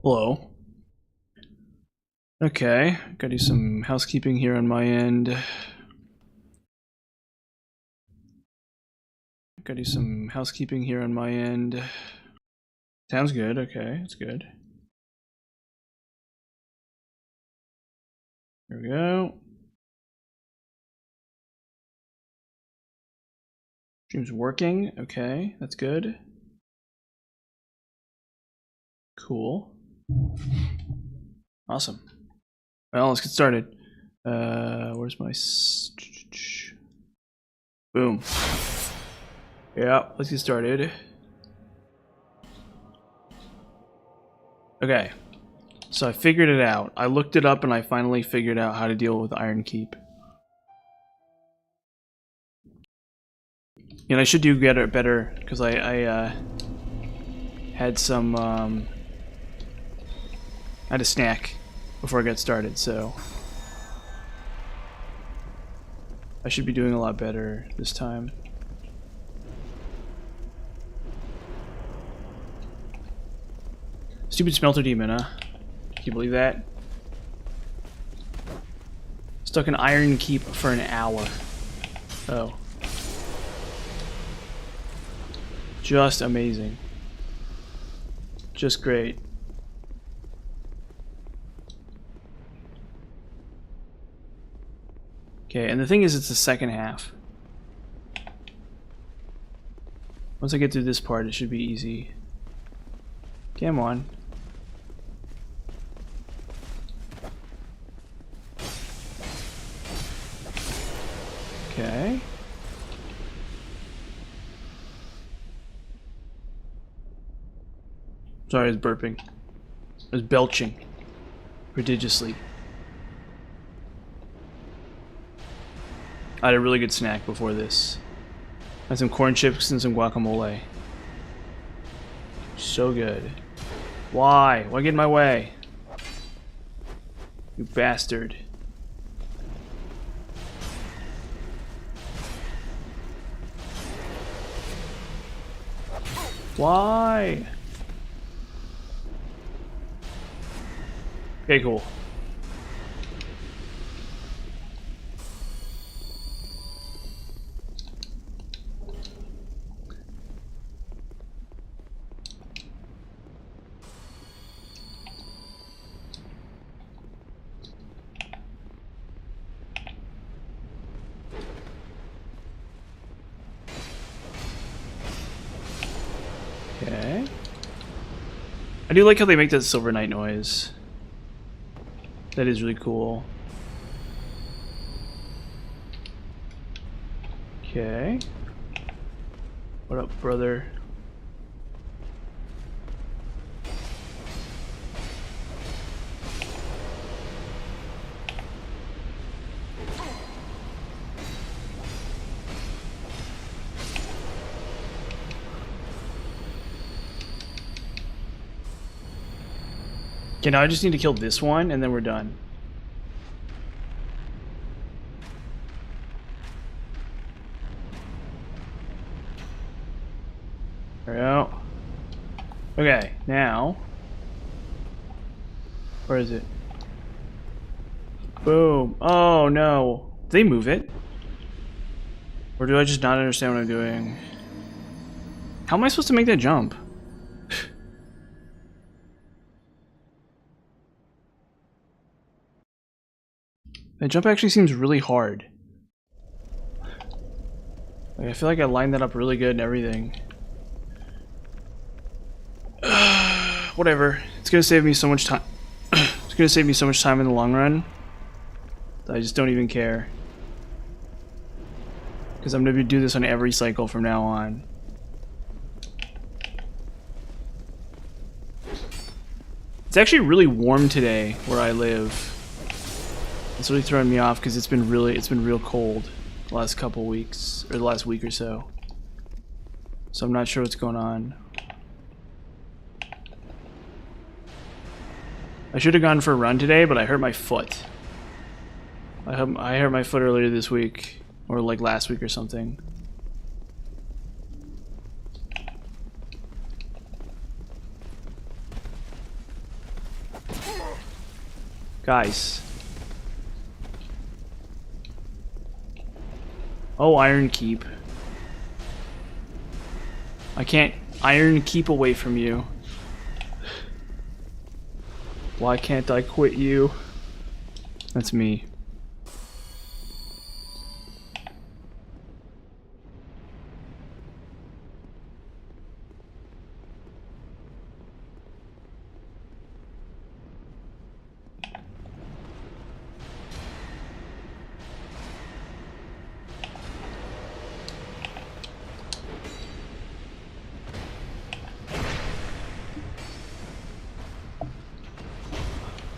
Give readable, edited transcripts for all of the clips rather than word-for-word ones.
Hello. Okay, gotta do some housekeeping here on my end. Sounds good, okay, that's good. Here we go. Stream's working, okay, that's good. Cool. Awesome. Well, let's get started. Where's my... Boom. Yeah, let's get started. Okay. So I figured it out. I looked it up and I finally figured out how to deal with Iron Keep. And I should do better because I had some I had a snack before I got started, so I should be doing a lot better this time. Stupid smelter demon, huh? Can you believe that? Stuck in Iron Keep for an hour. Oh. Just amazing. Just great. Okay, and the thing is, it's the second half. Once I get through this part, it should be easy. Come on. Okay. Sorry, I was burping. I was belching prodigiously. I had a really good snack before this. I had some corn chips and some guacamole. So good. Why? Why get in my way? You bastard. Why? Okay, cool. Okay. I do like how they make that Silver Knight noise. That is really cool. Okay. What up, brother? Okay, now I just need to kill this one, and then we're done. There we go. Okay, now... Where is it? Boom. Oh, no. Did they move it? Or do I just not understand what I'm doing? How am I supposed to make that jump? That jump actually seems really hard. Like, I feel like I lined that up really good and everything. Whatever. It's gonna save me so much time. It's gonna save me so much time in the long run. I just don't even care. Because I'm gonna do this on every cycle from now on. It's actually really warm today where I live. It's really throwing me off because it's been real cold the last couple weeks, or the last week or so. So I'm not sure what's going on. I should have gone for a run today, but I hurt my foot. I hurt my foot earlier this week, or like last week or something. Guys. Oh, Iron Keep. I can't Iron Keep away from you. Why can't I quit you? That's me.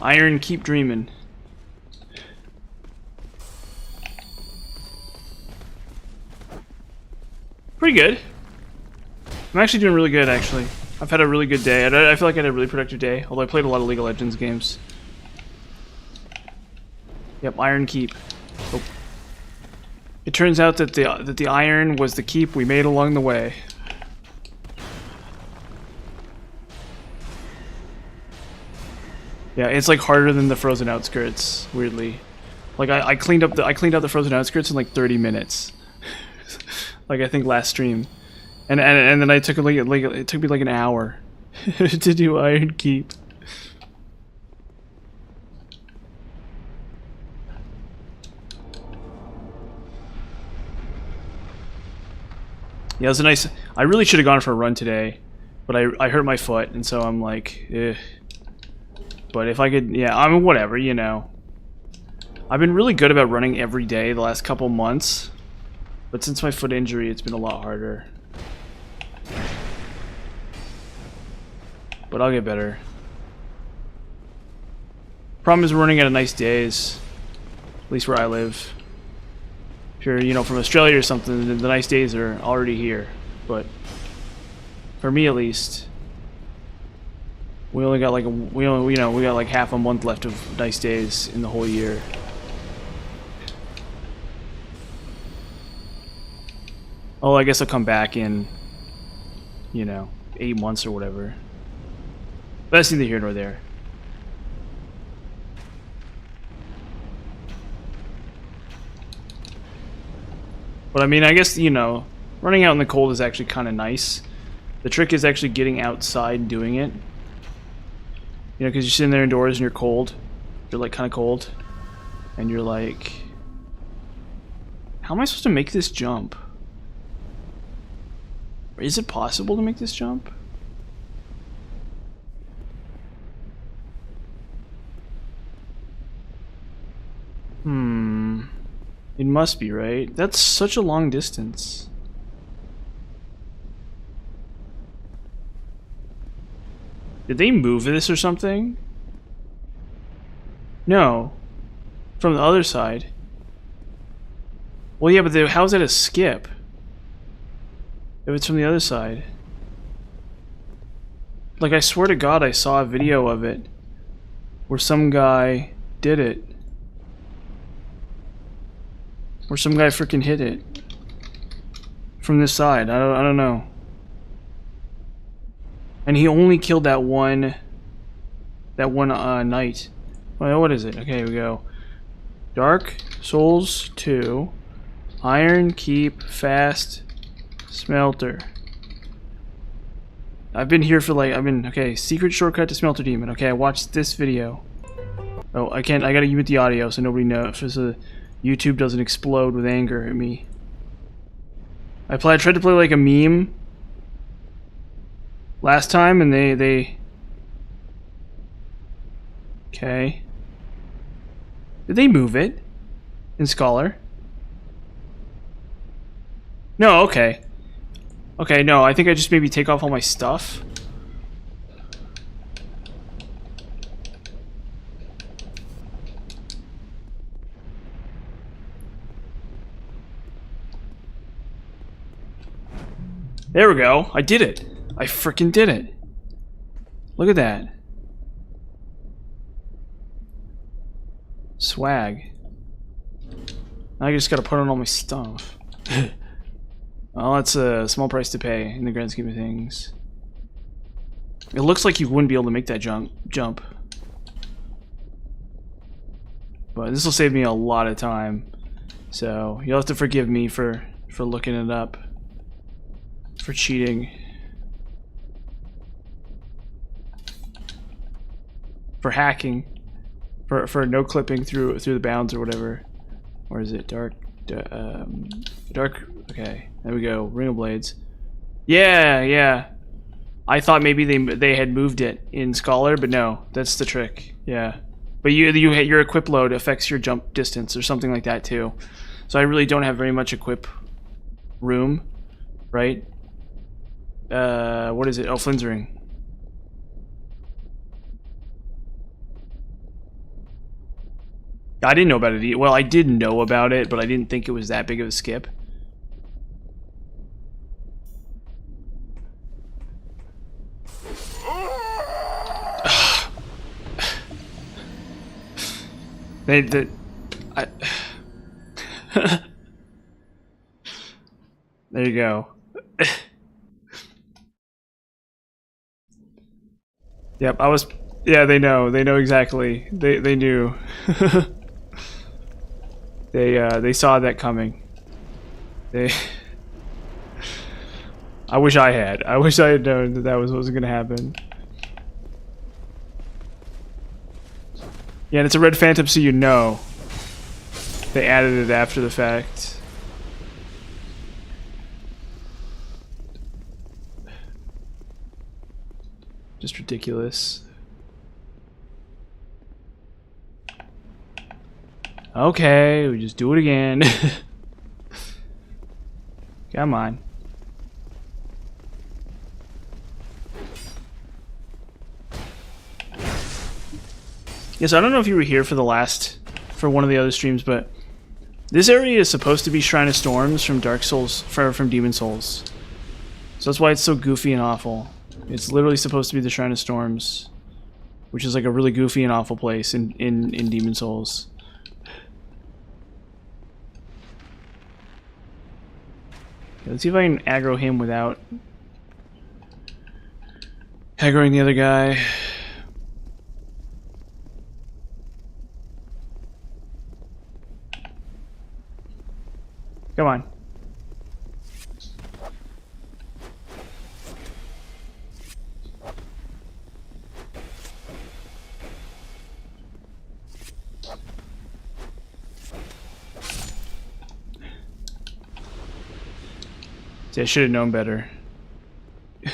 Iron, keep dreaming. Pretty good. I'm actually doing really good, actually. I've had a really good day. I feel like I had a really productive day, although I played a lot of League of Legends games. Yep, Iron Keep. Oh. It turns out that the iron was the keep we made along the way. Yeah, it's like harder than the Frozen Outskirts, weirdly. Like I cleaned out the Frozen Outskirts in like 30 minutes. Like I think last stream. And then I took like it took me like an hour to do Iron Keep. Yeah, it was a nice. I really should have gone for a run today, but I hurt my foot, and so I'm like, eh. But if I could, yeah, I mean, whatever, you know. I've been really good about running every day the last couple months, but since my foot injury, it's been a lot harder. But I'll get better. Problem is we're running out of nice days, at least where I live. If you're, you know, from Australia or something, the nice days are already here. But for me, at least, we only got like we got like half a month left of nice days in the whole year. Oh, I guess I'll come back in, you know, 8 months or whatever. But that's neither here nor there. But I mean, I guess, you know, running out in the cold is actually kind of nice. The trick is actually getting outside and doing it. You know, because you're sitting there indoors and you're cold. You're like kind of cold. And you're like, how am I supposed to make this jump? Is it possible to make this jump? It must be, right? That's such a long distance. Did they move this or something? No. From the other side. Well, yeah, but how's that a skip? If it's from the other side. Like, I swear to God, I saw a video of it where some guy did it. Or some guy freaking hit it from this side. I don't know. And he only killed that one knight. Well, what is it? Okay, here we go. Dark Souls 2, Iron Keep, Fast Smelter. I've been here for like okay. Secret shortcut to Smelter Demon. Okay, I watched this video. Oh, I can't. I gotta mute the audio so nobody knows. So YouTube doesn't explode with anger at me. I tried to play like a meme last time, and they. Okay. Did they move it in Scholar? No. Okay. Okay. No. I think I just maybe take off all my stuff. There we go. I did it. I freaking did it. Look at that. Swag. Now I just gotta put on all my stuff. Well, that's a small price to pay in the grand scheme of things. It looks like you wouldn't be able to make that jump. But this will save me a lot of time. So you'll have to forgive me for looking it up. For cheating. For hacking. For no clipping through the bounds or whatever. Or is it dark? Dark. Okay, there we go. Ring of Blades. Yeah, yeah. I thought maybe they had moved it in Scholar, but no, that's the trick. Yeah, but your equip load affects your jump distance or something like that too. So I really don't have very much equip room, right? What is it? Oh, Flynn's Ring. I didn't know about it. Well, I did know about it, but I didn't think it was that big of a skip. There you go. Yep, I was. Yeah, they know. They know exactly. They knew. They saw that coming. I wish I had. I wish I had known that was what was going to happen. Yeah, and it's a red phantom, so you know. They added it after the fact. Just ridiculous. Okay, we just do it again. Come on. Yes, I don't know if you were here for for one of the other streams, but this area is supposed to be Shrine of Storms from Dark Souls, from Demon Souls. So that's why it's so goofy and awful. It's literally supposed to be the Shrine of Storms, which is like a really goofy and awful place in Demon Souls. Okay, let's see if I can aggro him without aggroing the other guy. Come on. See, I should have known better. I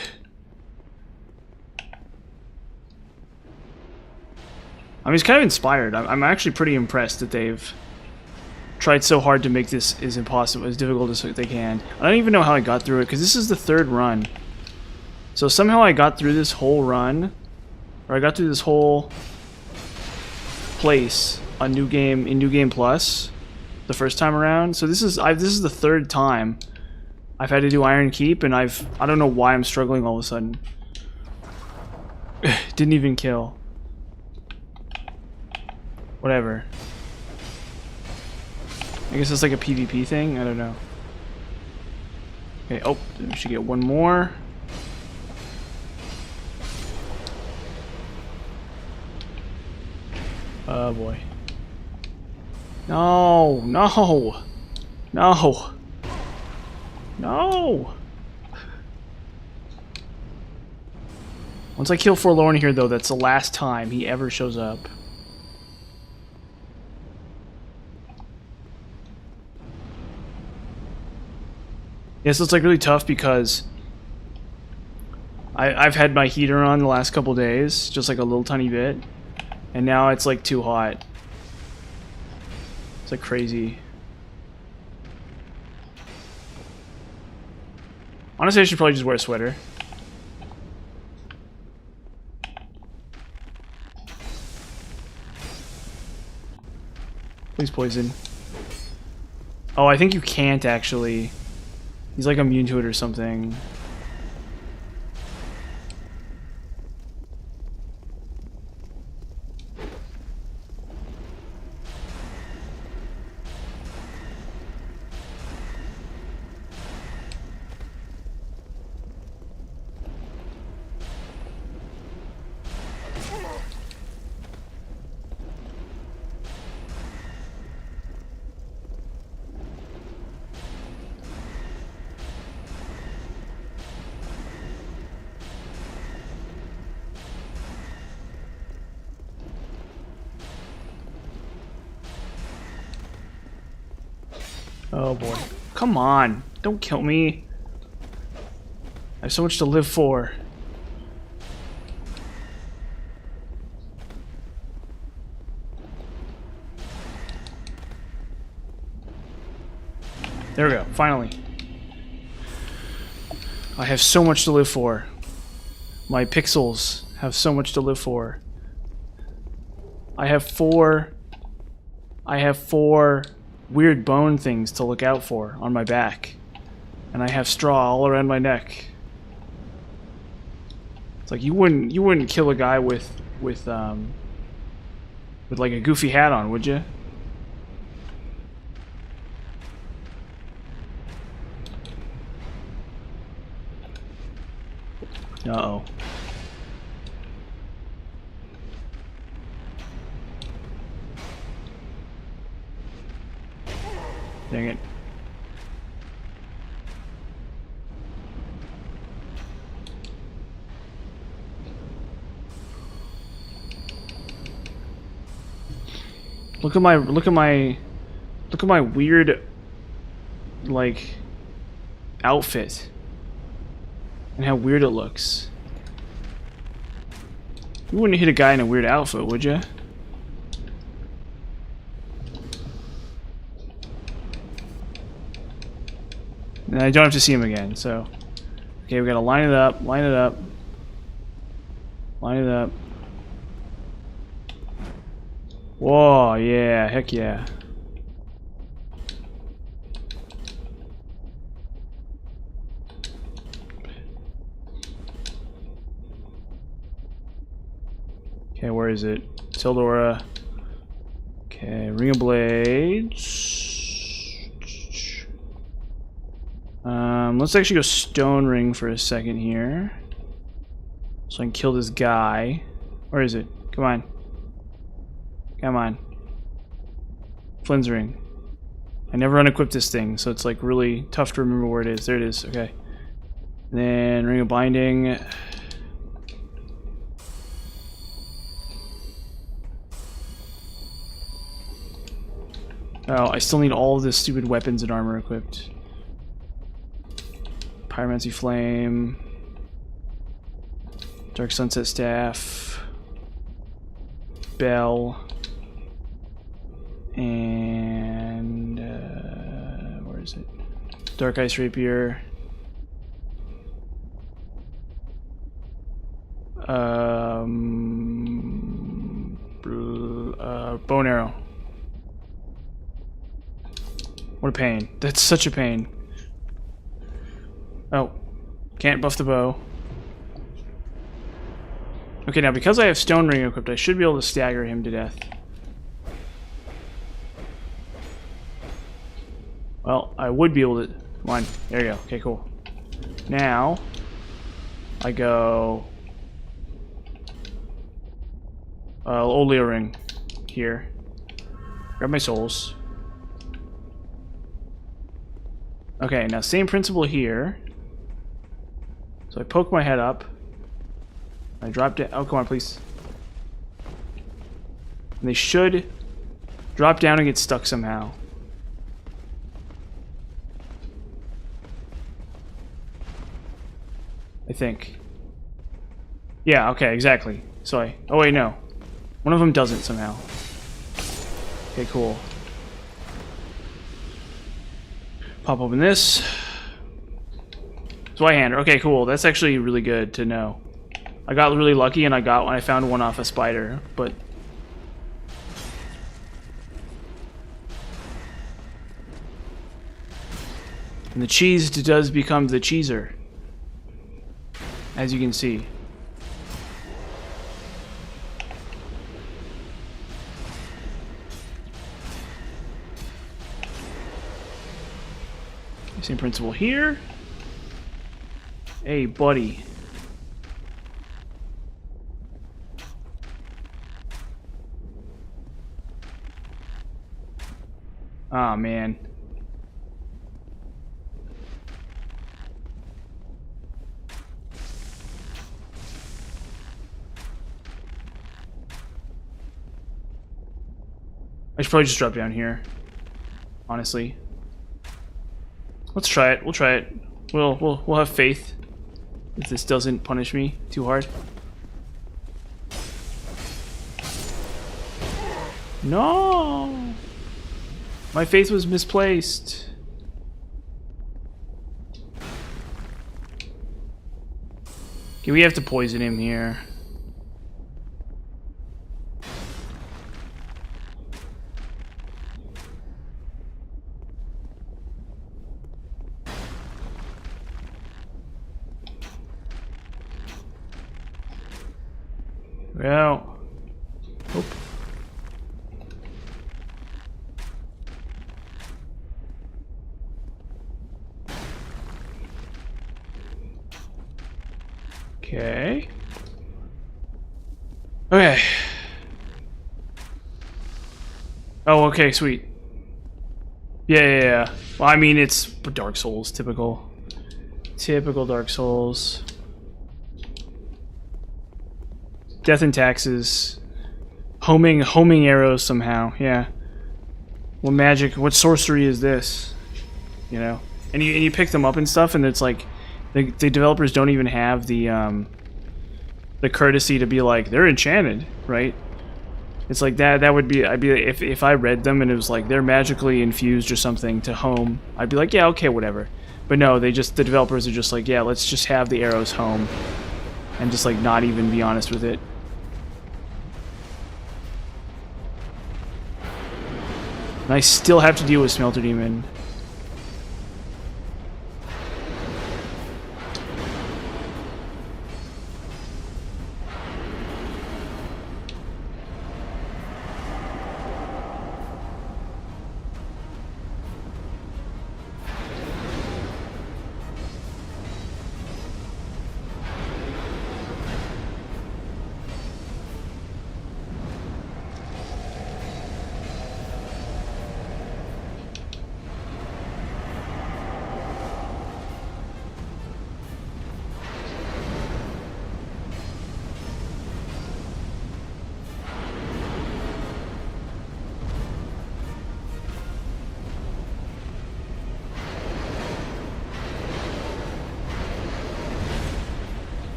mean, it's kind of inspired. I'm actually pretty impressed that they've tried so hard to make this as difficult as they can. I don't even know how I got through it, because this is the third run. So somehow I got through this whole run, or I got through this whole place on New Game Plus the first time around. So this is the third time I've had to do Iron Keep, and I don't know why I'm struggling all of a sudden. Didn't even kill. Whatever. I guess it's like a PvP thing? I don't know. Okay, oh, we should get one more. Oh boy. No, no, no, no. Once I kill Forlorn here, though, that's the last time he ever shows up. Yeah, so it's like really tough because I've had my heater on the last couple days, just like a little tiny bit, and now it's like too hot. It's like crazy. Honestly, I should probably just wear a sweater. Please poison. Oh, I think you can't actually. He's like immune to it or something. Oh boy. Come on. Don't kill me. I have so much to live for. There we go. Finally. I have so much to live for. My pixels have so much to live for. I have four weird bone things to look out for on my back. And I have straw all around my neck. It's like you wouldn't kill a guy with like a goofy hat on, would you? Uh-oh. Dang it. Look at my weird like outfit and how weird it looks. You wouldn't hit a guy in a weird outfit, would you? And I don't have to see him again, so okay, we gotta line it up, line it up, line it up. Whoa, yeah, heck yeah. Okay, where is it? Tildora. Okay, Ring of Blades. Let's actually go Stone Ring for a second here. So I can kill this guy. Where is it? Come on. Come on. Flynn's Ring. I never unequip this thing, so it's like really tough to remember where it is. There it is, okay. And then Ring of Binding. Oh, I still need all of the stupid weapons and armor equipped. Pyromancy Flame. Dark Sunset Staff. Bell. And where is it? Dark Ice Rapier. Bow and Arrow. What a pain. That's such a pain. Oh. Can't buff the bow. Okay, now because I have Stone Ring equipped, I should be able to stagger him to death. Well, I would be able to... Come on. There you go. Okay, cool. Now, I go... Old Leo Ring. Here. Grab my souls. Okay, now same principle here. So I poke my head up. I drop it. Oh, come on, please. And they should drop down and get stuck somehow. I think. Yeah, okay, exactly. So I... Oh, wait, no. One of them doesn't somehow. Okay, cool. Pop open this. Zweihander. Okay, cool. That's actually really good to know. I got really lucky and I found one off a spider, but... And the cheese does become the cheeser. As you can see. Same principle here. Hey, buddy. Ah, man. I should probably just drop down here. Honestly. Let's try it. We'll try it. We'll have faith if this doesn't punish me too hard. No! My faith was misplaced. Okay, we have to poison him here. Well, oop. Okay. Okay. Oh, okay, sweet. Yeah. Well, I mean, it's Dark Souls, typical. Typical Dark Souls. Death and taxes. Homing arrows somehow, yeah. What magic, what sorcery is this? You know? And you pick them up and stuff, and it's like the developers don't even have the courtesy to be like, they're enchanted, right? It's like that would be, I'd be if I read them and it was like they're magically infused or something to home, I'd be like, yeah, okay, whatever. But no, the developers are just like, yeah, let's just have the arrows home and just like not even be honest with it. And I still have to deal with Smelter Demon.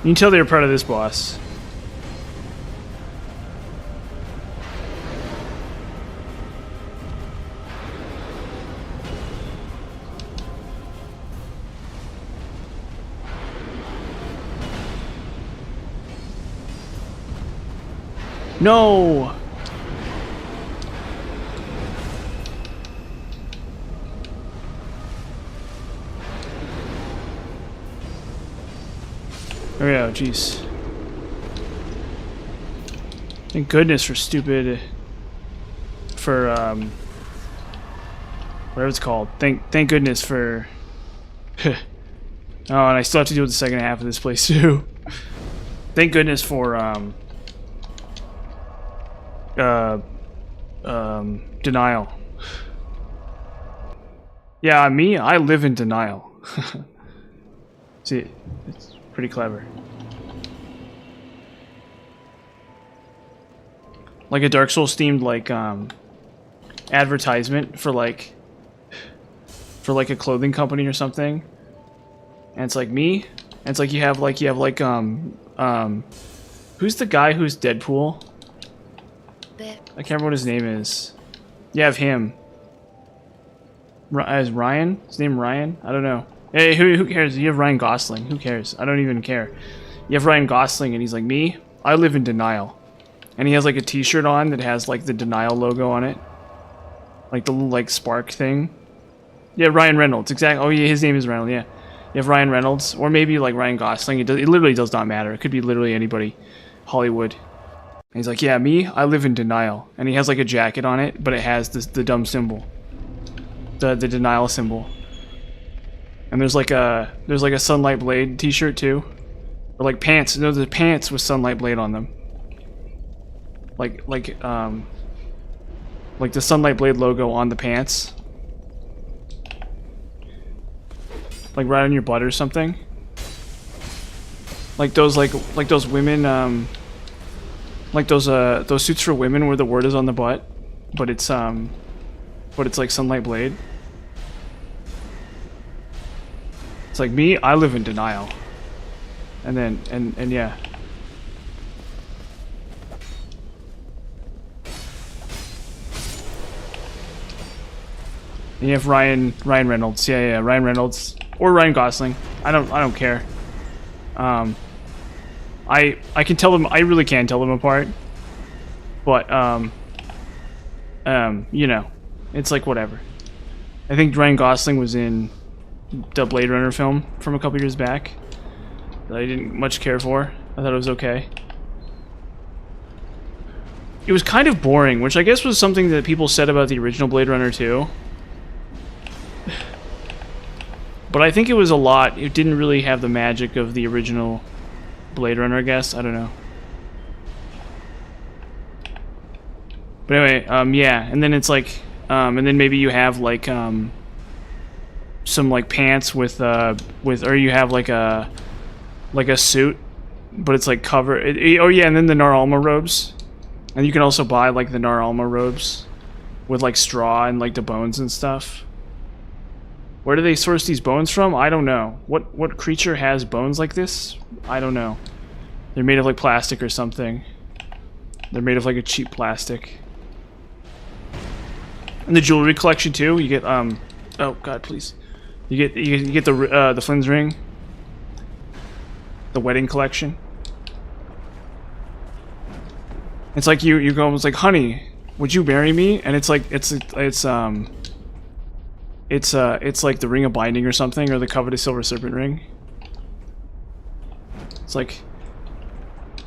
You can tell they're part of this boss. No! There we go, jeez. Thank goodness for stupid... For, whatever it's called. Thank goodness for... Oh, and I still have to deal with the second half of this place, too. Thank goodness for, denial. Yeah, me, I live in denial. See, it's pretty clever. Like a Dark Souls themed like advertisement for like a clothing company or something. And it's like me, and it's like you have like who's the guy who's Deadpool? I can't remember what his name is. You have him. As Ryan? His name Ryan? I don't know. Hey, who cares? You have Ryan Gosling. Who cares? I don't even care. You have Ryan Gosling, and he's like, me? I live in denial. And he has like a t-shirt on that has like the denial logo on it. Like the little like spark thing. Yeah, Ryan Reynolds. Exactly. Oh yeah, his name is Reynolds, yeah. You have Ryan Reynolds, or maybe like Ryan Gosling. It literally does not matter. It could be literally anybody. Hollywood. And he's like, yeah, me? I live in denial. And he has like a jacket on it, but it has the dumb symbol. The denial symbol. And there's like a Sunlight Blade t-shirt too. Or like pants. No, the pants with Sunlight Blade on them. Like the Sunlight Blade logo on the pants. like right on your butt or something. Like those those women like those suits for women where the word is on the butt, but it's like Sunlight Blade. It's like me, I live in denial. And then and yeah. And you have Ryan Reynolds. Yeah, Ryan Reynolds or Ryan Gosling. I don't care. I can tell them. I really can tell them apart. But you know, it's like whatever. I think Ryan Gosling was in the Blade Runner film from a couple years back that I didn't much care for. I thought it was okay. It was kind of boring, which I guess was something that people said about the original Blade Runner too. But I think it was a lot. It didn't really have the magic of the original Blade Runner, I guess. I don't know. But anyway, yeah. And then it's like, and then maybe you have like some like pants with or you have like a suit, but it's like covered. Oh yeah, and then the Nar Alma robes, and you can also buy like the Nar Alma robes with like straw and like the bones and stuff. Where do they source these bones from? I don't know. What creature has bones like this? I don't know. They're made of like plastic or something. They're made of like a cheap plastic. And the jewelry collection too. You get oh god, please. You get the Flynn's ring. The wedding collection. It's like you go almost like, honey, would you marry me? And it's like it's like the Ring of Binding or something, or the Coveted Silver Serpent ring. It's like,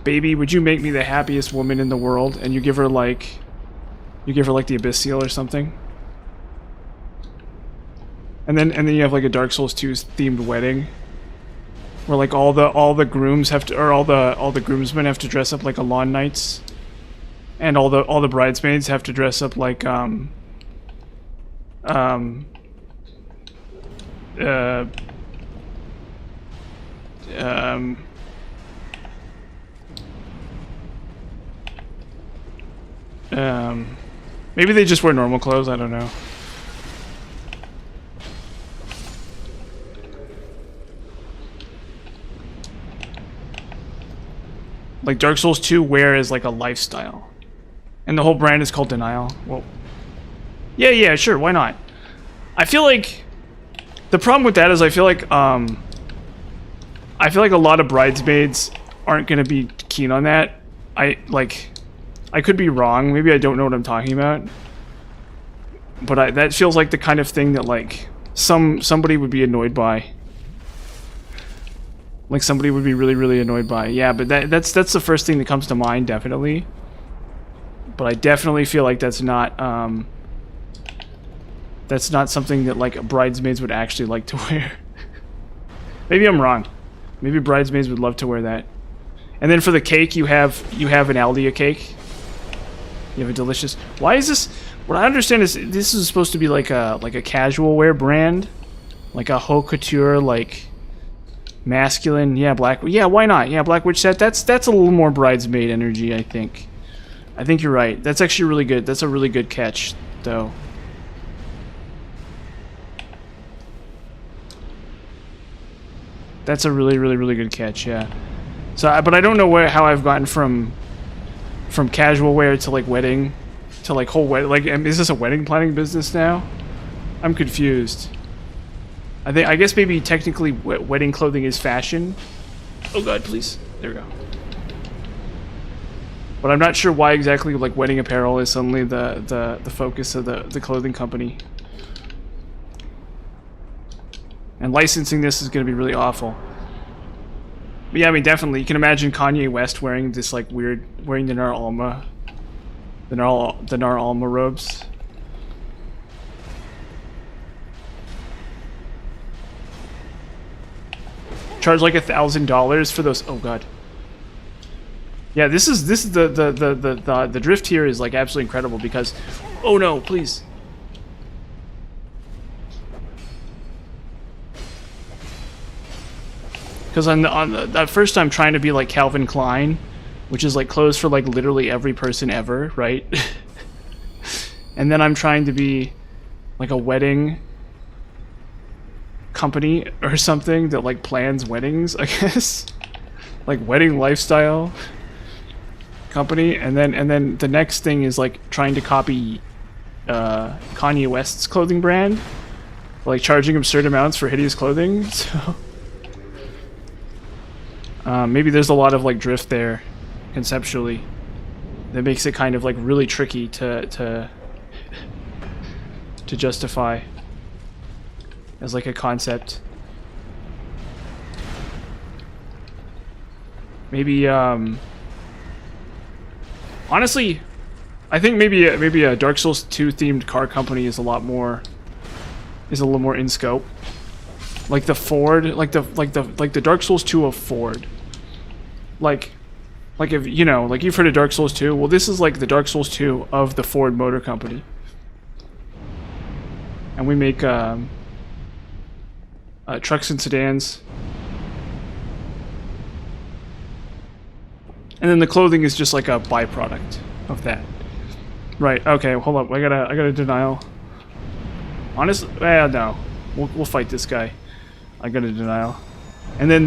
baby, would you make me the happiest woman in the world? And you give her like the Abyss Seal or something. And then you have like a Dark Souls 2 themed wedding, where like all the grooms have to, or all the groomsmen have to dress up like Alon Knights, and all the bridesmaids have to dress up like maybe they just wear normal clothes, I don't know. Like Dark Souls 2 wear is like a lifestyle. And the whole brand is called Denial. Well, yeah, sure, why not? I feel like the problem with that is I feel like a lot of bridesmaids aren't gonna be keen on that. I could be wrong. Maybe I don't know what I'm talking about. But that feels like the kind of thing that like somebody would be annoyed by. Like somebody would be really annoyed by. Yeah, but that's the first thing that comes to mind, definitely. But I definitely feel like that's not something that like bridesmaids would actually like to wear. Maybe I'm wrong. Maybe bridesmaids would love to wear that. And then for the cake, you have an Aldia cake. You have a delicious. Why is this? What I understand is this is supposed to be like a casual wear brand, like a haute couture, like masculine. Yeah, black. Yeah, why not? Yeah, Black Witch set. That's a little more bridesmaid energy, I think. I think you're right. That's actually really good. That's a really good catch, though. That's a really good catch. Yeah. So, but I don't know how I've gotten from casual wear to like wedding, to like whole wedding. Like, is this a wedding planning business now? I'm confused. I guess maybe technically wedding clothing is fashion. Oh god, please. There we go. But I'm not sure why exactly like wedding apparel is suddenly the focus of the clothing company. And licensing this is going to be really awful. But yeah, I mean, definitely. You can imagine Kanye West wearing this like wearing the Nar Alma robes. Charge like $1,000 for those. Oh god. Yeah, this is the drift here is like absolutely incredible because, oh no, please. Because that first I'm trying to be like Calvin Klein, which is like clothes for like literally every person ever, right? And then I'm trying to be like a wedding company or something that like plans weddings, I guess. Like wedding lifestyle company, and then the next thing is like trying to copy Kanye West's clothing brand, like charging absurd amounts for hideous clothing. So maybe there's a lot of like drift there conceptually that makes it kind of like really tricky to justify as like a concept. Maybe honestly, I think maybe a Dark Souls 2 themed car company is a little more in scope. Like the Ford, like the Dark Souls 2 of Ford. Like if you know, like you've heard of Dark Souls 2, well this is like the Dark Souls 2 of the Ford Motor Company. And we make trucks and sedans. And then the clothing is just like a byproduct of that. Right, okay, hold up. I got a denial. Honestly, no. We'll fight this guy. I got a denial. And then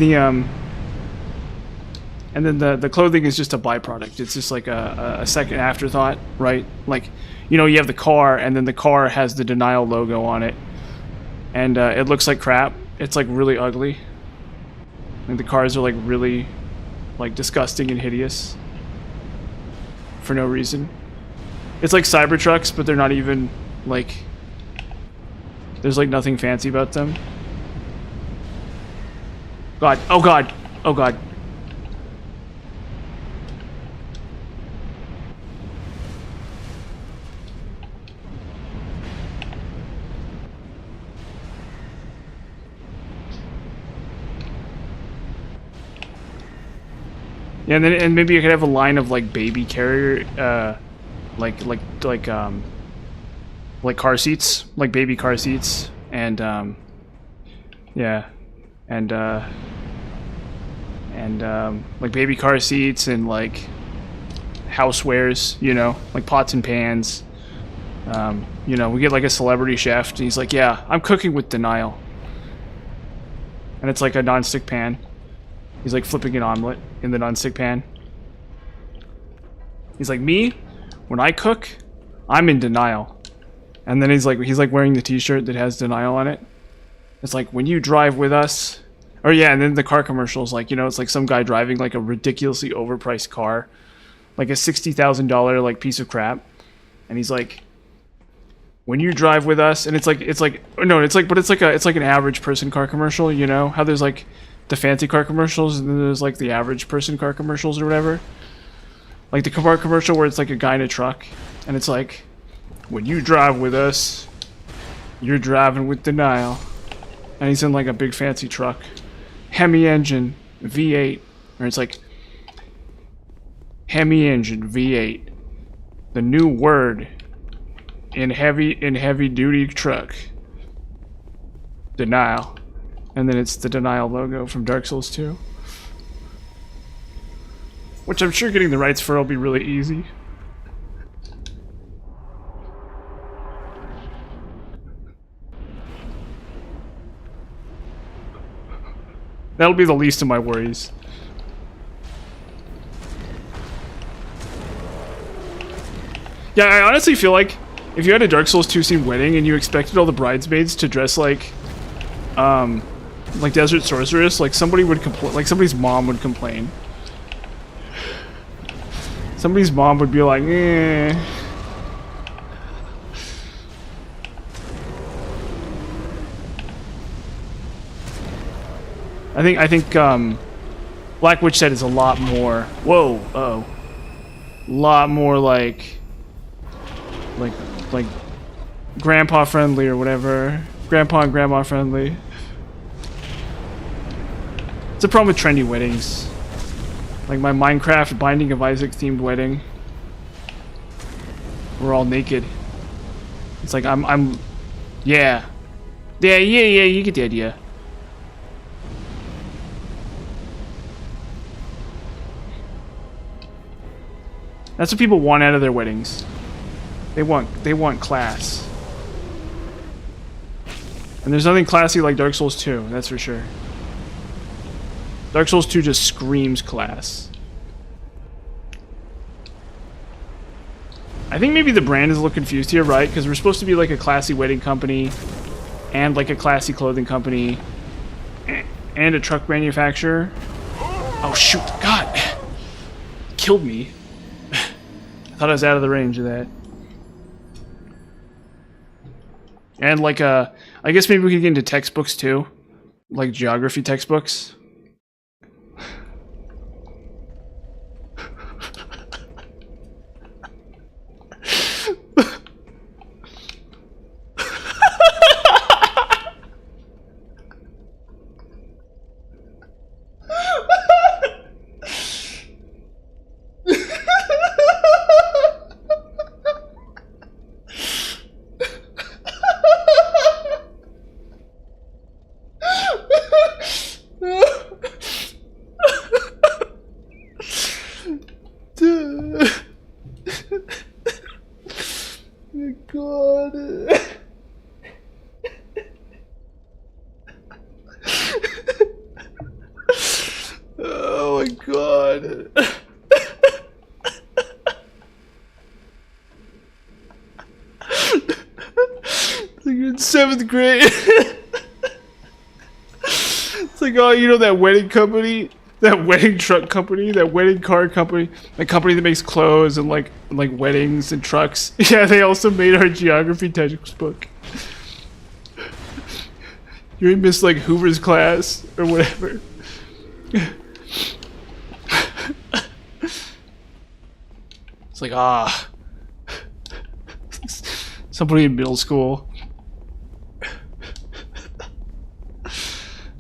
the clothing is just a byproduct. It's just like a second afterthought, right? Like, you know, you have the car, and then the car has the denial logo on it. And it looks like crap. It's like really ugly. And the cars are like really like disgusting and hideous for no reason. It's like Cybertrucks, but they're not even like, there's like nothing fancy about them. God, oh god, oh god. Yeah, and maybe you could have a line of like baby carrier, like car seats, like baby car seats, and yeah, and like baby car seats and like housewares, you know, like pots and pans. You know, we get like a celebrity chef, and he's like, "Yeah, I'm cooking with denial," and it's like a non-stick pan. He's like flipping an omelet in the non-stick pan. He's like, me, when I cook, I'm in denial. And then he's like wearing the t-shirt that has denial on it. It's like, when you drive with us, or yeah, and then the car commercial is like, you know, it's like some guy driving like a ridiculously overpriced car, like a $60,000 like piece of crap, and he's like, when you drive with us, and it's like an average person car commercial, you know, how there's like the fancy car commercials, and then there's like the average person car commercials or whatever. Like the car commercial where it's like a guy in a truck, and it's like, when you drive with us, you're driving with denial. And he's in like a big fancy truck. Hemi engine, V8. Or it's like, Hemi engine, V8. The new word in heavy duty truck. Denial. And then it's the denial logo from Dark Souls 2. Which I'm sure getting the rights for will be really easy. That'll be the least of my worries. Yeah, I honestly feel like if you had a Dark Souls 2 themed wedding and you expected all the bridesmaids to dress like Desert Sorceress, like somebody would complain, like somebody's mom would complain. Somebody's mom would be like, eh. I think Black Witch said is a lot more, whoa, uh-oh. Lot more like grandpa friendly or whatever. Grandpa and grandma friendly. It's a problem with trendy weddings. Like my Minecraft Binding of Isaac themed wedding. We're all naked. It's like yeah, you get the idea. That's what people want out of their weddings. They want class. And there's nothing classy like Dark Souls 2, that's for sure. Dark Souls 2 just screams class. I think maybe the brand is a little confused here, right? Because we're supposed to be like a classy wedding company and like a classy clothing company and a truck manufacturer. Oh shoot, God! Killed me. I thought I was out of the range of that. And like I guess maybe we could get into textbooks too. Like geography textbooks. Seventh grade. It's like, oh, you know that wedding company, that wedding truck company, that wedding car company, that company that makes clothes and like weddings and trucks. Yeah, they also made our geography textbook. You're in Miss like Hoover's class or whatever. It's like, ah, somebody in middle school.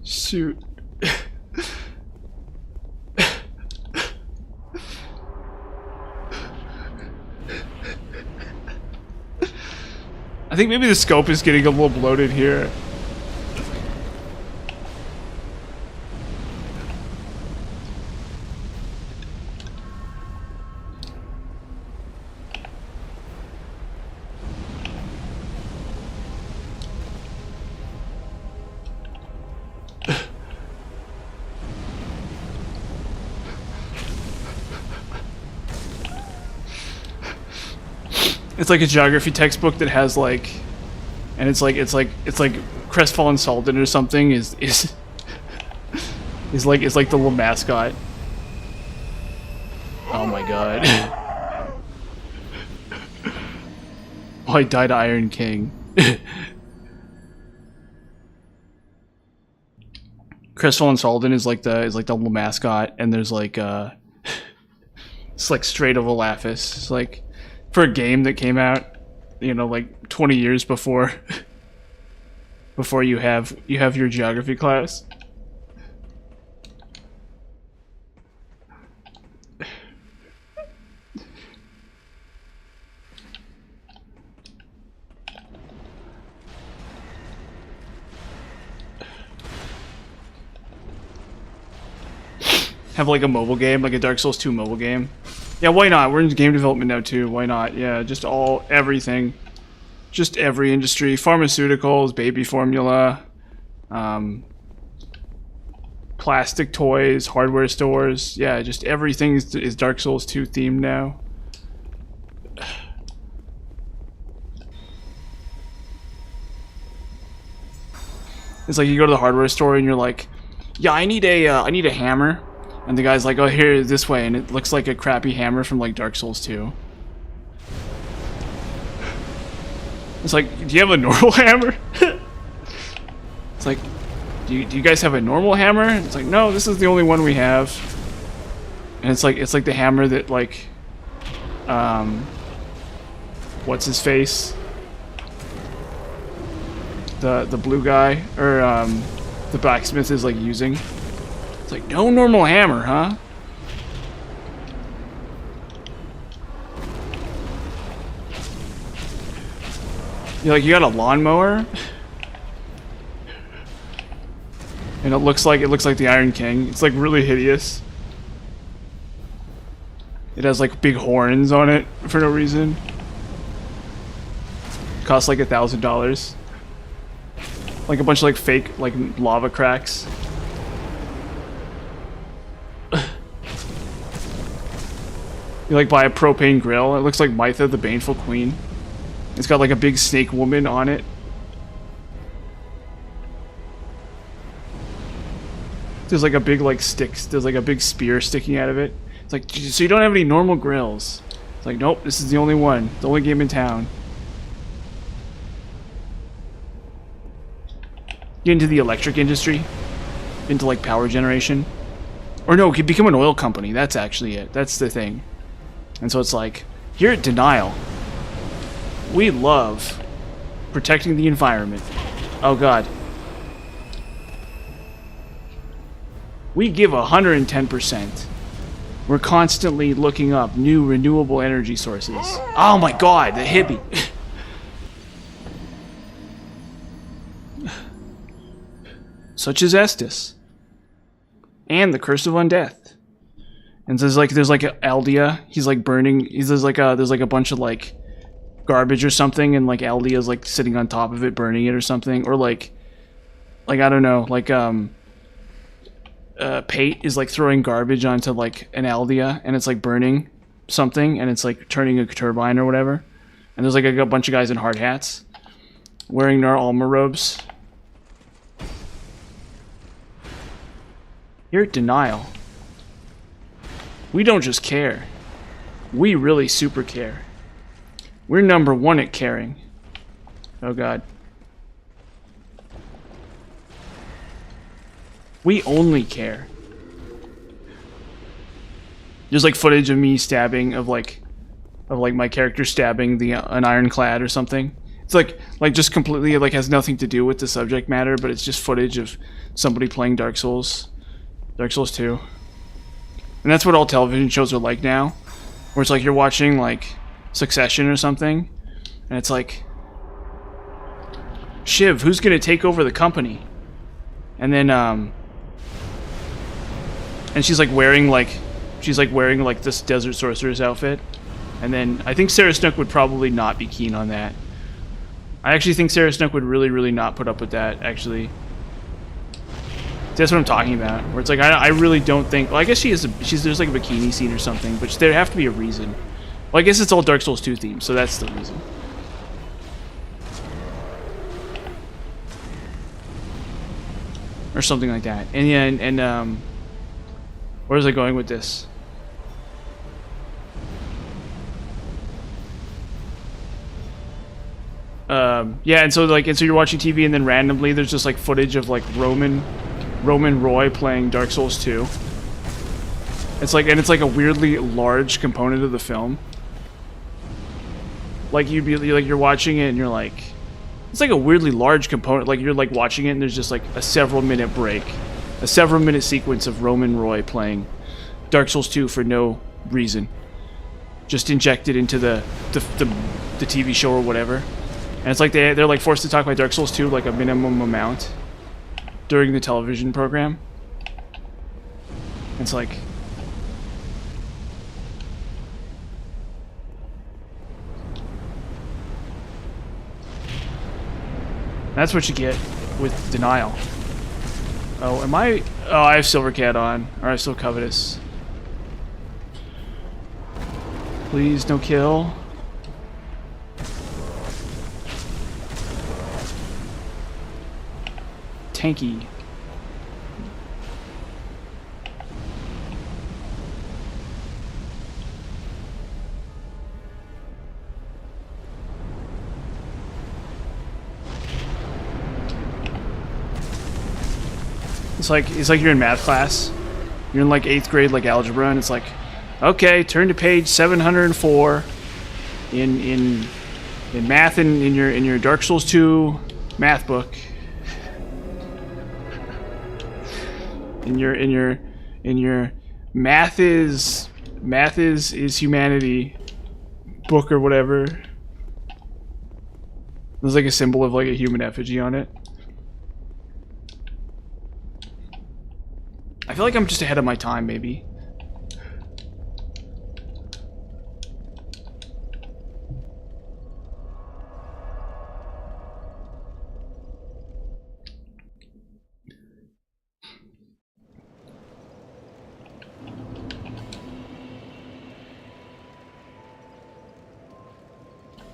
Shoot. I think maybe the scope is getting a little bloated here. It's like a geography textbook that has like, and it's like Crestfallen Sultan or something is like it's like the little mascot. Oh my god! Oh, I died Iron King. Crestfallen Sultan is like the little mascot, and there's like it's like Strait of Elaphis. It's like, for a game that came out, you know, like 20 years before you have your geography class. Have like a mobile game, like a Dark Souls 2 mobile game. Yeah, why not? We're in game development now too. Why not? Yeah, just everything. Just every industry. Pharmaceuticals, baby formula, plastic toys, hardware stores. Yeah, just everything is Dark Souls 2 themed now. It's like you go to the hardware store and you're like, yeah, I need a hammer. And the guy's like, oh, here, this way, and it looks like a crappy hammer from, like, Dark Souls 2. It's like, do you have a normal hammer? It's like, do you guys have a normal hammer? It's like, no, this is the only one we have. And it's like the hammer that, like, what's his face? The blue guy, or, the blacksmith is, like, using. It's like, no normal hammer, huh? You're like, you got a lawnmower? And it looks like the Iron King. It's like really hideous. It has like big horns on it for no reason. Costs like $1,000. Like a bunch of like fake like lava cracks. You like buy a propane grill. It looks like Mytha, the Baneful Queen. It's got like a big snake woman on it. There's like a big like sticks. There's like a big spear sticking out of it. It's like, so you don't have any normal grills? It's like, nope, this is the only one. The only game in town. Get into the electric industry. Into like power generation. Or no, could become an oil company. That's actually it. That's the thing. And so it's like, here at Denial, we love protecting the environment. Oh god. We give 110%. We're constantly looking up new renewable energy sources. Oh my god, the hippie. Such as Estus. And the Curse of Undeath. And there's like Aldea. He's like burning. There's like a bunch of like garbage or something, and like Aldea's like sitting on top of it, burning it or something, or like I don't know, like Pate is like throwing garbage onto like an Aldea, and it's like burning something, and it's like turning a turbine or whatever. And there's like a bunch of guys in hard hats, wearing their Alma robes. You're at Denial. We don't just care. We really super care. We're number one at caring. Oh god. We only care. There's like footage of me stabbing, of like my character stabbing an ironclad or something. It's like just completely like has nothing to do with the subject matter, but it's just footage of somebody playing Dark Souls 2. And that's what all television shows are like now, where it's like you're watching like Succession or something, and it's like, Shiv, who's gonna take over the company? And then and she's like wearing this Desert Sorcerer's outfit, and then I think Sarah Snook would probably not be keen on that. I actually think Sarah Snook would really not put up with that, actually. That's what I'm talking about. Where it's like, I really don't think... Well, I guess there's like a bikini scene or something, but there'd have to be a reason. Well, I guess it's all Dark Souls 2 themed, so that's the reason. Or something like that. And yeah, and where was I going with this? Yeah, and so you're watching TV, and then randomly there's just like footage of like Roman Roy playing Dark Souls 2. It's like a weirdly large component of the film. Like you're watching it and you're like, it's like a weirdly large component. Like you're like watching it and there's just like a several minute break, a several minute sequence of Roman Roy playing Dark Souls 2 for no reason, just injected into the TV show or whatever. And it's like they're like forced to talk about Dark Souls 2 like a minimum amount during the television program. It's like, that's what you get with Denial. Oh, am I? Oh, I have Silvercat on. Or I'm still Covetous. Please, no kill. Tanky. It's like you're in math class. You're in like 8th grade, like algebra, and it's like, okay, turn to page 704 in math in your Dark Souls 2 math book. In your math is humanity book or whatever. There's like a symbol of like a human effigy on it. I feel like I'm just ahead of my time, maybe.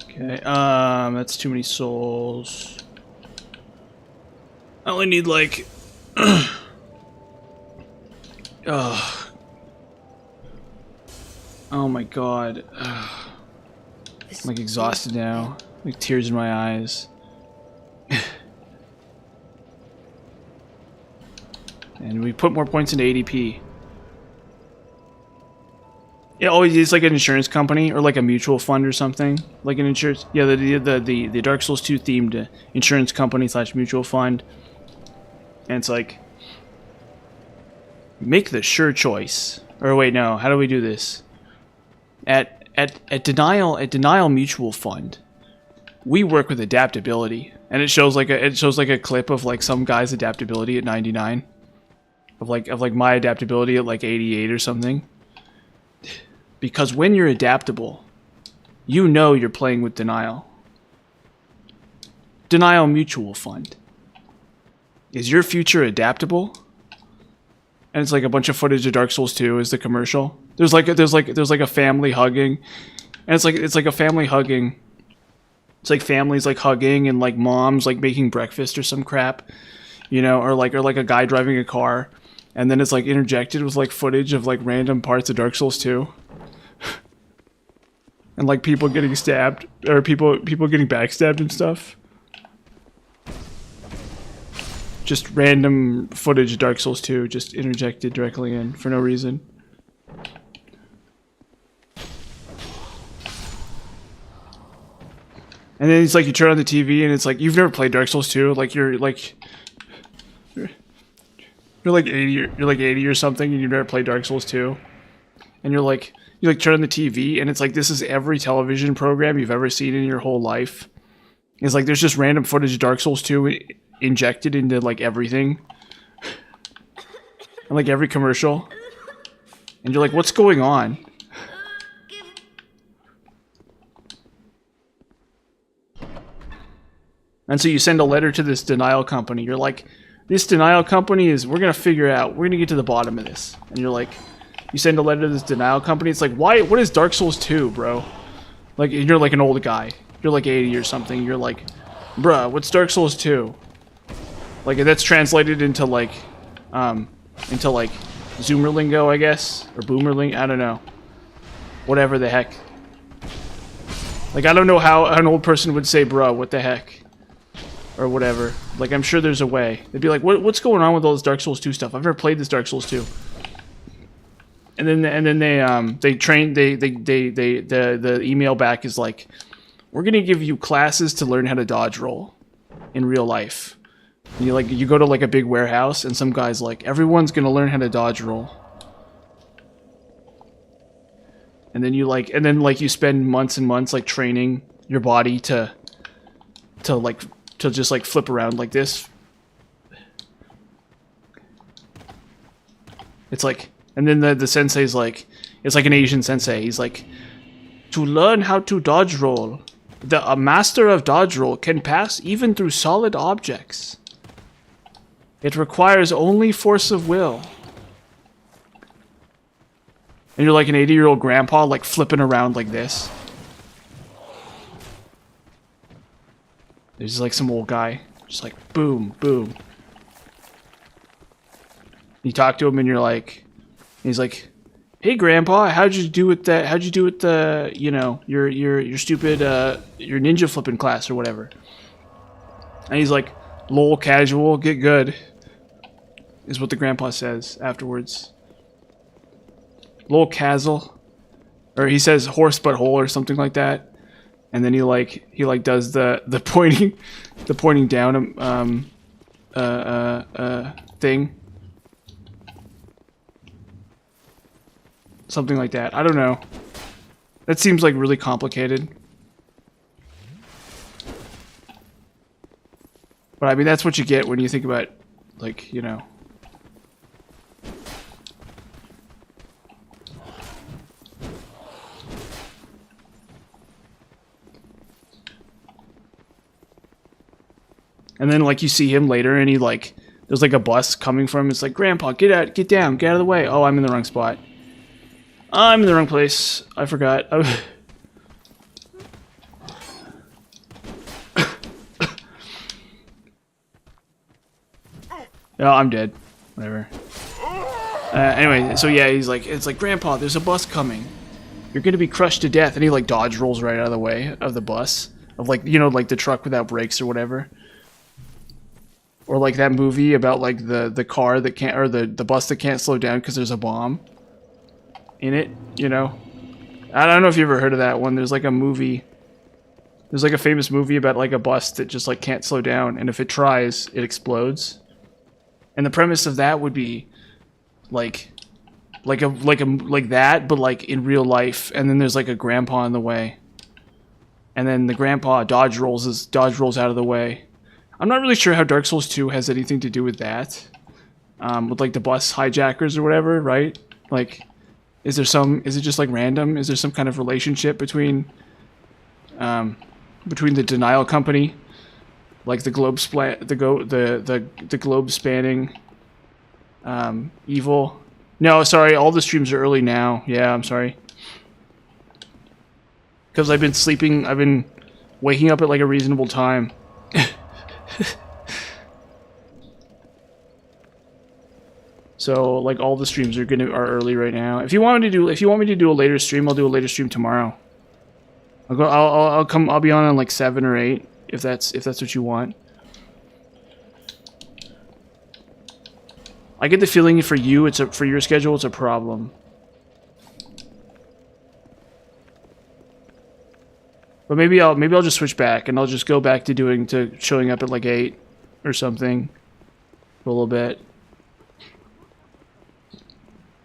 Okay, that's too many souls. I only need like... Ugh. Oh my god. Ugh. I'm like exhausted now. Like tears in my eyes. And we put more points into ADP. Yeah, oh, it's like an insurance company or like a mutual fund or something. Like an insurance, yeah, the Dark Souls 2 themed insurance company / mutual fund. And it's like, make the sure choice. Or wait, no, how do we do this? At Denial Mutual Fund, we work with adaptability, and it shows like a clip of like some guy's adaptability at 99, of like my adaptability at like 88 or something. Because when you're adaptable, you know you're playing with Denial. Denial Mutual Fund. Is your future adaptable? And it's like a bunch of footage of Dark Souls 2 is the commercial. There's like a family hugging, and it's like a family hugging. It's like families like hugging and like moms like making breakfast or some crap, you know, or like a guy driving a car, and then it's like interjected with like footage of like random parts of Dark Souls 2. And like people getting stabbed or people getting backstabbed and stuff. Just random footage of Dark Souls 2 just interjected directly in for no reason. And then it's like you turn on the TV and it's like you've never played Dark Souls 2, like you're like 80 or something and you've never played Dark Souls 2. And you turn on the TV and it's like this is every television program you've ever seen in your whole life. It's like there's just random footage of Dark Souls 2 injected into like everything. And like every commercial. And you're like, what's going on? And so you send a letter to this denial company. You're like, this denial company is, we're going to figure out, we're going to get to the bottom of this. And you're like, you send a letter to this denial company. It's like, why, what is Dark Souls 2, bro? Like, you're like an old guy. You're like 80 or something. You're like, bruh, what's Dark Souls 2? Like, that's translated into like Zoomer lingo, I guess. Or Boomer lingo, I don't know. Whatever the heck. Like, I don't know how an old person would say, bruh, what the heck? Or whatever. Like, I'm sure there's a way. They'd be like, what's going on with all this Dark Souls 2 stuff? I've never played this Dark Souls 2. And then the email back is like, we're gonna give you classes to learn how to dodge roll in real life. And you go to like a big warehouse and some guy's like, everyone's gonna learn how to dodge roll. And then you spend months and months like training your body to just like flip around like this. It's like, and then the sensei's like, it's like an Asian sensei. He's like, to learn how to dodge roll, a master of dodge roll can pass even through solid objects. It requires only force of will. And you're like an 80-year-old grandpa, like flipping around like this. There's just like some old guy, just like boom, boom. You talk to him and you're like, he's like, "Hey, Grandpa, how'd you do with that? How'd you do with the, you know, your stupid your ninja flipping class or whatever?" And he's like, "Lol, casual, get good," is what the grandpa says afterwards. Lol, casual, or he says horse but hole or something like that. And then he does the pointing down thing. Something like that. I don't know. That seems like really complicated. But I mean, that's what you get when you think about, like, you know. And then, like, you see him later, and he, like, there's, like, a bus coming from him. It's like, Grandpa, get down, get out of the way. Oh, I'm in the wrong spot. I'm in the wrong place. I forgot. Oh, I'm dead. Whatever. Anyway, so yeah, he's like, it's like, Grandpa, there's a bus coming. You're gonna be crushed to death. And he like dodge rolls right out of the way of the bus. Of like, you know, like the truck without brakes or whatever. Or like that movie about like the car that can't, or the bus that can't slow down because there's a bomb in it, you know? I don't know if you ever heard of that one. There's like a movie. There's like a famous movie about like a bus that just like can't slow down, and if it tries, it explodes. And the premise of that would be like that, but like in real life. And then there's like a grandpa in the way, and then the grandpa dodge rolls out of the way. I'm not really sure how Dark Souls 2 has anything to do with that, with like the bus hijackers or whatever, right? Like, is it just like random? Is there some kind of relationship between the Denial Company, like the globe the globe spanning evil? No, sorry, all the streams are early now. Yeah, I'm sorry. Because I've been waking up at like a reasonable time. So like all the streams are early right now. If you want me to do a later stream, I'll do a later stream tomorrow. I'll be on like 7 or 8 if that's what you want. I get the feeling for you, for your schedule, it's a problem. But maybe I'll just switch back and I'll just go back to showing up at like 8 or something for a little bit.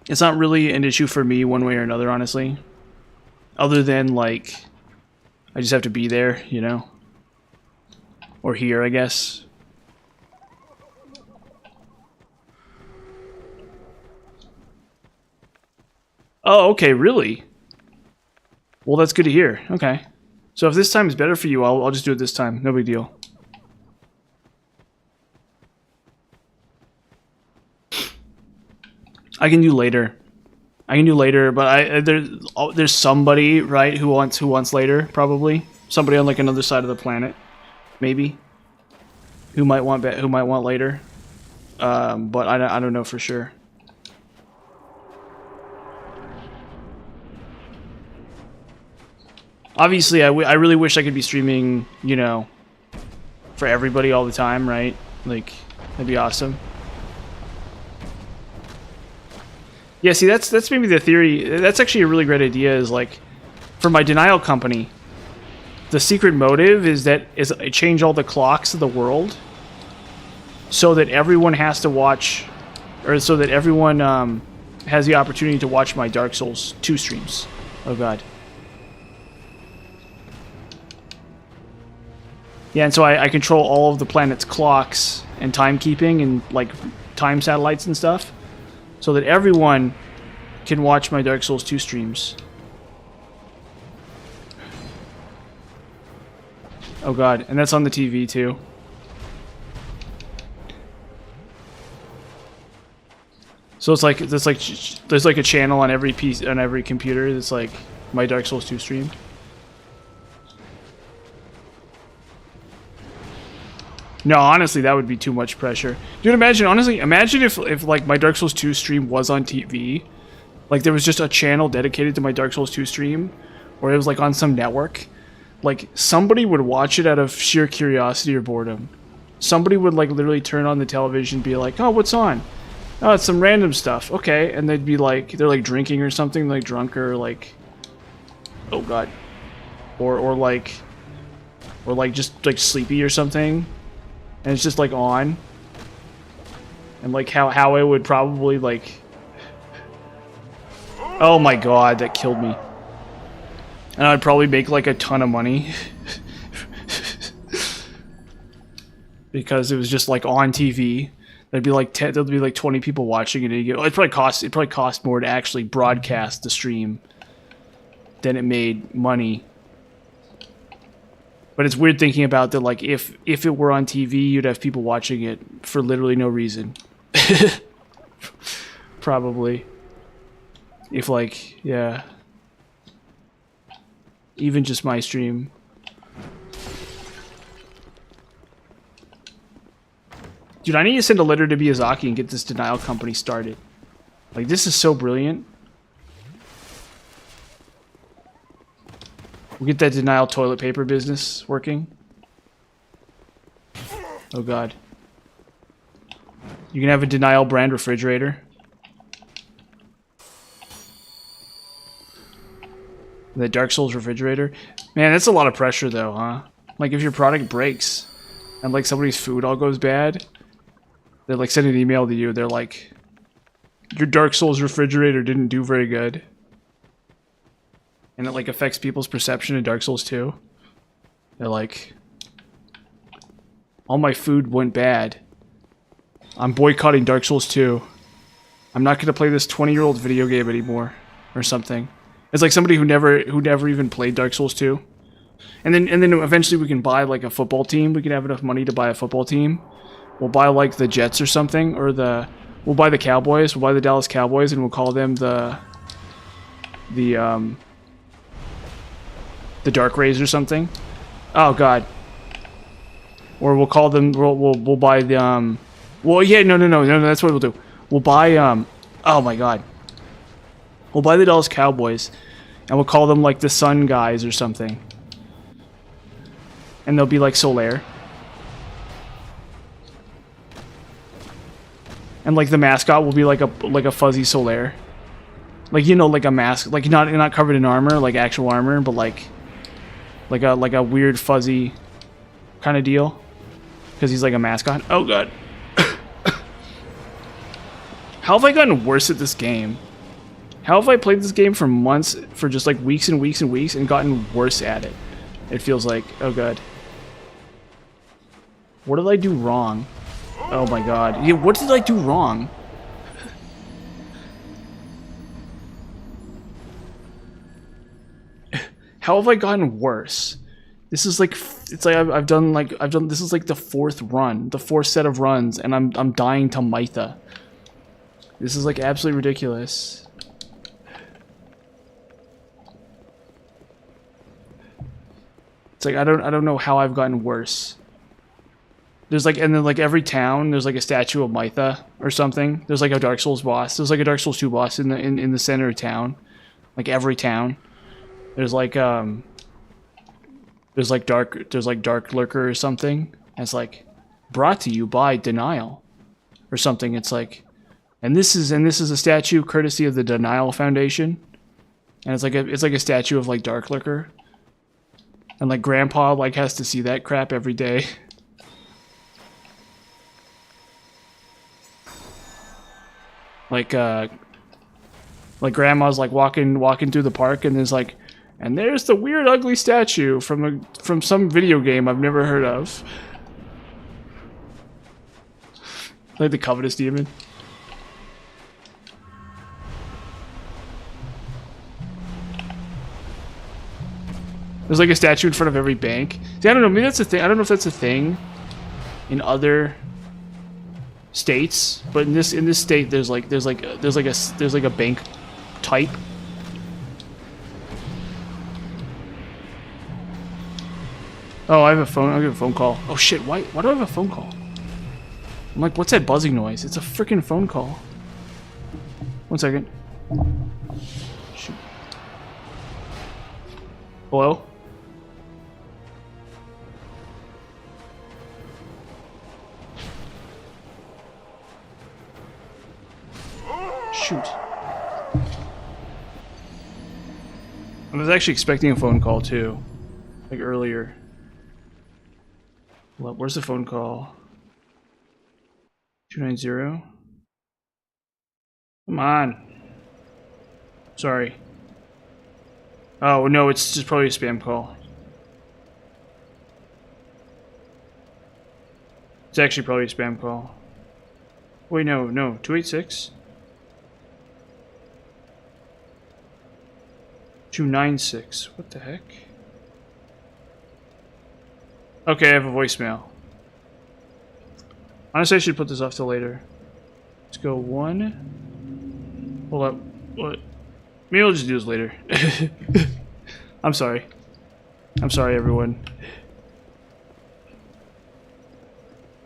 It's not really an issue for me one way or another, honestly. Other than like I just have to be there, you know? Or here, I guess. Oh, okay, really? Well, that's good to hear. Okay. So if this time is better for you, I'll just do it this time. No big deal. I can do later. But there's somebody, right, who wants later, probably. Somebody on like another side of the planet, maybe. Who might want later. But I don't know for sure. Obviously, I really wish I could be streaming, you know, for everybody all the time, right? Like, that'd be awesome. Yeah, see, that's maybe the theory. That's actually a really great idea, is like, for my Denial Company, the secret motive is I change all the clocks of the world so that everyone has to watch, or so that everyone has the opportunity to watch my Dark Souls 2 streams. Oh god. Yeah, and so I control all of the planet's clocks and timekeeping and like time satellites and stuff, so that everyone can watch my Dark Souls 2 streams. Oh god, and that's on the TV too. So it's like there's like a channel on every computer that's like my Dark Souls 2 stream. No, honestly, that would be too much pressure. Dude, imagine if like my Dark Souls 2 stream was on TV. Like there was just a channel dedicated to my Dark Souls 2 stream, or it was like on some network. Like somebody would watch it out of sheer curiosity or boredom. Somebody would like literally turn on the television and be like, "Oh, what's on?" "Oh, it's some random stuff." "Okay." And they'd be like, they're like drinking or something, like drunk or like, oh god. Or like just like sleepy or something. And it's just like on, and like how it would probably like, oh my god, that killed me. And I'd probably make like a ton of money because it was just like on TV. There'd be like 20 people watching it. It probably cost more to actually broadcast the stream than it made money. But it's weird thinking about that, like, if it were on TV, you'd have people watching it for literally no reason. Probably. If, like, yeah. Even just my stream. Do Dude, I need to send a letter to Miyazaki and get this denial company started. Like, this is so brilliant. We'll get that denial toilet paper business working. Oh god. You can have a denial brand refrigerator. The Dark Souls refrigerator. Man, that's a lot of pressure though, huh? Like if your product breaks and like somebody's food all goes bad, they like send an email to you, they're like, your Dark Souls refrigerator didn't do very good. And it like affects people's perception of Dark Souls 2. They're like, all my food went bad. I'm boycotting Dark Souls 2. I'm not gonna play this 20-year-old video game anymore. Or something. It's like somebody who never even played Dark Souls 2. And then eventually we can buy like a football team. We can have enough money to buy a football team. We'll buy like the Jets or something, or we'll buy the Cowboys. We'll buy the Dallas Cowboys, and we'll call them the Dark Rays or something. Oh god. Or we'll call them. We'll buy the Well, yeah, no. That's what we'll do. We'll buy oh my god. We'll buy the Dallas Cowboys, and we'll call them like the Sun Guys or something. And they'll be like Solaire. And like the mascot will be like a fuzzy Solaire. Like, you know, like a mask, like not covered in armor, like actual armor, but like a weird fuzzy kind of deal. Because he's like a mascot. Oh god. How have I gotten worse at this game? How have I played this game for months, for just like weeks and weeks and weeks, and gotten worse at it? It feels like, oh god. What did I do wrong? Oh my god. Yeah, what did I do wrong? How have I gotten worse? This is like, it's like I've done this is like the fourth run, the fourth set of runs, and I'm dying to Mytha. This is like absolutely ridiculous. It's like I don't know how I've gotten worse. There's like, and then like every town there's like a statue of Mytha or something. There's like a Dark Souls boss. There's like a Dark Souls 2 boss in the center of town. Like every town. There's like Dark Lurker or something. And it's like brought to you by Denial or something. It's like, and this is a statue courtesy of the Denial Foundation. And it's like a statue of like Dark Lurker. And like grandpa like has to see that crap every day. Like grandma's like walking through the park, and there's like, and there's the weird ugly statue from some video game I've never heard of. Like the Covetous Demon. There's like a statue in front of every bank. See, I don't know, maybe that's a thing. I don't know if that's a thing in other states, but in this state there's like a bank type. Oh, I have a phone. I'll get a phone call. Oh shit, why do I have a phone call? I'm like, what's that buzzing noise? It's a freaking phone call. 1 second. Shoot. Hello? Shoot. I was actually expecting a phone call too. Like earlier. Well, where's the phone call? 290? Come on. Sorry. Oh no, it's just probably a spam call. It's actually probably a spam call. Wait, no, 286? 296. What the heck? Okay, I have a voicemail. Honestly, I should put this off till later. Let's go 1. Hold up. What? Maybe I'll just do this later. I'm sorry. I'm sorry, everyone.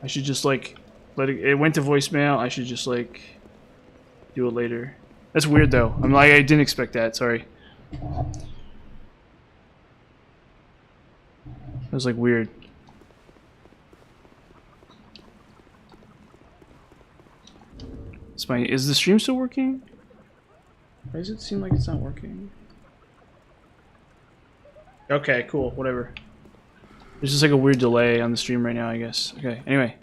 I should just, like, Let it went to voicemail. I should just like do it later. That's weird though. I'm like I didn't expect that. Sorry. That was like weird. Is the stream still working? Why does it seem like it's not working? Okay, cool. Whatever. There's just like a weird delay on the stream right now, I guess. Okay. Anyway,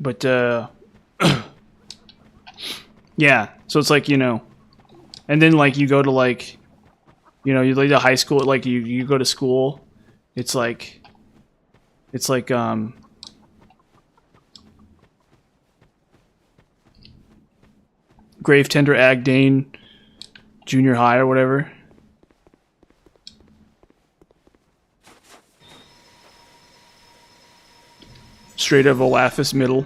but yeah. So it's like, you know, and then like you go to like, you know, you leave to high school. Like you go to school. It's like Gravetender Agdane Junior High or whatever. Straight of Olathis Middle.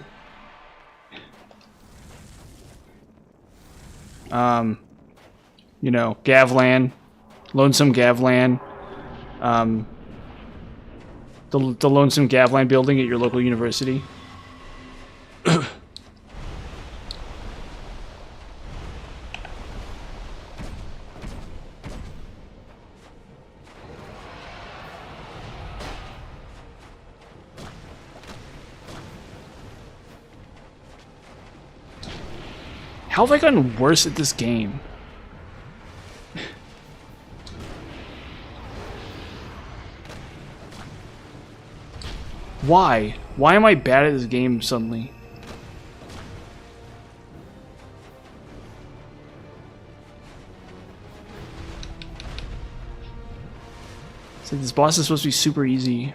You know, Gavlan, Lonesome Gavlan, the Lonesome Gavlan building at your local university. How have I gotten worse at this game? Why? Why am I bad at this game suddenly? So this boss is supposed to be super easy.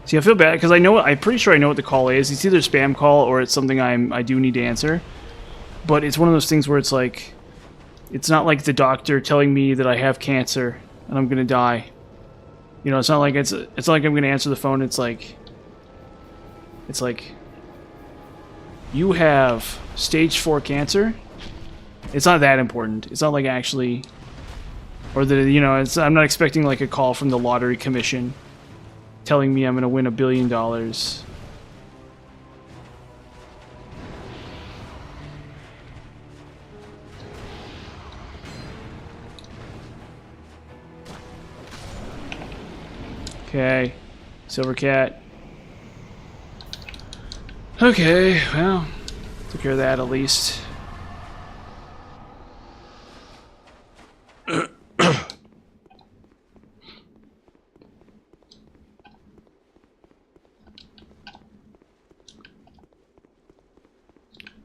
See, I feel bad because I'm pretty sure I know what the call is. It's either a spam call or it's something I do need to answer. But it's one of those things where it's like, it's not like the doctor telling me that I have cancer and I'm gonna die. You know, it's not like it's not like I'm gonna answer the phone. It's like you have stage 4 cancer. It's not that important. It's not like actually, or the I'm not expecting like a call from the lottery commission telling me I'm gonna win $1 billion. Okay, Silver Cat. Okay, well, took care of that at least.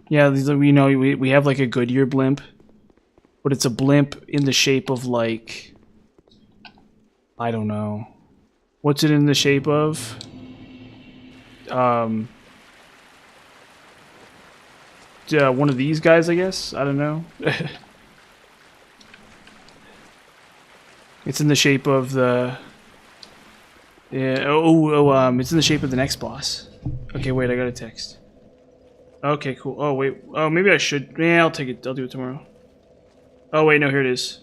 Yeah, we have like a Goodyear blimp, but it's a blimp in the shape of like, I don't know. What's it in the shape of? One of these guys, I guess? I don't know. It's in the shape of the... Yeah, it's in the shape of the next boss. Okay, wait, I got a text. Okay, cool. Oh, wait. Oh, maybe I should... Yeah, I'll take it. I'll do it tomorrow. Oh, wait, no, here it is.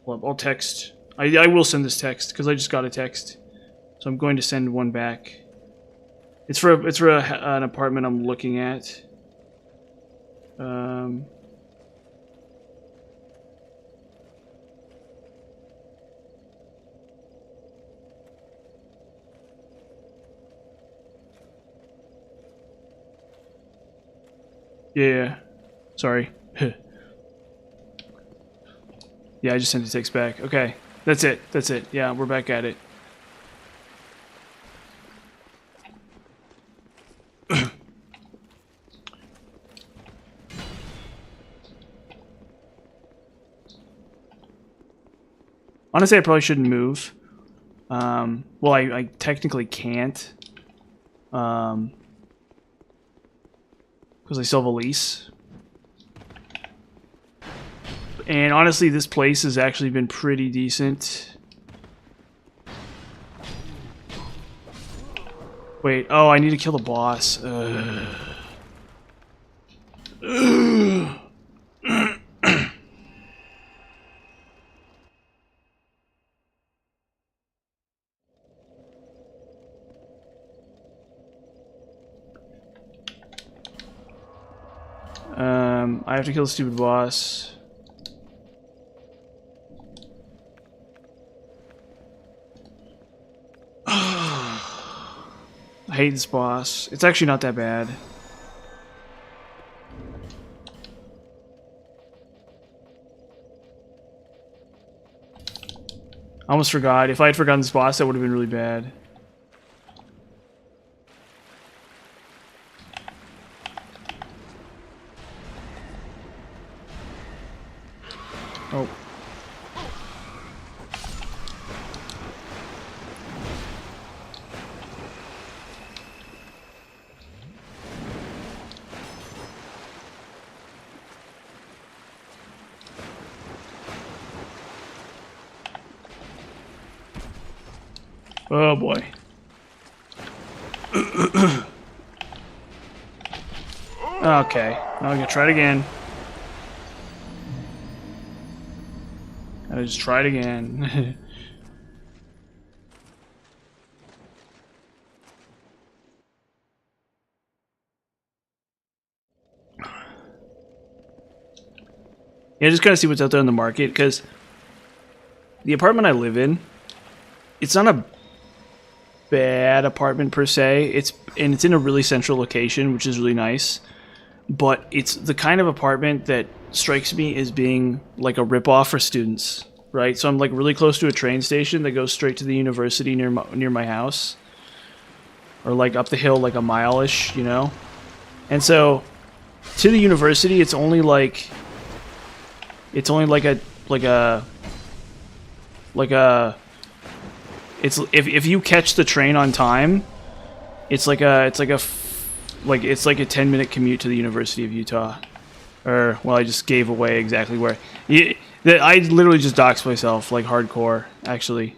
Well, I'll text. I will send this text, because I just got a text. So I'm going to send one back. It's for an apartment I'm looking at. Yeah. Sorry. Yeah, I just sent a text back. Okay. That's it. That's it. Yeah, we're back at it. Honestly, I probably shouldn't move. Well, I technically can't. Because I still have a lease. And honestly, this place has actually been pretty decent. Wait, oh, I need to kill the boss. I have to kill the stupid boss. I hate this boss. It's actually not that bad. I almost forgot. If I had forgotten this boss, that would have been really bad. Oh. Oh boy. Okay, I'm gonna try it again. I just try it again. Yeah, just kind of see what's out there in the market, because the apartment I live in, it's not a bad apartment per se. It's in a really central location, which is really nice. But it's the kind of apartment that strikes me as being like a ripoff for students, right? So I'm like really close to a train station that goes straight to the university near my house, or like up the hill like a mile-ish, you know. And so to the university, it's only like it's if you catch the train on time, it's like a 10-minute commute to the University of Utah. Or, well, I just gave away exactly where. I literally just doxed myself, like hardcore, actually.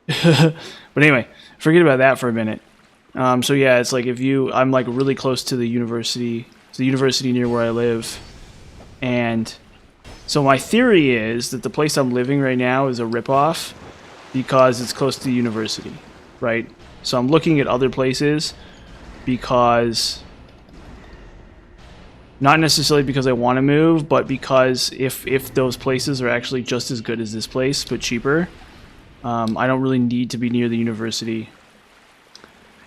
But anyway, forget about that for a minute. So yeah, it's like I'm like really close to the university. It's the university near where I live, and so my theory is that the place I'm living right now is a ripoff because it's close to the university, right? So I'm looking at other places because, not necessarily because I want to move, but because if those places are actually just as good as this place, but cheaper, I don't really need to be near the university.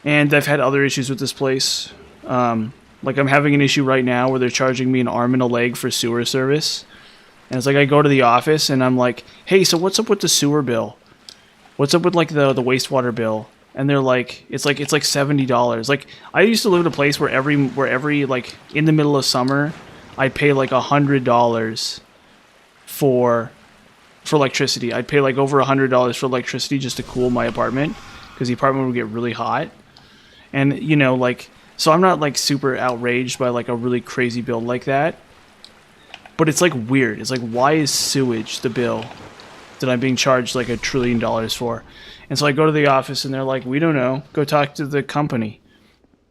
And I've had other issues with this place. Like I'm having an issue right now where they're charging me an arm and a leg for sewer service. And it's like I go to the office and I'm like, hey, so what's up with the sewer bill? What's up with like the wastewater bill? And they're like, it's like $70. Like I used to live in a place where every like in the middle of summer, I'd pay like $100 for electricity. I'd pay like over $100 for electricity just to cool my apartment because the apartment would get really hot. And you know, like, so I'm not like super outraged by like a really crazy bill like that. But it's like weird. It's like, why is sewage the bill that I'm being charged like $1 trillion for? And so I go to the office and they're like, we don't know. Go talk to the company.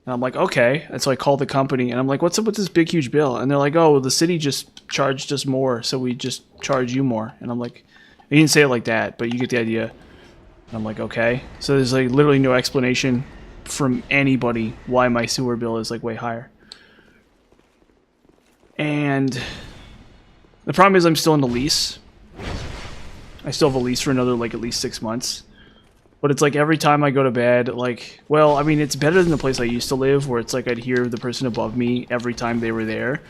And I'm like, okay. And so I call the company and I'm like, what's up with this big, huge bill? And they're like, oh, well, the city just charged us more, so we just charge you more. And I'm like, they didn't say it like that, but you get the idea. And I'm like, okay. So there's like literally no explanation from anybody why my sewer bill is like way higher. And the problem is I'm still in the lease. I still have a lease for another like at least 6 months. But it's like every time I go to bed, like, well, I mean, it's better than the place I used to live where it's like I'd hear the person above me every time they were there.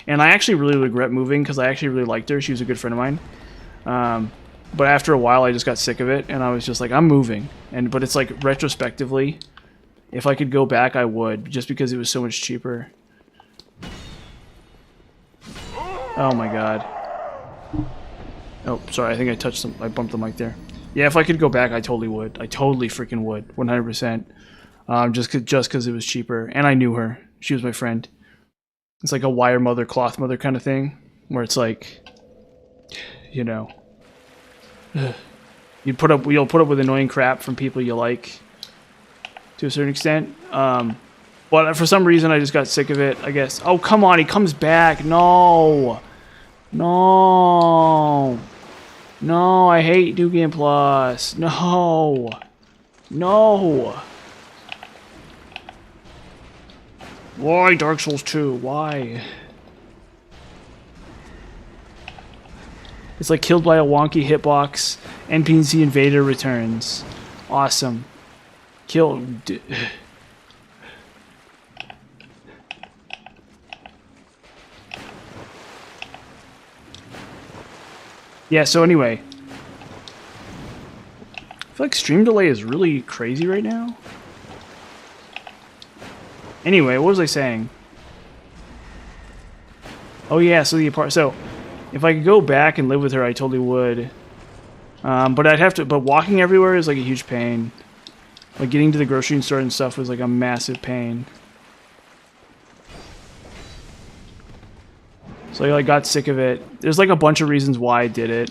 And I actually really regret moving because I actually really liked her. She was a good friend of mine. But after a while, I just got sick of it and I was just like, I'm moving. But it's like retrospectively, if I could go back, I would, just because it was so much cheaper. Oh my god. Oh, sorry, I think I bumped the mic there. Yeah, if I could go back, I totally would. I totally freaking would, 100%. Just because it was cheaper, and I knew her. She was my friend. It's like a wire mother, cloth mother kind of thing, where it's like, you know, you'll put up with annoying crap from people you like, to a certain extent. But for some reason, I just got sick of it, I guess. Oh, come on, he comes back. No. No. No, I hate New Game Plus. No. No. Why Dark Souls 2? Why? It's like killed by a wonky hitbox. NPC Invader returns. Awesome. Killed. Yeah, so anyway. I feel like stream delay is really crazy right now. Anyway, what was I saying? Oh yeah, so if I could go back and live with her, I totally would. But I'd have to. But walking everywhere is like a huge pain. Like getting to the grocery store and stuff was like a massive pain. So I like got sick of it. There's like a bunch of reasons why I did it.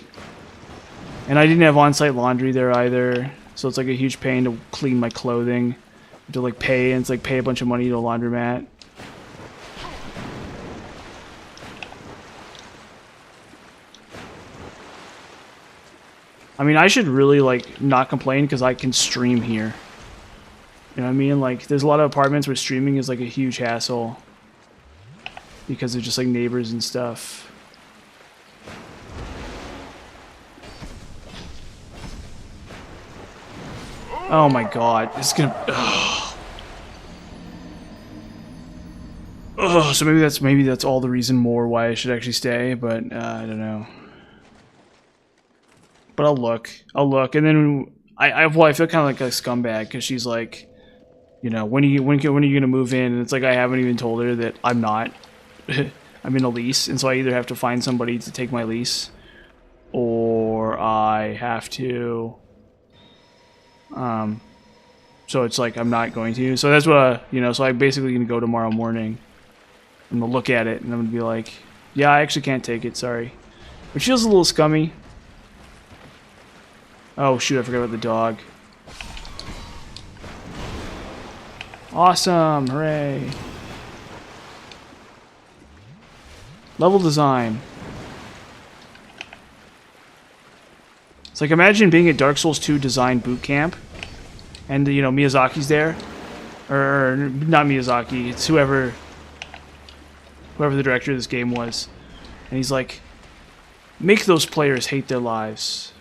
And I didn't have on-site laundry there either. So it's like a huge pain to clean my clothing. To like pay, and it's like pay a bunch of money to a laundromat. I mean, I should really like not complain because I can stream here. You know what I mean? Like there's a lot of apartments where streaming is like a huge hassle. Because they're just like neighbors and stuff. Oh my god, it's gonna. Oh, so maybe that's all the reason more why I should actually stay, but I don't know. But I'll look, and then I feel kind of like a scumbag because she's like, you know, when are you gonna move in? And it's like I haven't even told her that I'm not. I'm in a lease, and so I either have to find somebody to take my lease, or I have to. So it's like I'm not going to. So that's what you know. So I'm basically gonna go tomorrow morning. I'm gonna look at it, and I'm gonna be like, "Yeah, I actually can't take it. Sorry." It feels a little scummy. Oh shoot! I forgot about the dog. Awesome! Hooray! Level design. It's like imagine being at Dark Souls 2 design boot camp, and you know Miyazaki's there, or not Miyazaki. It's whoever the director of this game was, and he's like, make those players hate their lives.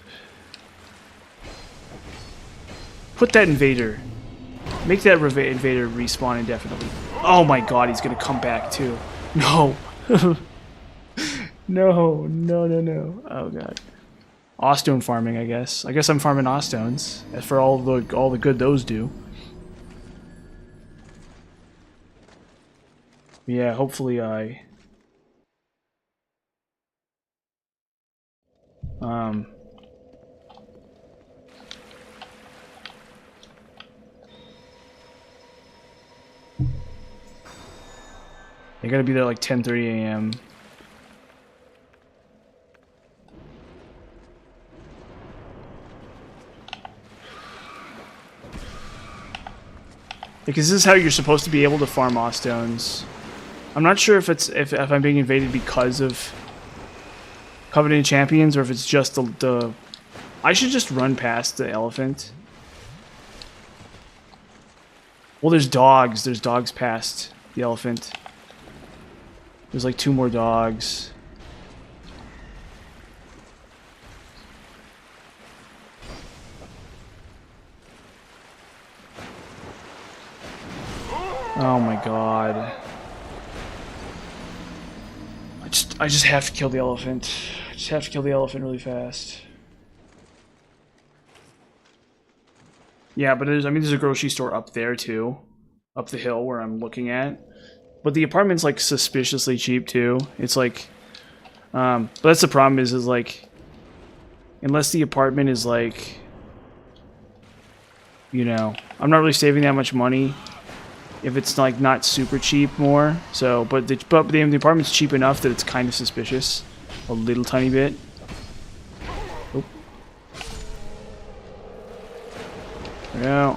Put that invader. Make that invader respawn indefinitely. Oh my god, he's gonna come back too. No. No. Oh god. Ostone farming, I guess. I guess I'm farming Ostones. As for all the good those do. Yeah, hopefully I I gotta be there like 10:30 a.m. Because this is how you're supposed to be able to farm Ostones. I'm not sure if it's if I'm being invaded because of Covenant Champions or if it's just the I should just run past the elephant. Well, there's dogs. There's dogs past the elephant. There's like 2 more dogs. Oh my god. I just have to kill the elephant. I just have to kill the elephant really fast. Yeah, but there's a grocery store up there too. Up the hill where I'm looking at. But the apartment's like suspiciously cheap too. It's like but that's the problem is like unless the apartment is like, you know, I'm not really saving that much money if it's like not super cheap more. So but the apartment's cheap enough that it's kind of suspicious a little tiny bit. Oh. Yeah.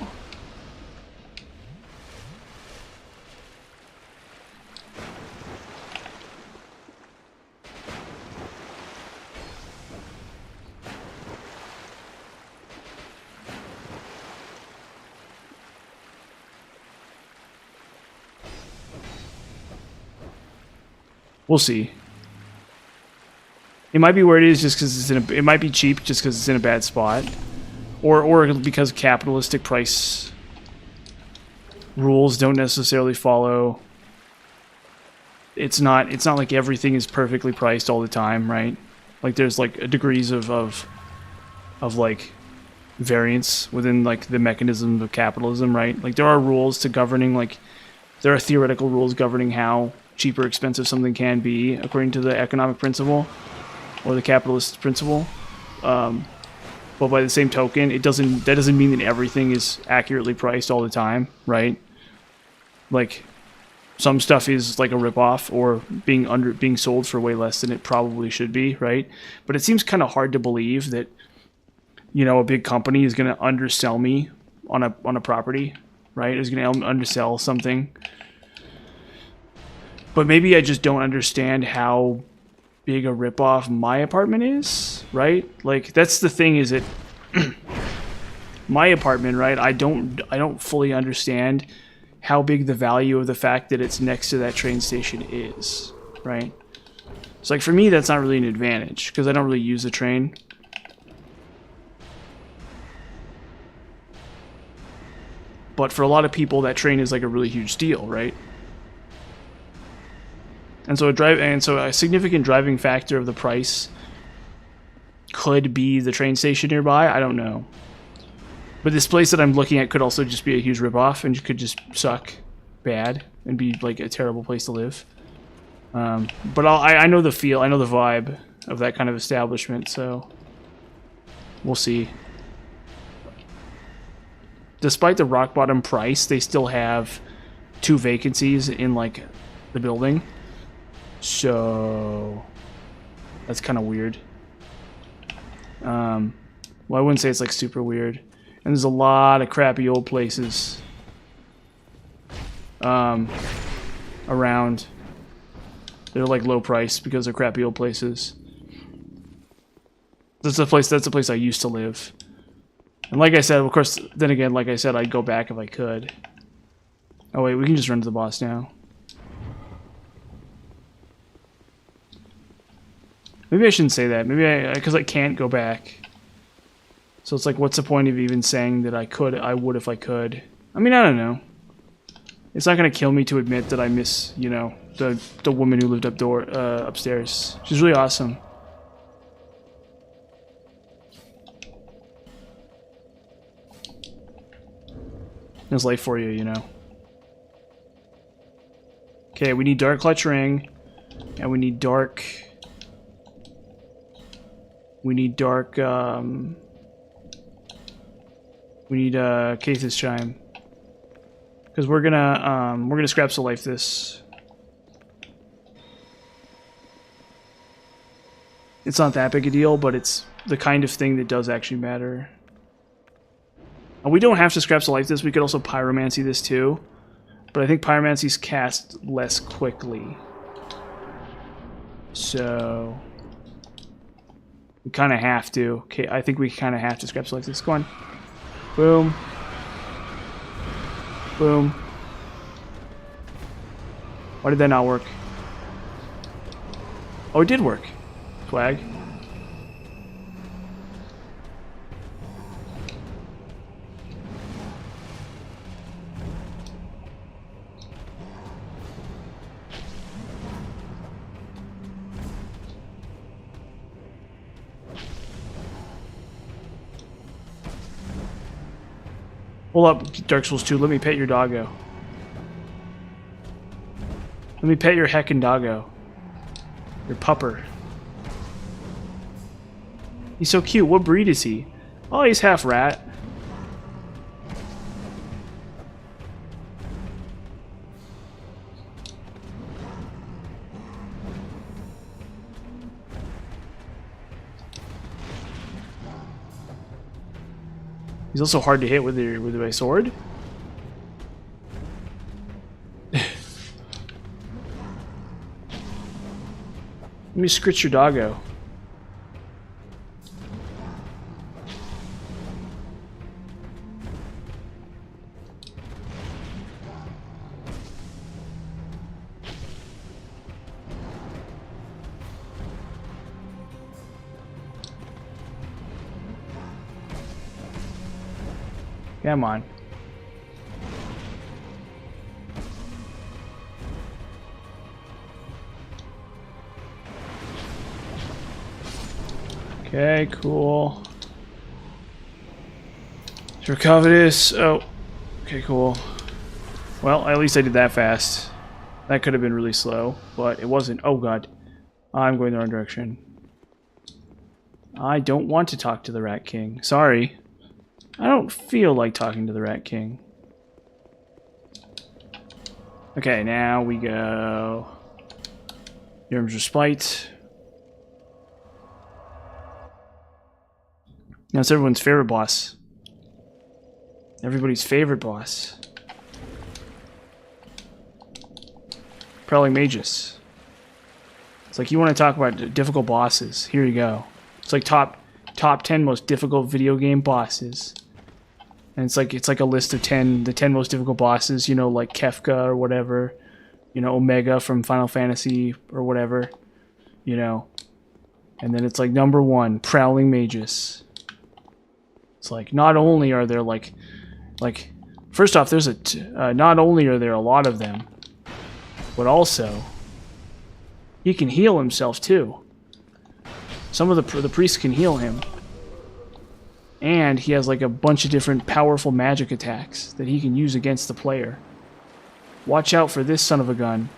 We'll see. It might be where it is just because it's in a. It might be cheap just because it's in a bad spot, or because capitalistic price rules don't necessarily follow. It's not like everything is perfectly priced all the time, right? Like there's like degrees of like variance within like the mechanism of capitalism, right? Like there are rules to governing, like there are theoretical rules governing how cheap or expensive something can be according to the economic principle or the capitalist principle. But by the same token, that doesn't mean that everything is accurately priced all the time, right? Like some stuff is like a ripoff or being sold for way less than it probably should be, right? But it seems kind of hard to believe that, you know, a big company is going to undersell me on a property, right? Is going to undersell something. But maybe I just don't understand how big a ripoff my apartment is, right? Like that's the thing, is that my apartment, right? I don't fully understand how big the value of the fact that it's next to that train station is, right? So like for me, that's not really an advantage because I don't really use the train. But for a lot of people, that train is like a really huge deal, right? And so a significant driving factor of the price could be the train station nearby. I don't know. But this place that I'm looking at could also just be a huge ripoff and could just suck bad and be like a terrible place to live. But I know the feel, I know the vibe of that kind of establishment, so we'll see. Despite the rock bottom price, they still have 2 vacancies in like the building. So that's kind of weird. Well, I wouldn't say it's like super weird. And there's a lot of crappy old places around. They're like low price because they're crappy old places. That's the place I used to live. And like I said, of course, then again, like I said, I'd go back if I could. Oh wait, we can just run to the boss now. Maybe I shouldn't say that. Maybe because I can't go back. So it's like, what's the point of even saying that I would if I could? I mean, I don't know. It's not gonna kill me to admit that I miss, you know, the woman who lived upstairs. She's really awesome. There's life for you, you know. Okay, we need Dark Clutch Ring, and we need Dark. We need Dark. We need Kaith's Chime, because we're gonna Scrap Soul Life this. It's not that big a deal, but it's the kind of thing that does actually matter. And we don't have to Scrap Soul Life this. We could also Pyromancy this too, but I think Pyromancy's cast less quickly. So we kind of have to. Okay, I think we kind of have to Scrap Soul Life this. Go on. Boom. Boom. Why did that not work? Oh, it did work. Swag. Hold up, Dark Souls 2. Let me pet your doggo. Let me pet your heckin' doggo. Your pupper. He's so cute. What breed is he? Oh, he's half rat. He's also hard to hit with my sword. Let me scritch your doggo. Come on. Okay, cool. Covetous. Oh. Okay, cool. Well, at least I did that fast. That could have been really slow, but it wasn't. Oh god. I'm going the wrong direction. I don't want to talk to the Rat King. Sorry. I don't feel like talking to the Rat King. Okay, now we go. Yerm's Respite. Now it's everyone's favorite boss. Everybody's favorite boss. Prowling Magus. It's like you want to talk about difficult bosses. Here you go. It's like top 10 most difficult video game bosses. And it's like a list of the 10 most difficult bosses, you know, like Kefka or whatever. You know, Omega from Final Fantasy or whatever. You know. And then it's like number 1, Prowling Magus. It's like not only are there like first off, there's not only are there a lot of them, but also he can heal himself too. Some of the priests can heal him, and he has like a bunch of different powerful magic attacks that he can use against the player. Watch out for this son of a gun,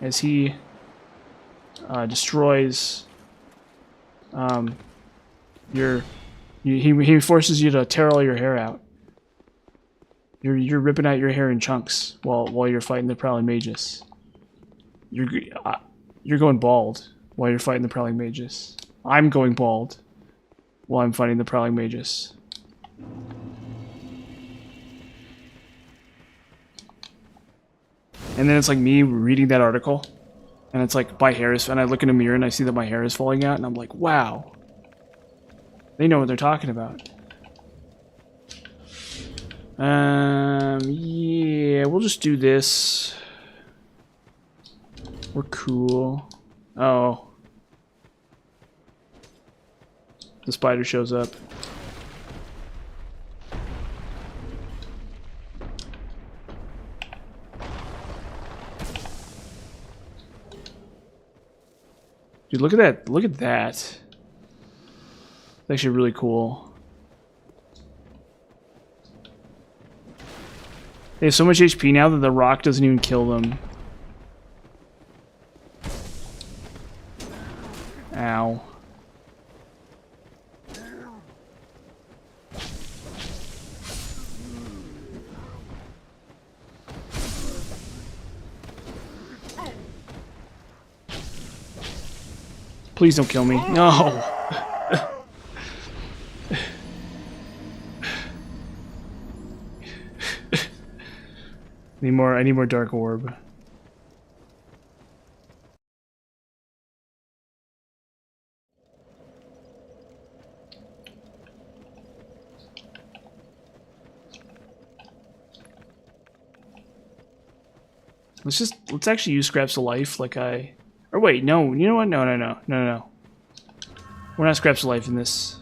as he destroys He forces you to tear all your hair out. You're ripping out your hair in chunks while you're fighting the Prowling Magus. You're going bald while you're fighting the Prowling Magus. I'm going bald while I'm fighting the Prowling Magus. And then it's like me reading that article, and it's like my hair is, and I look in a mirror and I see that my hair is falling out, and I'm like, wow. They know what they're talking about. Yeah, we'll just do this. We're cool. Oh. The spider shows up. Dude, look at that. Look at that. It's actually really cool. They have so much HP now that the rock doesn't even kill them. Ow. Please don't kill me. No. I need more dark orb. Let's actually use Scraps of Life like I... Or wait, no, you know what? No. We're not Scraps of Life in this.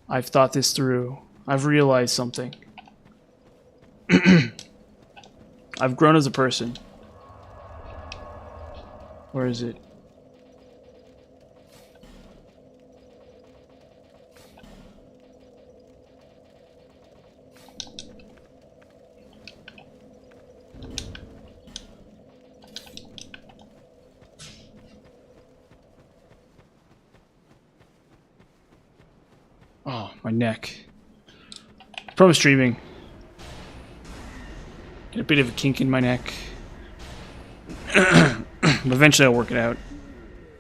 I've thought this through. I've realized something. I've grown as a person. Where is it? Oh, my neck. From streaming. Get a bit of a kink in my neck. But eventually I'll work it out.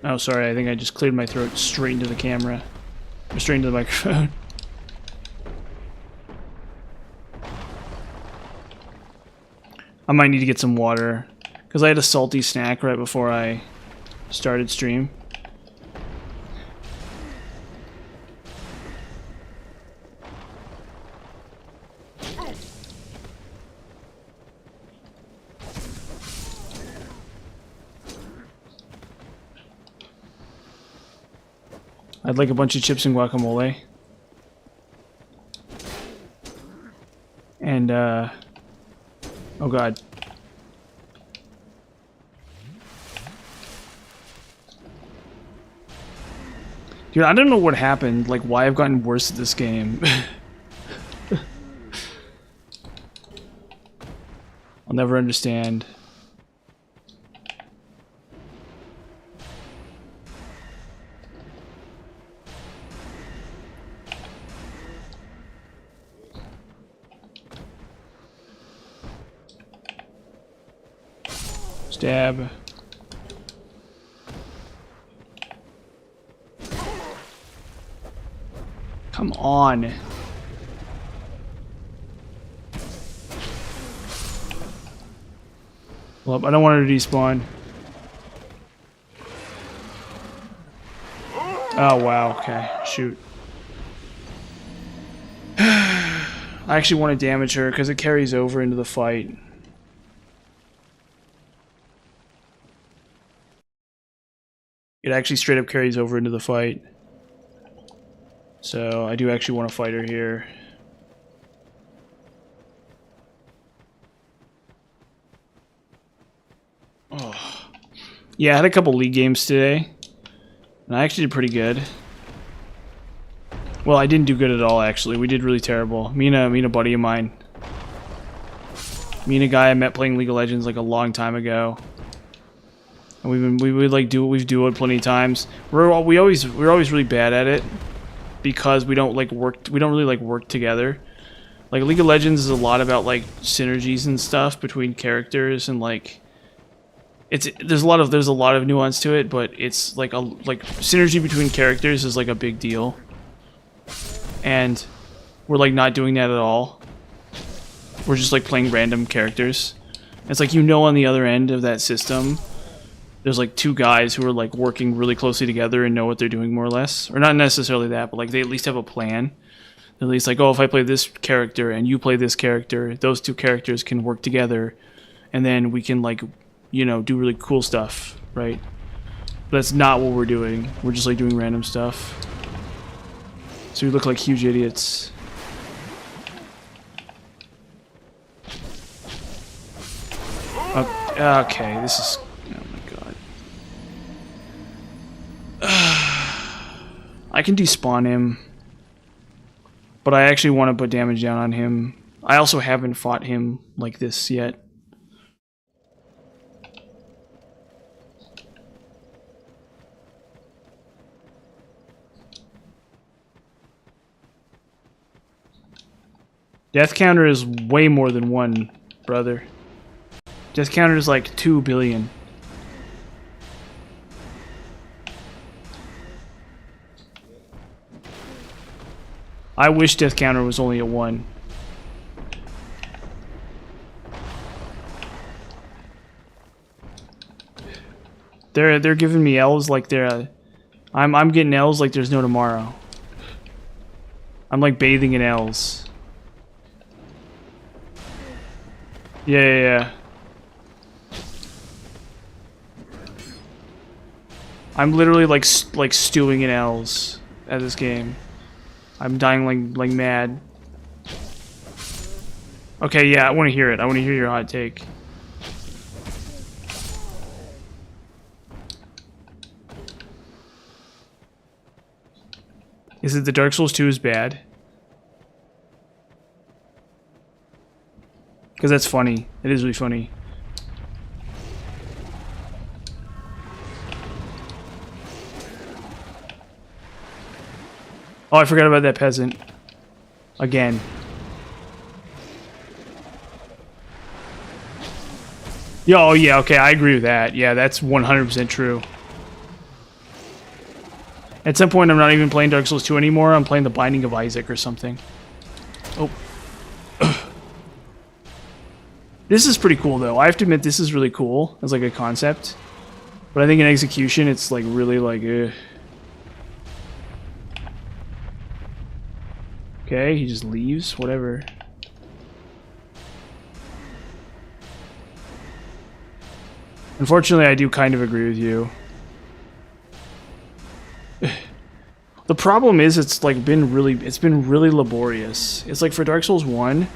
Oh, sorry, I think I just cleared my throat straight into the camera. Or straight into the microphone. I might need to get some water. Because I had a salty snack right before I started stream. I'd like a bunch of chips and guacamole. And, oh god. Dude, I don't know what happened, like why I've gotten worse at this game. I'll never understand. Stab. Come on. Well, I don't want her to despawn. Oh, wow. Okay. Shoot. I actually want to damage her because it carries over into the fight. It actually straight up carries over into the fight. So I do actually want to fight her here. Oh. Yeah, I had a couple league games today. And I actually did pretty good. Well, I didn't do good at all, actually. We did really terrible. Me and a buddy of mine. Me and a guy I met playing League of Legends like a long time ago. And we've duoed plenty of times. We're always really bad at it because we don't really like work together. Like League of Legends is a lot about like synergies and stuff between characters and like there's a lot of nuance to it, but it's like synergy between characters is like a big deal. And we're like not doing that at all. We're just like playing random characters. It's like, you know, on the other end of that system there's like two guys who are like working really closely together and know what they're doing more or less. Or not necessarily that, but like they at least have a plan. At least like, oh, if I play this character and you play this character, those two characters can work together and then we can like, you know, do really cool stuff, right? But that's not what we're doing. We're just like doing random stuff. So we look like huge idiots. Okay, this is... I can despawn him, but I actually want to put damage down on him. I also haven't fought him like this yet. Death counter is way more than 1, brother. Death counter is like 2 billion. I wish death counter was only a 1. They're giving me L's like they're I'm getting L's like there's no tomorrow. I'm like bathing in L's. Yeah. I'm literally like stewing in L's at this game. I'm dying like mad. Okay, yeah, I want to hear it. I want to hear your hot take. Is it the Dark Souls 2 is bad? Because that's funny. It is really funny. Oh, I forgot about that peasant. Again. Oh yeah, okay, I agree with that. Yeah, that's 100% true. At some point, I'm not even playing Dark Souls 2 anymore. I'm playing The Binding of Isaac or something. Oh. This is pretty cool, though. I have to admit, this is really cool as like a concept. But I think in execution, it's like really like... Okay, he just leaves. Whatever. Unfortunately, I do kind of agree with you. The problem is it's been really laborious. It's like for Dark Souls 1,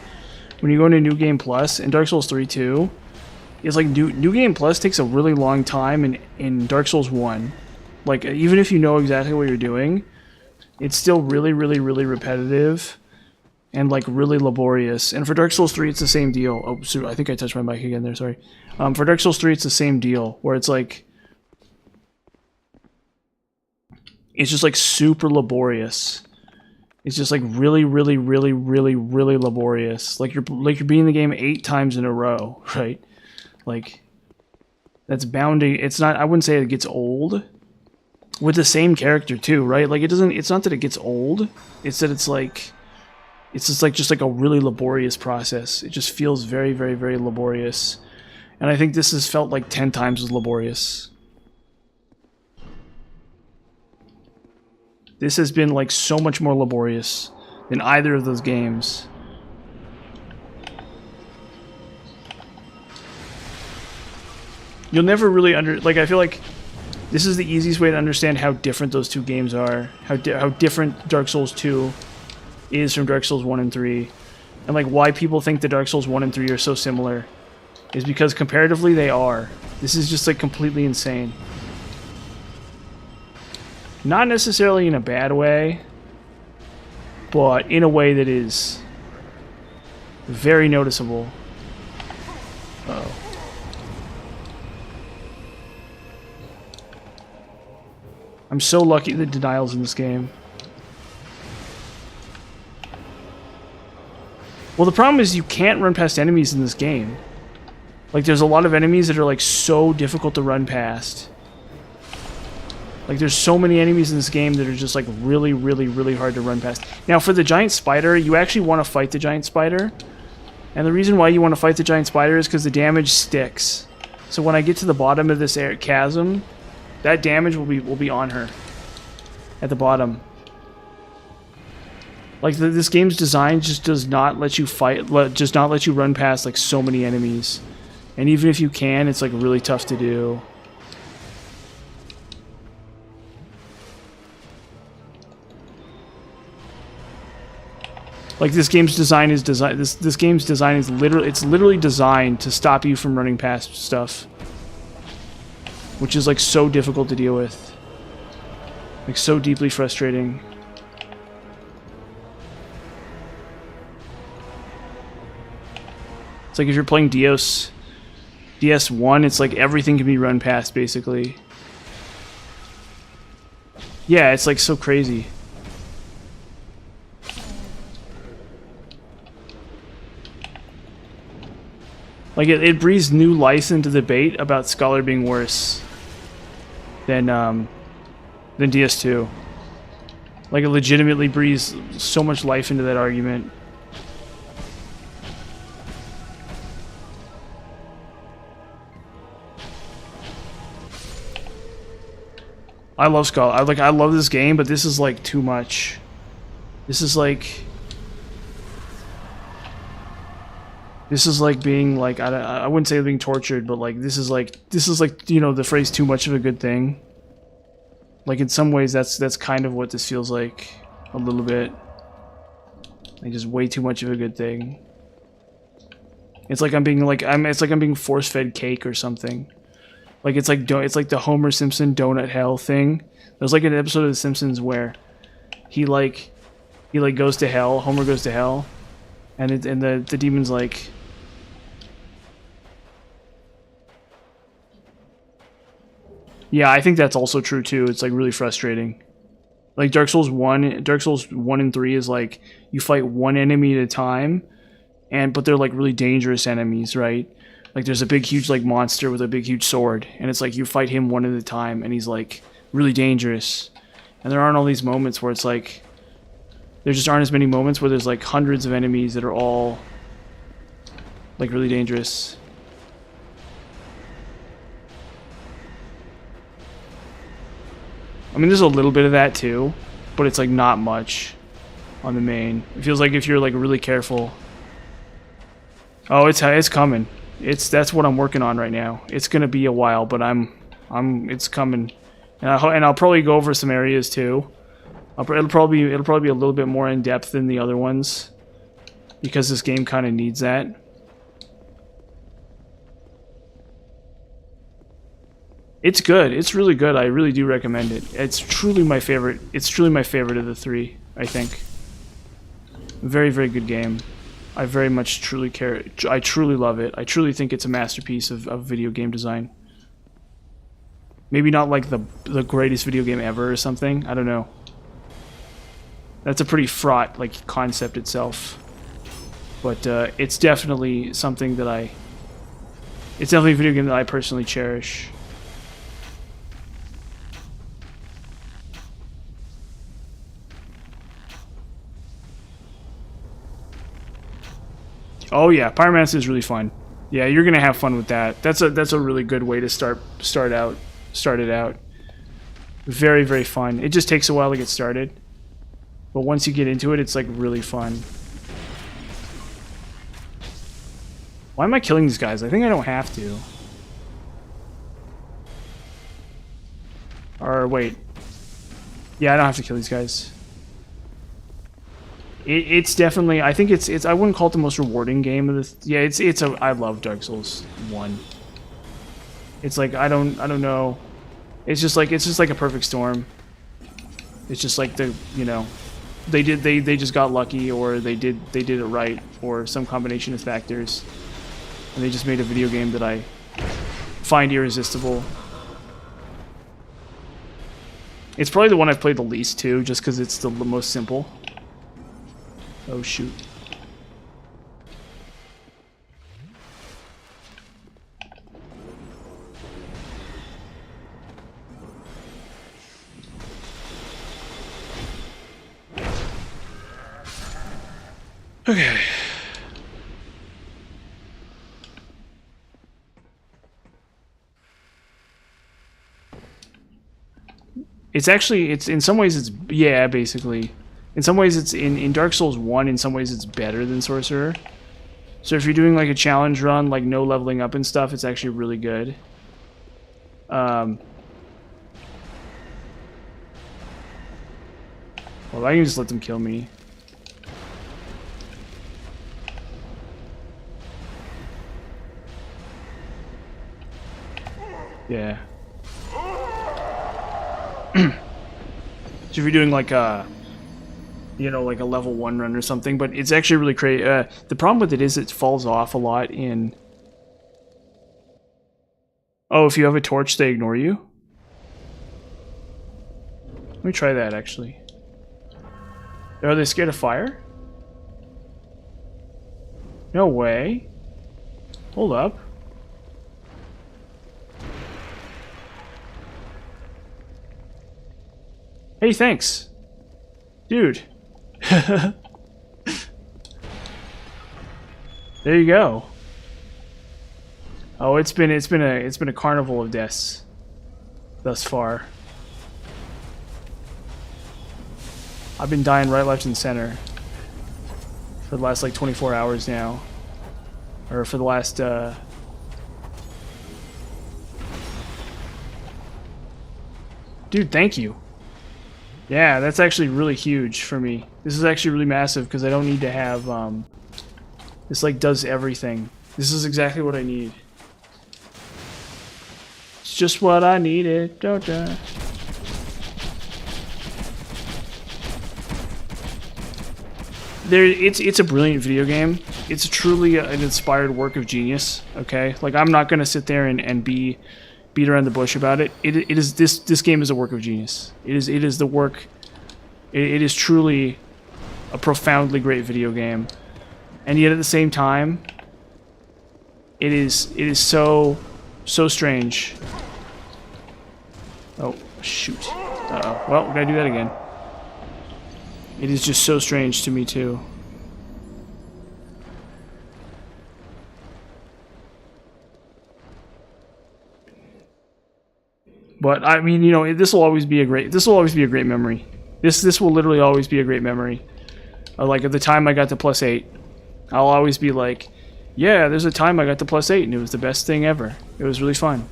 when you go into New Game Plus, in Dark Souls 3 too, it's like New Game Plus takes a really long time in Dark Souls 1. Like, even if you know exactly what you're doing, it's still really, really, really repetitive and like really laborious. And for Dark Souls 3, it's the same deal. Oh, so I think I touched my mic again there, sorry. For Dark Souls 3, it's the same deal, where it's like, it's just like super laborious. It's just like really, really, really, really, really laborious. Like you're beating the game 8 times in a row, right? Like, that's bound to, it's not, I wouldn't say it gets old. With the same character too, right? Like, it's not that it gets old. It's that it's just like a really laborious process. It just feels very, very, very laborious. And I think this has felt like 10 times as laborious. This has been like so much more laborious than either of those games. You'll never really I feel like this is the easiest way to understand how different those two games are. How different Dark Souls 2 is from Dark Souls 1 and 3. And like why people think that Dark Souls 1 and 3 are so similar is because comparatively they are. This is just like completely insane. Not necessarily in a bad way, but in a way that is very noticeable. Uh-oh. I'm so lucky that denial's in this game. Well, the problem is you can't run past enemies in this game. Like, there's a lot of enemies that are, like, so difficult to run past. Like, there's so many enemies in this game that are just, like, really, really, really hard to run past. Now, for the giant spider, you actually want to fight the giant spider. And the reason why you want to fight the giant spider is because the damage sticks. So when I get to the bottom of this chasm, that damage will be on her. At the bottom. Like, this game's design just does not let you fight, just not let you run past, like, so many enemies. And even if you can, it's, like, really tough to do. Like, this game's design is this game's design is literally designed to stop you from running past stuff. Which is, like, so difficult to deal with. Like, so deeply frustrating. It's like if you're playing DS1, it's like everything can be run past, basically. Yeah, it's, like, so crazy. Like, it breathes new life into the debate about Scholar being worse than DS2. Like, it legitimately breathes so much life into that argument. I love Scholar. I love this game, but this is, like, too much. This is like being, like, I wouldn't say being tortured, but, like, this is like, you know, the phrase "too much of a good thing." Like, in some ways, that's kind of what this feels like, a little bit. Like, just way too much of a good thing. It's like I'm being force-fed cake or something. Like, it's like the Homer Simpson donut hell thing. There's, like, an episode of The Simpsons where he goes to hell. Homer goes to hell, and the demon's like. Yeah, I think that's also true too. It's, like, really frustrating. Like, Dark Souls 1 and 3 is like you fight one enemy at a time, but they're, like, really dangerous enemies, right? Like, there's a big huge, like, monster with a big huge sword, and it's like you fight him one at a time, and he's, like, really dangerous. And there aren't all these moments where it's like there just aren't as many moments where there's, like, hundreds of enemies that are all, like, really dangerous. I mean, there's a little bit of that too, but it's, like, not much on the main. It feels like if you're, like, really careful. Oh, it's coming. That's what I'm working on right now. It's gonna be a while, but it's coming, and I'll probably go over some areas too. It'll probably be a little bit more in depth than the other ones, because this game kind of needs that. It's good. It's really good. I really do recommend it. It's truly my favorite. It's truly my favorite of the three, I think. Very, very good game. I very much truly care. I truly love it. I truly think it's a masterpiece of video game design. Maybe not like the greatest video game ever or something. I don't know. That's a pretty fraught like concept itself. But it's definitely something that it's definitely a video game that I personally cherish. Oh yeah, Pyromancer is really fun. Yeah, you're gonna have fun with that. That's a really good way to start it out. Very, very fun. It just takes a while to get started, but once you get into it, it's like really fun. Why am I killing these guys? I think I don't have to. Or wait. Yeah, I don't have to kill these guys. It's definitely, I think it's I wouldn't call it the most rewarding game of this. Yeah, I love Dark Souls 1. It's like I don't know. It's just like a perfect storm. It's just like they just got lucky, or they did it right, or some combination of factors. And they just made a video game that I find irresistible. It's probably the one I've played the least too, just because it's the most simple. Oh shoot. Okay. It's in some ways yeah, basically. In some ways it's in Dark Souls 1, in some ways it's better than Sorcerer. So if you're doing like a challenge run, like no leveling up and stuff, it's actually really good. Well, I can just let them kill me. Yeah. So if you're doing like a, like a level 1 run or something, but it's actually really great. The problem with it is it falls off a lot in... Oh, if you have a torch, they ignore you? Let me try that, actually. Are they scared of fire? No way. Hold up. Hey, thanks. Dude. There you go. Oh, it's been a carnival of deaths thus far. I've been dying right, left, and center for the last like 24 hours now, or for the last Dude, thank you. Yeah, that's actually really huge for me. This is actually really massive because I don't need to have this like does everything. This is exactly what I need. It's just what I needed. Don't I? It's a brilliant video game. It's truly an inspired work of genius. Okay, like I'm not gonna sit there and beat around the bush about it. It is this game is a work of genius. It is the work. It is truly a profoundly great video game, and yet at the same time, it is so strange. Oh shoot! Uh-oh. Well, we gotta do that again. It is just so strange to me too. But I mean, this will always be a great memory. This will literally always be a great memory. Like at the time I got to +8, I'll always be like, yeah, there's a time I got to +8 and it was the best thing ever. It was really fun.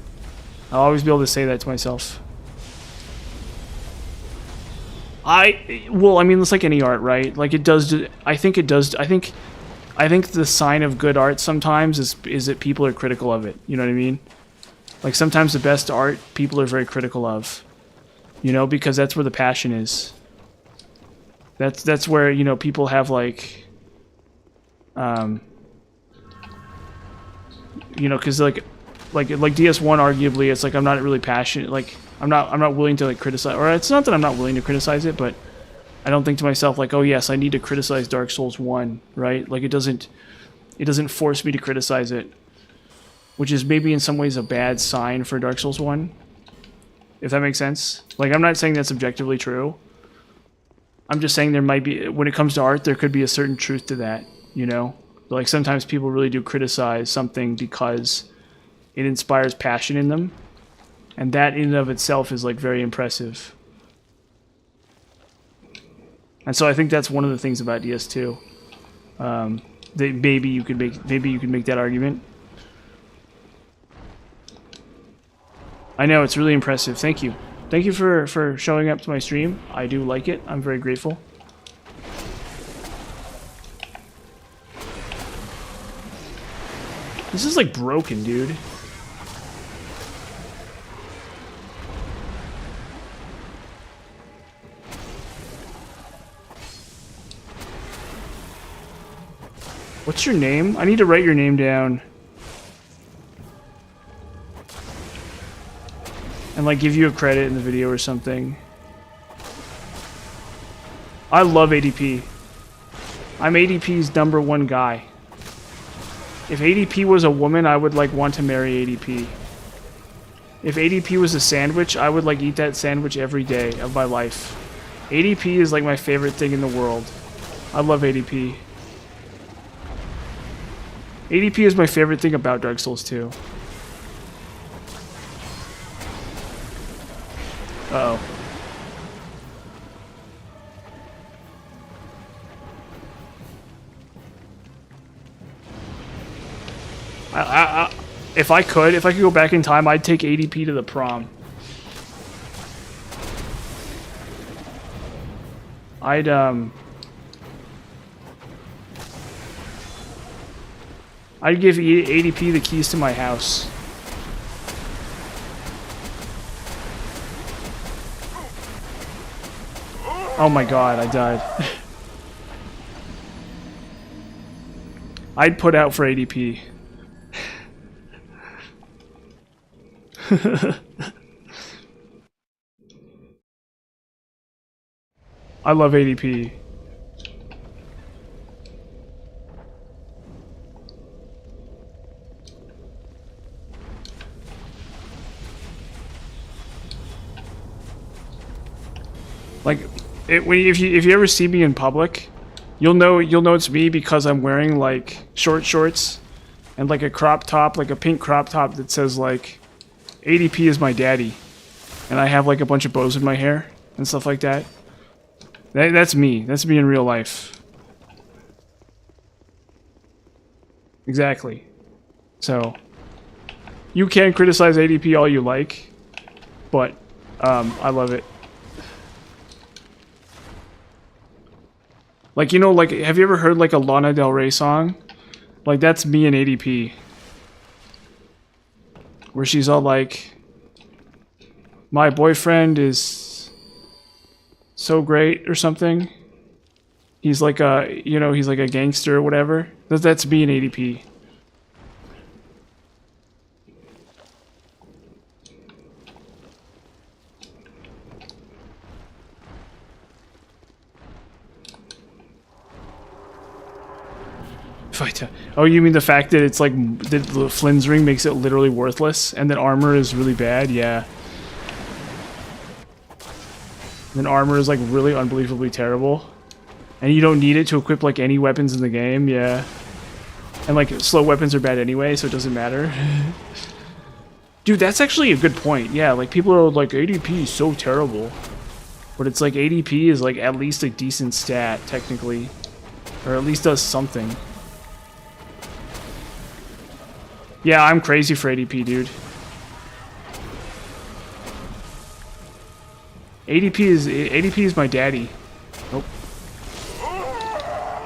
I'll always be able to say that to myself. Well, I mean, it's like any art, right? Like it does. I think I think the sign of good art sometimes is that people are critical of it. You know what I mean? Like sometimes the best art people are very critical of. You know, because that's where the passion is. That's where, you know, people have like you know, because like DS1 arguably it's like I'm not really passionate, like I'm not willing to like criticize, or it's not that I'm not willing to criticize it, but I don't think to myself like, oh yes, I need to criticize Dark Souls 1, right? Like it doesn't force me to criticize it, which is maybe in some ways a bad sign for Dark Souls 1, if that makes sense. Like I'm not saying that's objectively true. I'm just saying there might be, when it comes to art, there could be a certain truth to that, you know? Like sometimes people really do criticize something because it inspires passion in them, and that in and of itself is like very impressive. And so I think that's one of the things about DS2. That maybe you could make that argument. I know, it's really impressive. Thank you. Thank you for showing up to my stream. I do like it. I'm very grateful. This is like broken, dude. What's your name? I need to write your name down. And like give you a credit in the video or something. I love ADP. I'm ADP's #1 guy. If ADP was a woman, I would like want to marry ADP. If ADP was a sandwich, I would like eat that sandwich every day of my life. ADP is like my favorite thing in the world. I love ADP. ADP is my favorite thing about Dark Souls 2. Uh-oh. If I could go back in time, I'd take ADP to the prom. I'd give ADP the keys to my house. Oh my god, I died. I'd put out for ADP. I love ADP. Like, if you ever see me in public, you'll know it's me because I'm wearing like short shorts and like a crop top, like a pink crop top that says like ADP is my daddy, and I have like a bunch of bows in my hair and stuff like that. That's me. That's me in real life. Exactly. So you can criticize ADP all you like, but I love it. Like, you know, like, have you ever heard like a Lana Del Rey song? Like, that's me and ADP. Where she's all like, my boyfriend is so great or something. He's like a, you know, he's like a gangster or whatever. That's me and ADP. Oh, you mean the fact that it's like the Flynn's ring makes it literally worthless, and that armor is really bad? Yeah. And then armor is like really unbelievably terrible, and you don't need it to equip like any weapons in the game. Yeah. And like slow weapons are bad anyway, so it doesn't matter. Dude, that's actually a good point. Yeah, like people are like ADP is so terrible, but it's like ADP is like at least a decent stat technically, or at least does something. Yeah, I'm crazy for ADP, dude. ADP is my daddy. Nope.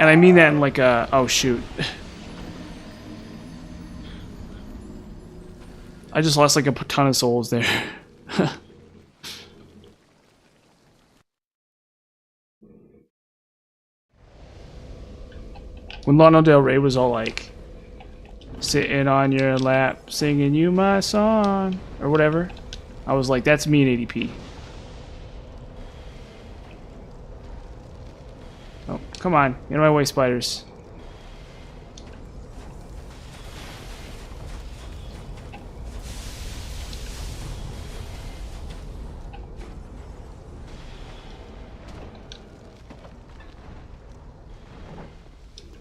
And I mean that in like a... Oh, shoot. I just lost like a ton of souls there. When Lana Del Rey was all like, sitting on your lap, singing you my song, or whatever, I was like, that's me in ADP. Oh, come on. Get out of my way, spiders.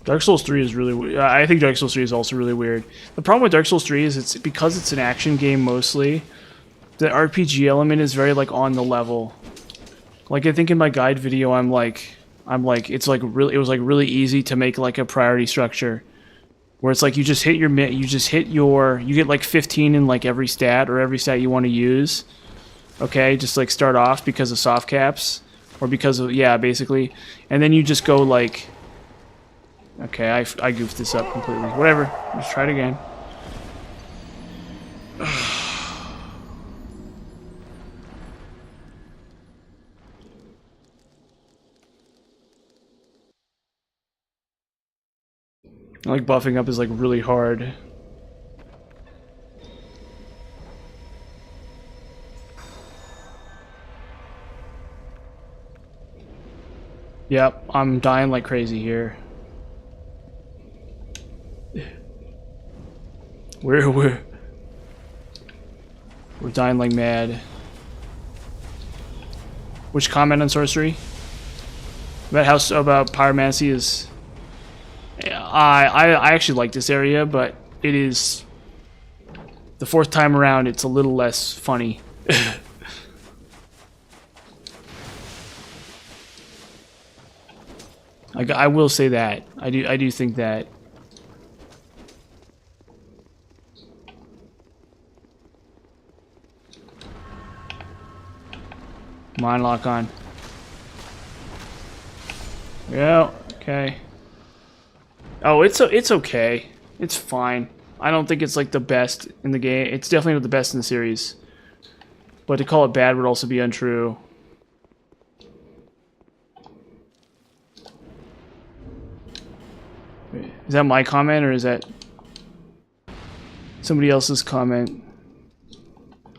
Dark Souls 3 is really... I think Dark Souls 3 is also really weird. The problem with Dark Souls 3 is it's because it's an action game mostly, the RPG element is very like on the level. Like I think in my guide video I'm like it's like really, it was like really easy to make like a priority structure where it's like you just hit your you get like 15 in like every stat or every stat you want to use. Okay, just like start off because of soft caps or because of, yeah, basically, and then you just go like, okay, I goofed this up completely. Whatever. Let's try it again. Like buffing up is like really hard. Yep, I'm dying like crazy here. We're dying like mad. Which comment on sorcery? About pyromancy is... I actually like this area, but it is... The fourth time around, it's a little less funny. I will say that. I do think that. Come on, lock on. Yeah, okay. Oh, it's okay. It's fine. I don't think it's like the best in the game. It's definitely not the best in the series. But to call it bad would also be untrue. Wait, is that my comment or is that somebody else's comment?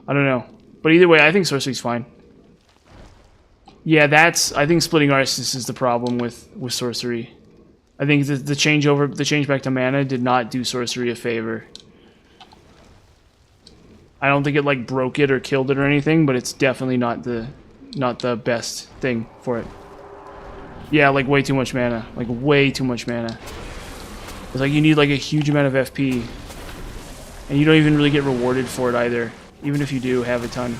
I don't know. But either way, I think sorcery's fine. Yeah, I think splitting Arceus is the problem with sorcery. I think the change back to mana did not do sorcery a favor. I don't think it like broke it or killed it or anything, but it's definitely not the best thing for it. Yeah, like way too much mana. Like way too much mana. It's like you need like a huge amount of FP. And you don't even really get rewarded for it either. Even if you do have a ton.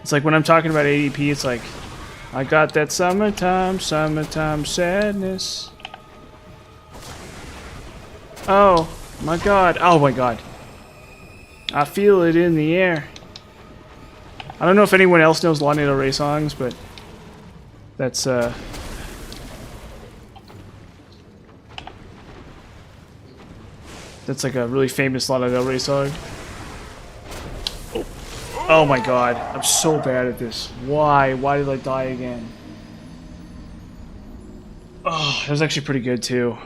It's like when I'm talking about ADP, it's like, I got that summertime sadness. Oh my god. Oh my god. I feel it in the air. I don't know if anyone else knows Lana Del Rey songs, but that's like a really famous Lana Del Rey song. Oh my god, I'm so bad at this. Why? Why did I die again? Oh, that was actually pretty good too.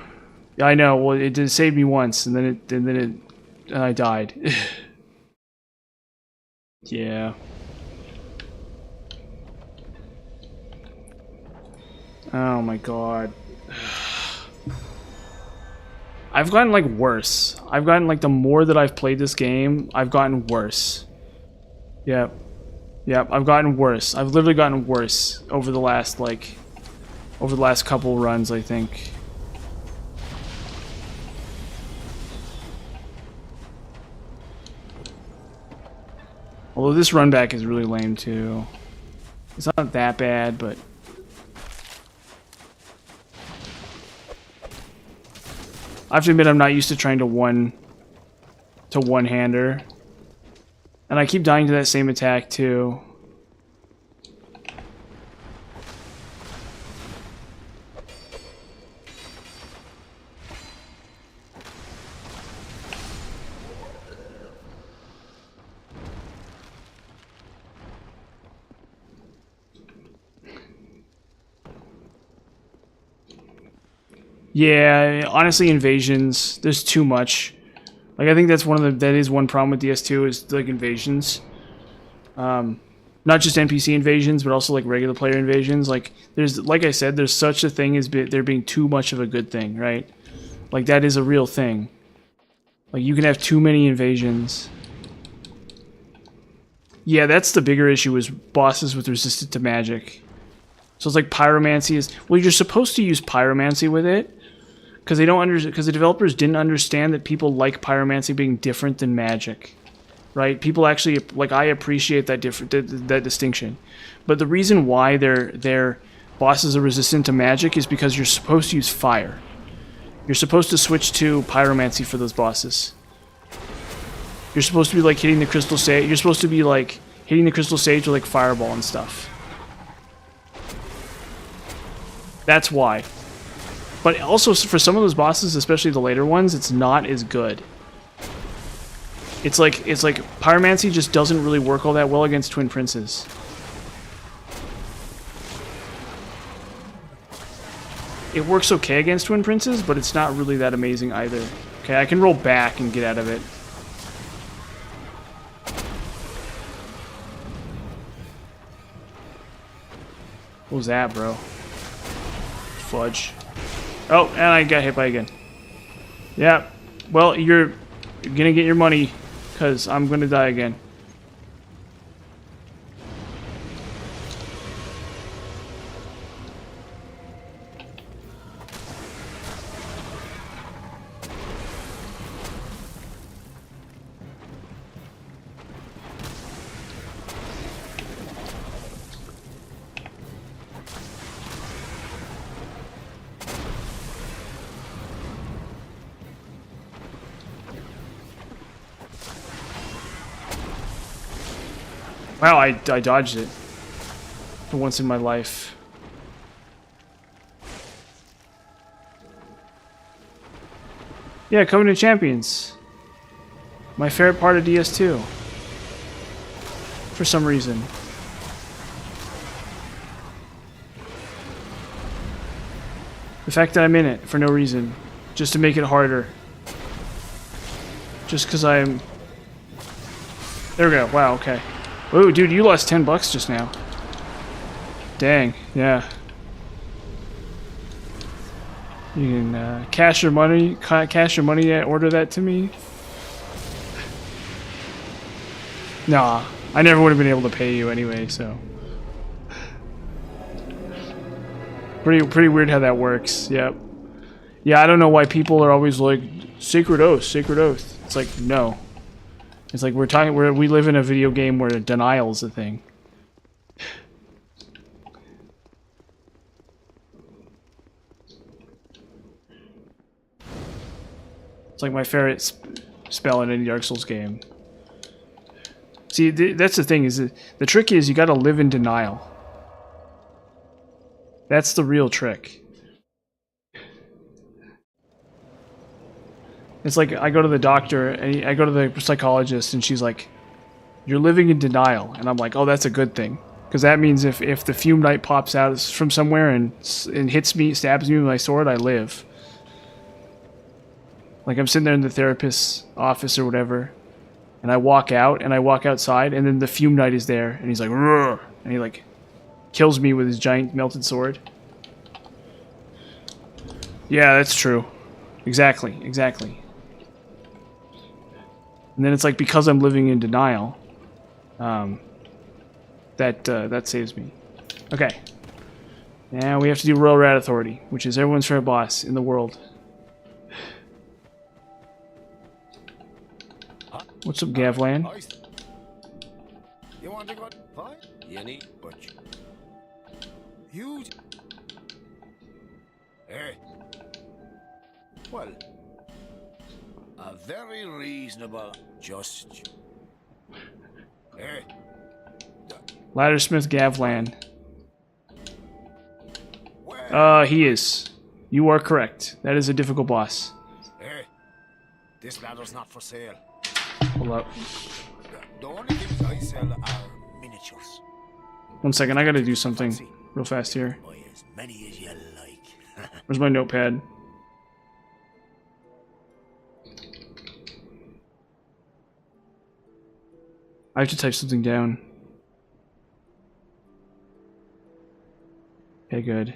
Yeah, I know. Well, it did save me once, and then I died. Yeah. Oh my god. I've gotten like worse. I've gotten like the more that I've played this game, I've gotten worse. Yep. Yep, I've gotten worse. I've literally gotten worse over the last couple runs, I think. Although this run back is really lame too. It's not that bad, but I have to admit I'm not used to trying to one-hander. And I keep dying to that same attack too. Yeah, honestly, invasions. There's too much. Like, I think that's that is one problem with DS2 is like invasions. Not just NPC invasions, but also like regular player invasions. Like, like I said, there's such a thing as there being too much of a good thing, right? Like, that is a real thing. Like, you can have too many invasions. Yeah, that's the bigger issue is bosses with resistance to magic. So it's like pyromancy is... Well, you're supposed to use pyromancy with it. Because the developers didn't understand that people like pyromancy being different than magic. Right? People actually... Like, I appreciate that that distinction. But the reason why their bosses are resistant to magic is because you're supposed to use fire. You're supposed to switch to pyromancy for those bosses. You're supposed to be like hitting the crystal sage. You're supposed to be like hitting the crystal sage with like fireball and stuff. That's why. But also for some of those bosses, especially the later ones, it's not as good. It's like pyromancy just doesn't really work all that well against Twin Princes. It works okay against Twin Princes, but it's not really that amazing either. Okay, I can roll back and get out of it. What was that, bro? Fudge. Oh, and I got hit by again. Yeah. Well, you're gonna get your money, because I'm gonna die again. Wow, I dodged it. For once in my life. Yeah, Covenant Champions. My favorite part of DS2. For some reason. The fact that I'm in it for no reason. Just to make it harder. Just because I'm... There we go. Wow, okay. Whoa, dude, you lost $10 just now. Dang, yeah. You can cash your money, order that to me. Nah, I never would have been able to pay you anyway, so. Pretty weird how that works, yep. Yeah, I don't know why people are always like, Sacred Oath, Sacred Oath. It's like, no. It's like we live in a video game where denial is a thing. It's like my favorite spell in any Dark Souls game. See, that's the thing, is the trick is you gotta live in denial. That's the real trick. It's like I go to the doctor, and I go to the psychologist, and she's like, "You're living in denial," and I'm like, "Oh, that's a good thing, because that means if the Fume Knight pops out from somewhere and hits me, stabs me with my sword, I live." Like I'm sitting there in the therapist's office or whatever, and I walk out, and I walk outside, and then the Fume Knight is there, and he's like, "Rrr," and he like kills me with his giant melted sword. Yeah, that's true. Exactly. And then it's like, because I'm living in denial, that saves me. Okay. Now we have to do Royal Rat Authority, which is everyone's favorite boss in the world. What's up, Gavlan? want to go? Fine. Yenny, but you. Eh. Well, a very reasonable just. Eh. Laddersmith Gavlan. Well, He is. You are correct. That is a difficult boss. eh. This ladder's not for sale. Hold up. The only things I sell are miniatures. 1 second, I gotta do something real fast here. Buy as many as you like. Where's my notepad? I have to type something down. Okay, good.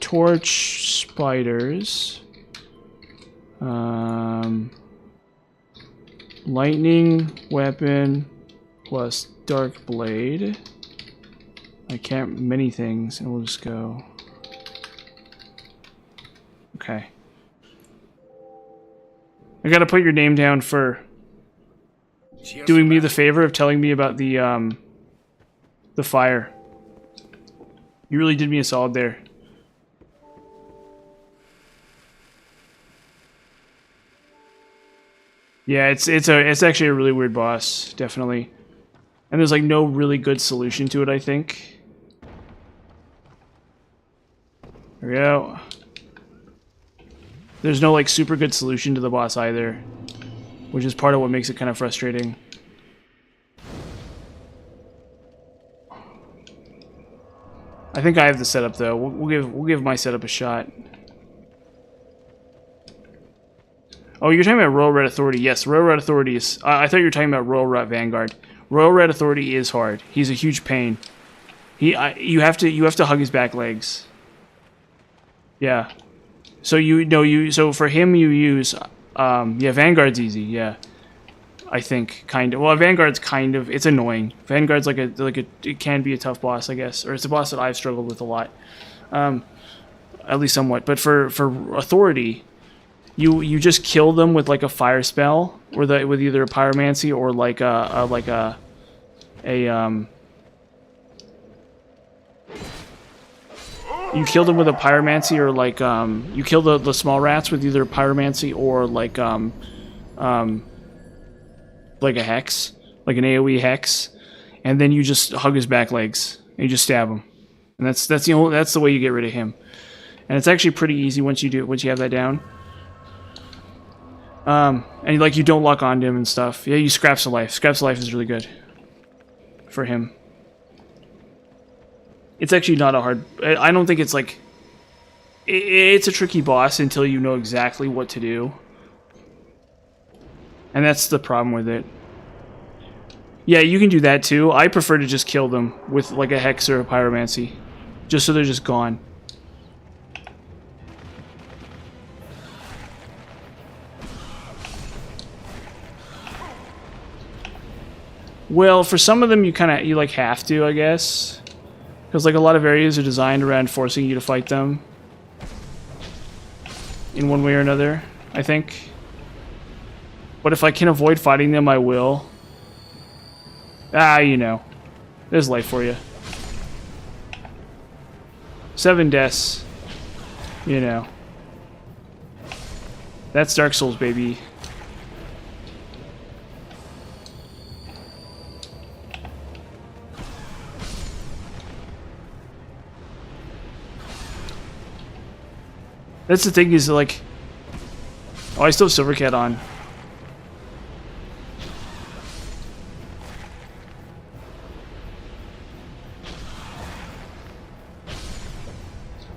Torch spiders. Lightning weapon plus dark blade. I can't many things, and we'll just go. Okay. I gotta put your name down for Cheers, doing me man. the favor of telling me about the fire. You really did me a solid there. Yeah, it's actually a really weird boss, definitely. And there's like no really good solution to it, I think. There we go. There's no like super good solution to the boss either, which is part of what makes it kind of frustrating. I think I have the setup though. We'll give my setup a shot. Oh, you're talking about Royal Red Authority. Yes, Royal Red Authority is... I thought you were talking about Royal Red Vanguard. Royal Red Authority is hard. He's a huge pain. You have to hug his back legs. Yeah. So for him you use yeah, Vanguard's easy, yeah. I think kind of. Well, Vanguard's kind of, it's annoying. Vanguard's like it can be a tough boss, I guess, or it's a boss that I've struggled with a lot. At least somewhat. But for Authority, you just kill them with like a fire spell, or with either a pyromancy or like you kill them with a pyromancy, or like you kill the small rats with either pyromancy or like a hex, like an AoE hex, and then you just hug his back legs and you just stab him, and that's the way you get rid of him. And it's actually pretty easy once you have that down. And like you don't lock onto him and stuff. Yeah, you Scraps of Life. Scraps of Life is really good for him. It's actually not a hard... I don't think it's like... It's a tricky boss until you know exactly what to do. And that's the problem with it. Yeah, you can do that too. I prefer to just kill them with like a Hex or a Pyromancy. Just so they're just gone. Well, for some of them you like have to, I guess. Because like a lot of areas are designed around forcing you to fight them. In one way or another, I think. But if I can avoid fighting them, I will. You know. There's life for you. 7 deaths. You know. That's Dark Souls, baby. That's the thing, is like... Oh, I still have Silvercat on.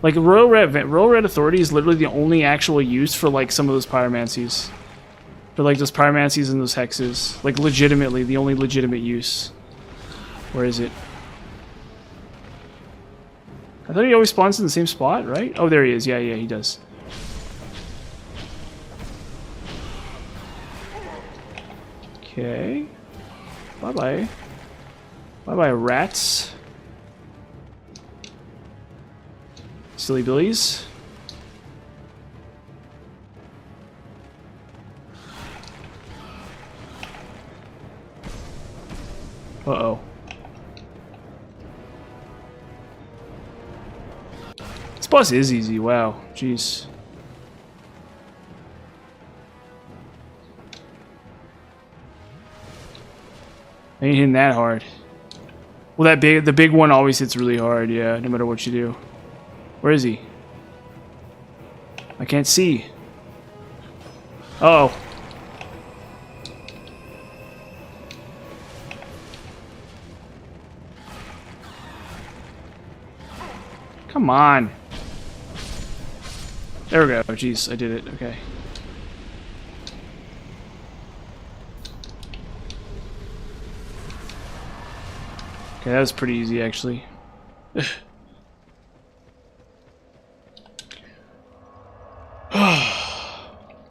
Like, Royal Red Authority is literally the only actual use for, like, some of those Pyromancies. For, like, those Pyromancies and those Hexes. Like, legitimately, the only legitimate use. Where is it? I thought he always spawns in the same spot, right? Oh, there he is. Yeah, he does. Okay. Bye-bye. Bye-bye, rats. Silly billies. Uh-oh. This boss is easy. Wow. Jeez. I ain't hitting that hard. Well, the big one always hits really hard, yeah, no matter what you do. Where is he? I can't see. Uh-oh. Come on. There we go. Oh, jeez, I did it. Okay. Okay, that was pretty easy, actually.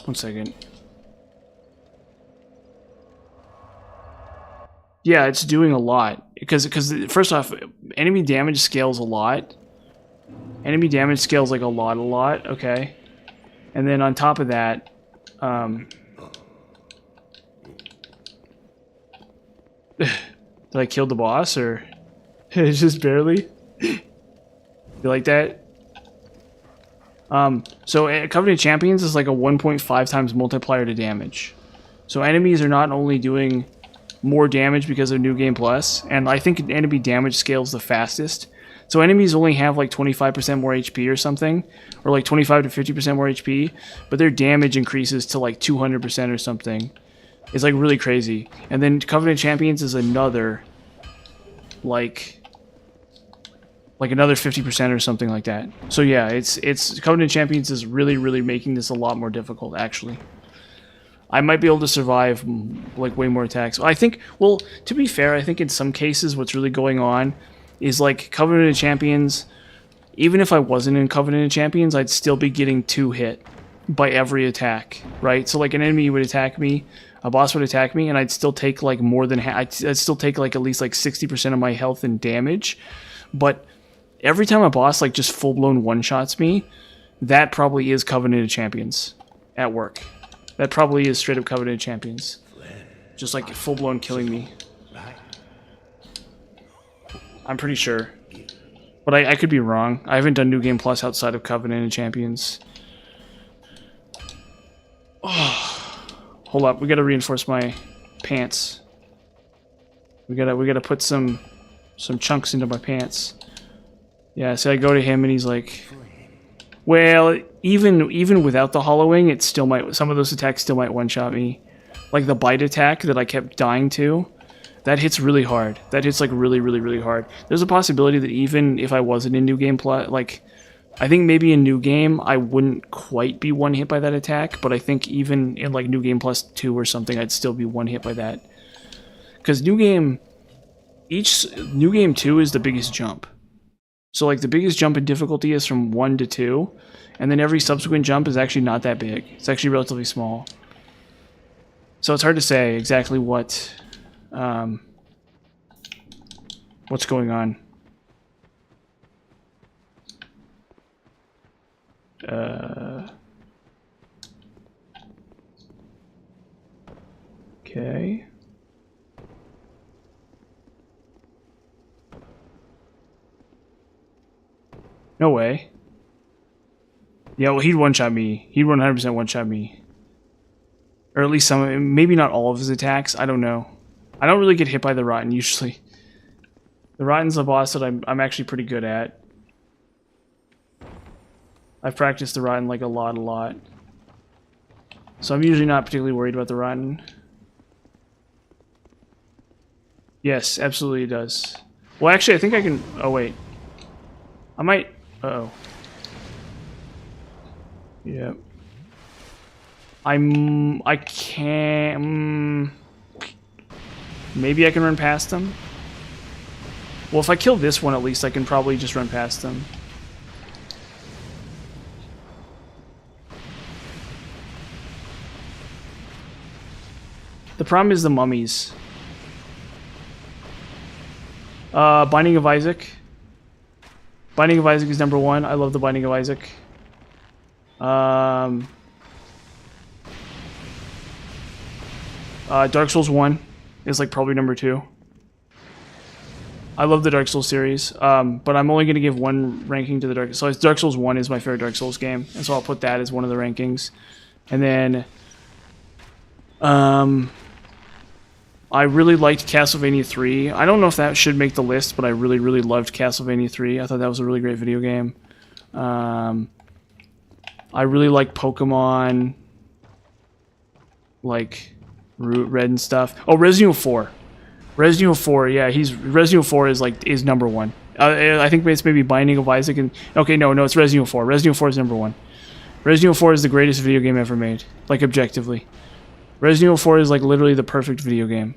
One second. Yeah, it's doing a lot. Because first off, enemy damage scales a lot. Enemy damage scales like a lot, okay. And then on top of that, did I kill the boss, or it's just barely? You like that? So Covenant Champions is like a 1.5 times multiplier to damage. So enemies are not only doing more damage because of New Game Plus, and I think enemy damage scales the fastest. So enemies only have like 25% more HP or something, or like 25 to 50% more HP, but their damage increases to like 200% or something. It's like really crazy. And then Covenant Champions is another, like another 50% or something like that. So yeah, it's Covenant Champions is really making this a lot more difficult, actually. I might be able to survive like way more attacks. I think, well, to be fair, I think in some cases what's really going on is like Covenant Champions, even if I wasn't in Covenant Champions, I'd still be getting 2 hit by every attack, right? So like an enemy would attack me, a boss would attack me, and I'd still take like more than I'd still take like at least like 60% of my health and damage. But every time a boss like just full-blown one-shots me, that probably is Covenant Champions at work. That probably is straight up Covenant Champions. Just like full-blown killing me. I'm pretty sure. But I could be wrong. I haven't done New Game Plus outside of Covenant and Champions. Oh, hold up, we gotta reinforce my pants. We gotta put some chunks into my pants. Yeah, so I go to him and he's like, well, even without the hollowing, it still might, some of those attacks still might one-shot me. Like the bite attack that I kept dying to, that hits really hard. That hits like really hard. There's a possibility that even if I wasn't in New Game Plus, like, I think maybe in New Game I wouldn't quite be one hit by that attack, but I think even in like New Game Plus 2 or something, I'd still be one hit by that. Because New Game 2 is the biggest jump. So like the biggest jump in difficulty is from 1 to 2, and then every subsequent jump is actually not that big. It's actually relatively small. So it's hard to say exactly what's going on. Okay. No way. Yeah, well, he'd one-shot me. He'd 100% one-shot me. Or at least some, maybe not all of his attacks. I don't know. I don't really get hit by the Rotten usually. The Rotten's a boss that I'm actually pretty good at. I've practiced the Rotten like a lot. So I'm usually not particularly worried about the Rotten. Yes, absolutely it does. Well, actually, I think I can... Oh, wait. I might... Uh-oh. Yep. I can't... Maybe I can run past them? Well, if I kill this one, at least I can probably just run past them. The problem is the mummies. Binding of Isaac. Binding of Isaac is number 1. I love the Binding of Isaac. Dark Souls 1 is like probably number 2. I love the Dark Souls series, but I'm only going to give one ranking to the Dark Souls. So Dark Souls 1 is my favorite Dark Souls game, and so I'll put that as one of the rankings. And then I really liked Castlevania 3. I don't know if that should make the list, but I really, really loved Castlevania 3. I thought that was a really great video game. I really like Pokemon, like Root Red and stuff. Oh, Resident Evil 4. Resident Evil 4, yeah, Resident Evil 4 is number one. I think it's maybe Binding of Isaac and okay, no, it's Resident Evil 4. Resident Evil 4 is number one. Resident Evil 4 is the greatest video game ever made, like objectively. Resident Evil 4 is like literally the perfect video game.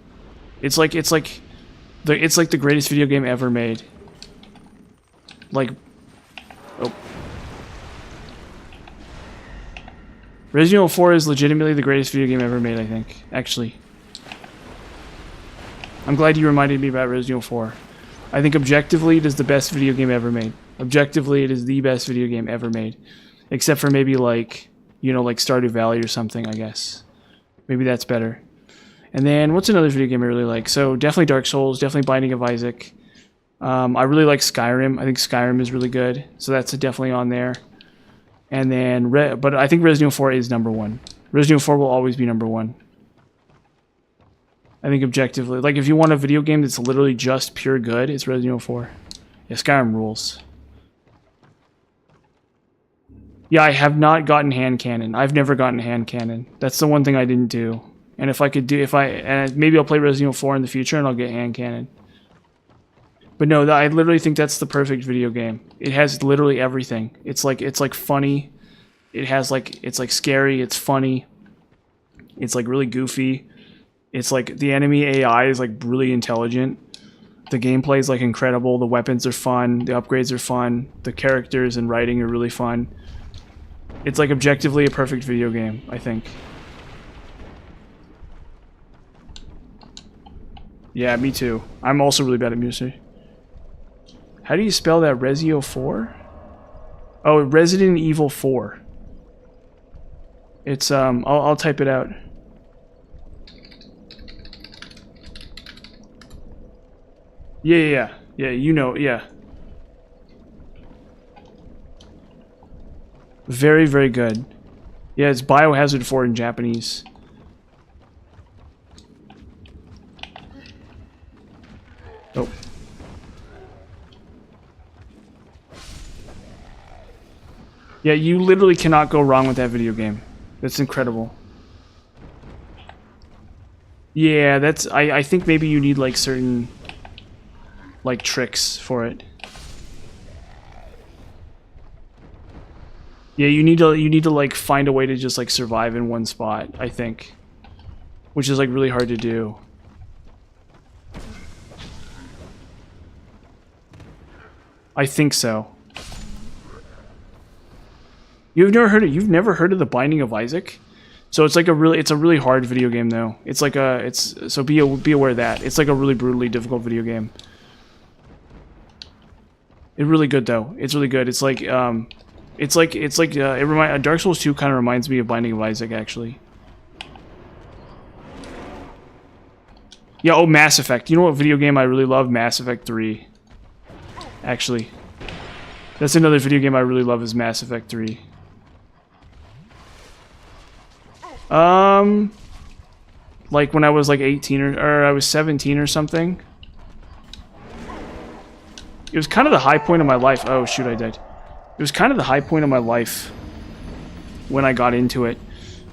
It's like the greatest video game ever made. Like, oh. Resident Evil 4 is legitimately the greatest video game ever made, I think, actually. I'm glad you reminded me about Resident Evil 4. I think objectively it is the best video game ever made. Objectively, it is the best video game ever made. Except for maybe like, you know, like Stardew Valley or something, I guess. Maybe that's better. And then, what's another video game I really like? So, definitely Dark Souls, definitely Binding of Isaac. I really like Skyrim. I think Skyrim is really good. So that's definitely on there. And then, but I think Resident Evil 4 is number one. Resident Evil 4 will always be number one. I think objectively. Like, if you want a video game that's literally just pure good, it's Resident Evil 4. Yeah, Skyrim rules. Yeah, I have not gotten hand cannon. I've never gotten hand cannon. That's the one thing I didn't do. And if I could do, and maybe I'll play Resident Evil 4 in the future and I'll get hand cannon. But no, I literally think that's the perfect video game. It has literally everything. It's like funny. It's like scary. It's funny. It's like really goofy. It's like the enemy AI is like really intelligent. The gameplay is like incredible. The weapons are fun. The upgrades are fun. The characters and writing are really fun. It's like objectively a perfect video game, I think. Yeah, me too. I'm also really bad at music. How do you spell that? Rezio 4? Oh, Resident Evil 4. It's I'll type it out. Yeah, you know, yeah. Very, very good. Yeah, it's Biohazard 4 in Japanese. Oh. Yeah, you literally cannot go wrong with that video game. That's incredible. Yeah, that's... I think maybe you need, like, certain... like, tricks for it. Yeah, you need to like find a way to just like survive in one spot, I think. Which is like really hard to do. I think so. You've never heard of The Binding of Isaac? So it's like a really hard video game though. It's like so be aware of that. It's like a really brutally difficult video game. It's really good though. It's really good. It's like Dark Souls 2 kind of reminds me of Binding of Isaac actually. Yeah, oh, Mass Effect. You know what video game I really love? Mass Effect 3. Actually. That's another video game I really love is Mass Effect 3. Like when I was like 18 or I was 17 or something. It was kind of the high point of my life. Oh shoot, I died. It was kind of the high point of my life when I got into it.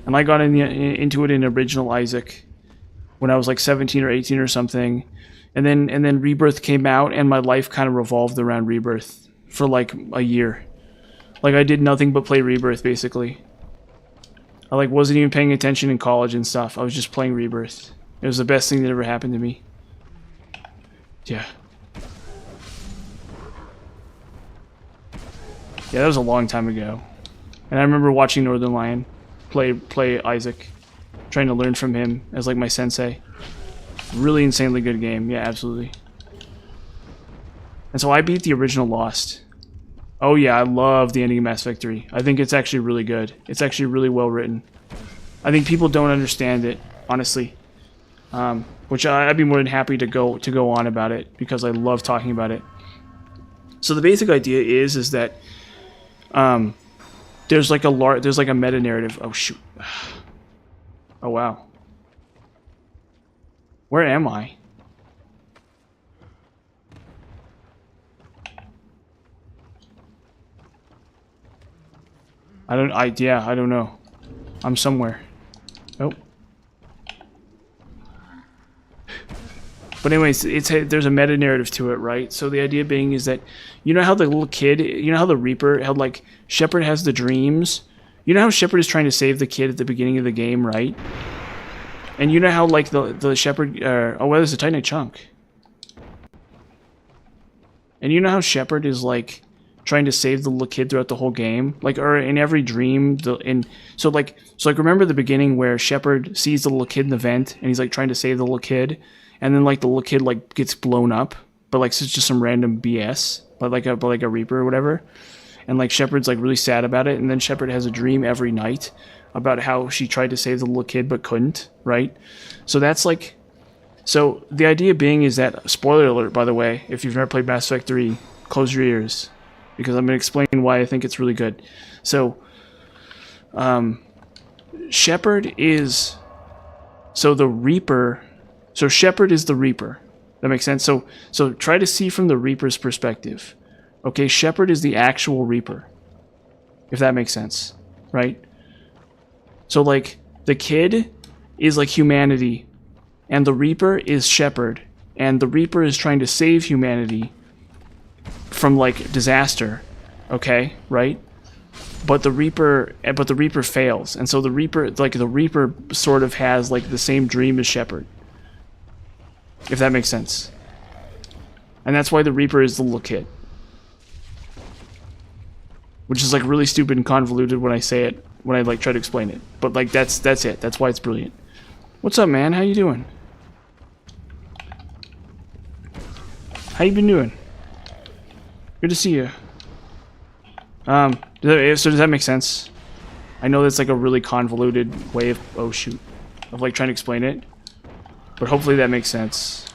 And I got into it in Original Isaac when I was like 17 or 18 or something. And then Rebirth came out and my life kind of revolved around Rebirth for like a year. Like I did nothing but play Rebirth basically. I like wasn't even paying attention in college and stuff. I was just playing Rebirth. It was the best thing that ever happened to me. Yeah. Yeah, that was a long time ago. And I remember watching Northern Lion play Isaac, trying to learn from him as like my sensei. Really insanely good game. Yeah, absolutely. And so I beat the original Lost. Oh yeah, I love the ending of Mass Effect 3. I think it's actually really good. It's actually really well written. I think people don't understand it, honestly. which I'd be more than happy to go on about it because I love talking about it. So the basic idea is that there's like a meta narrative. Oh shoot! Oh wow! Where am I? I don't know. I'm somewhere. Oh. But anyways, there's a meta narrative to it, right? So the idea being is that, you know how the little kid, you know how the Reaper, how like Shepard has the dreams? You know how Shepard is trying to save the kid at the beginning of the game, right? And you know how like the Shepard, oh well, there's a Titanite chunk. And you know how Shepard is like trying to save the little kid throughout the whole game, like, or in every dream, so like remember the beginning where Shepard sees the little kid in the vent and he's like trying to save the little kid, and then like the little kid like gets blown up, but like it's just some random BS, but like a Reaper or whatever, and like Shepard's like really sad about it, and then Shepard has a dream every night about how she tried to save the little kid but couldn't, right? So that's like, so the idea being is that, spoiler alert by the way, if you've never played Mass Effect 3, close your ears, because I'm going to explain why I think it's really good. So, Shepard is... So the Reaper... So Shepard is the Reaper. That makes sense? So try to see from the Reaper's perspective. Okay, Shepard is the actual Reaper. If that makes sense. Right? So, like, the kid is, like, humanity. And the Reaper is Shepard. And the Reaper is trying to save humanity from like disaster, okay, right? But the Reaper fails, and so the Reaper sort of has like the same dream as Shepard, if that makes sense. And that's why the Reaper is the little kid, which is like really stupid and convoluted when I say it, when I like try to explain it. But like that's it. That's why it's brilliant. What's up, man? How you doing? How you been doing? Good to see you. So does that make sense? I know that's like a really convoluted way of, oh shoot, of like trying to explain it, but hopefully that makes sense.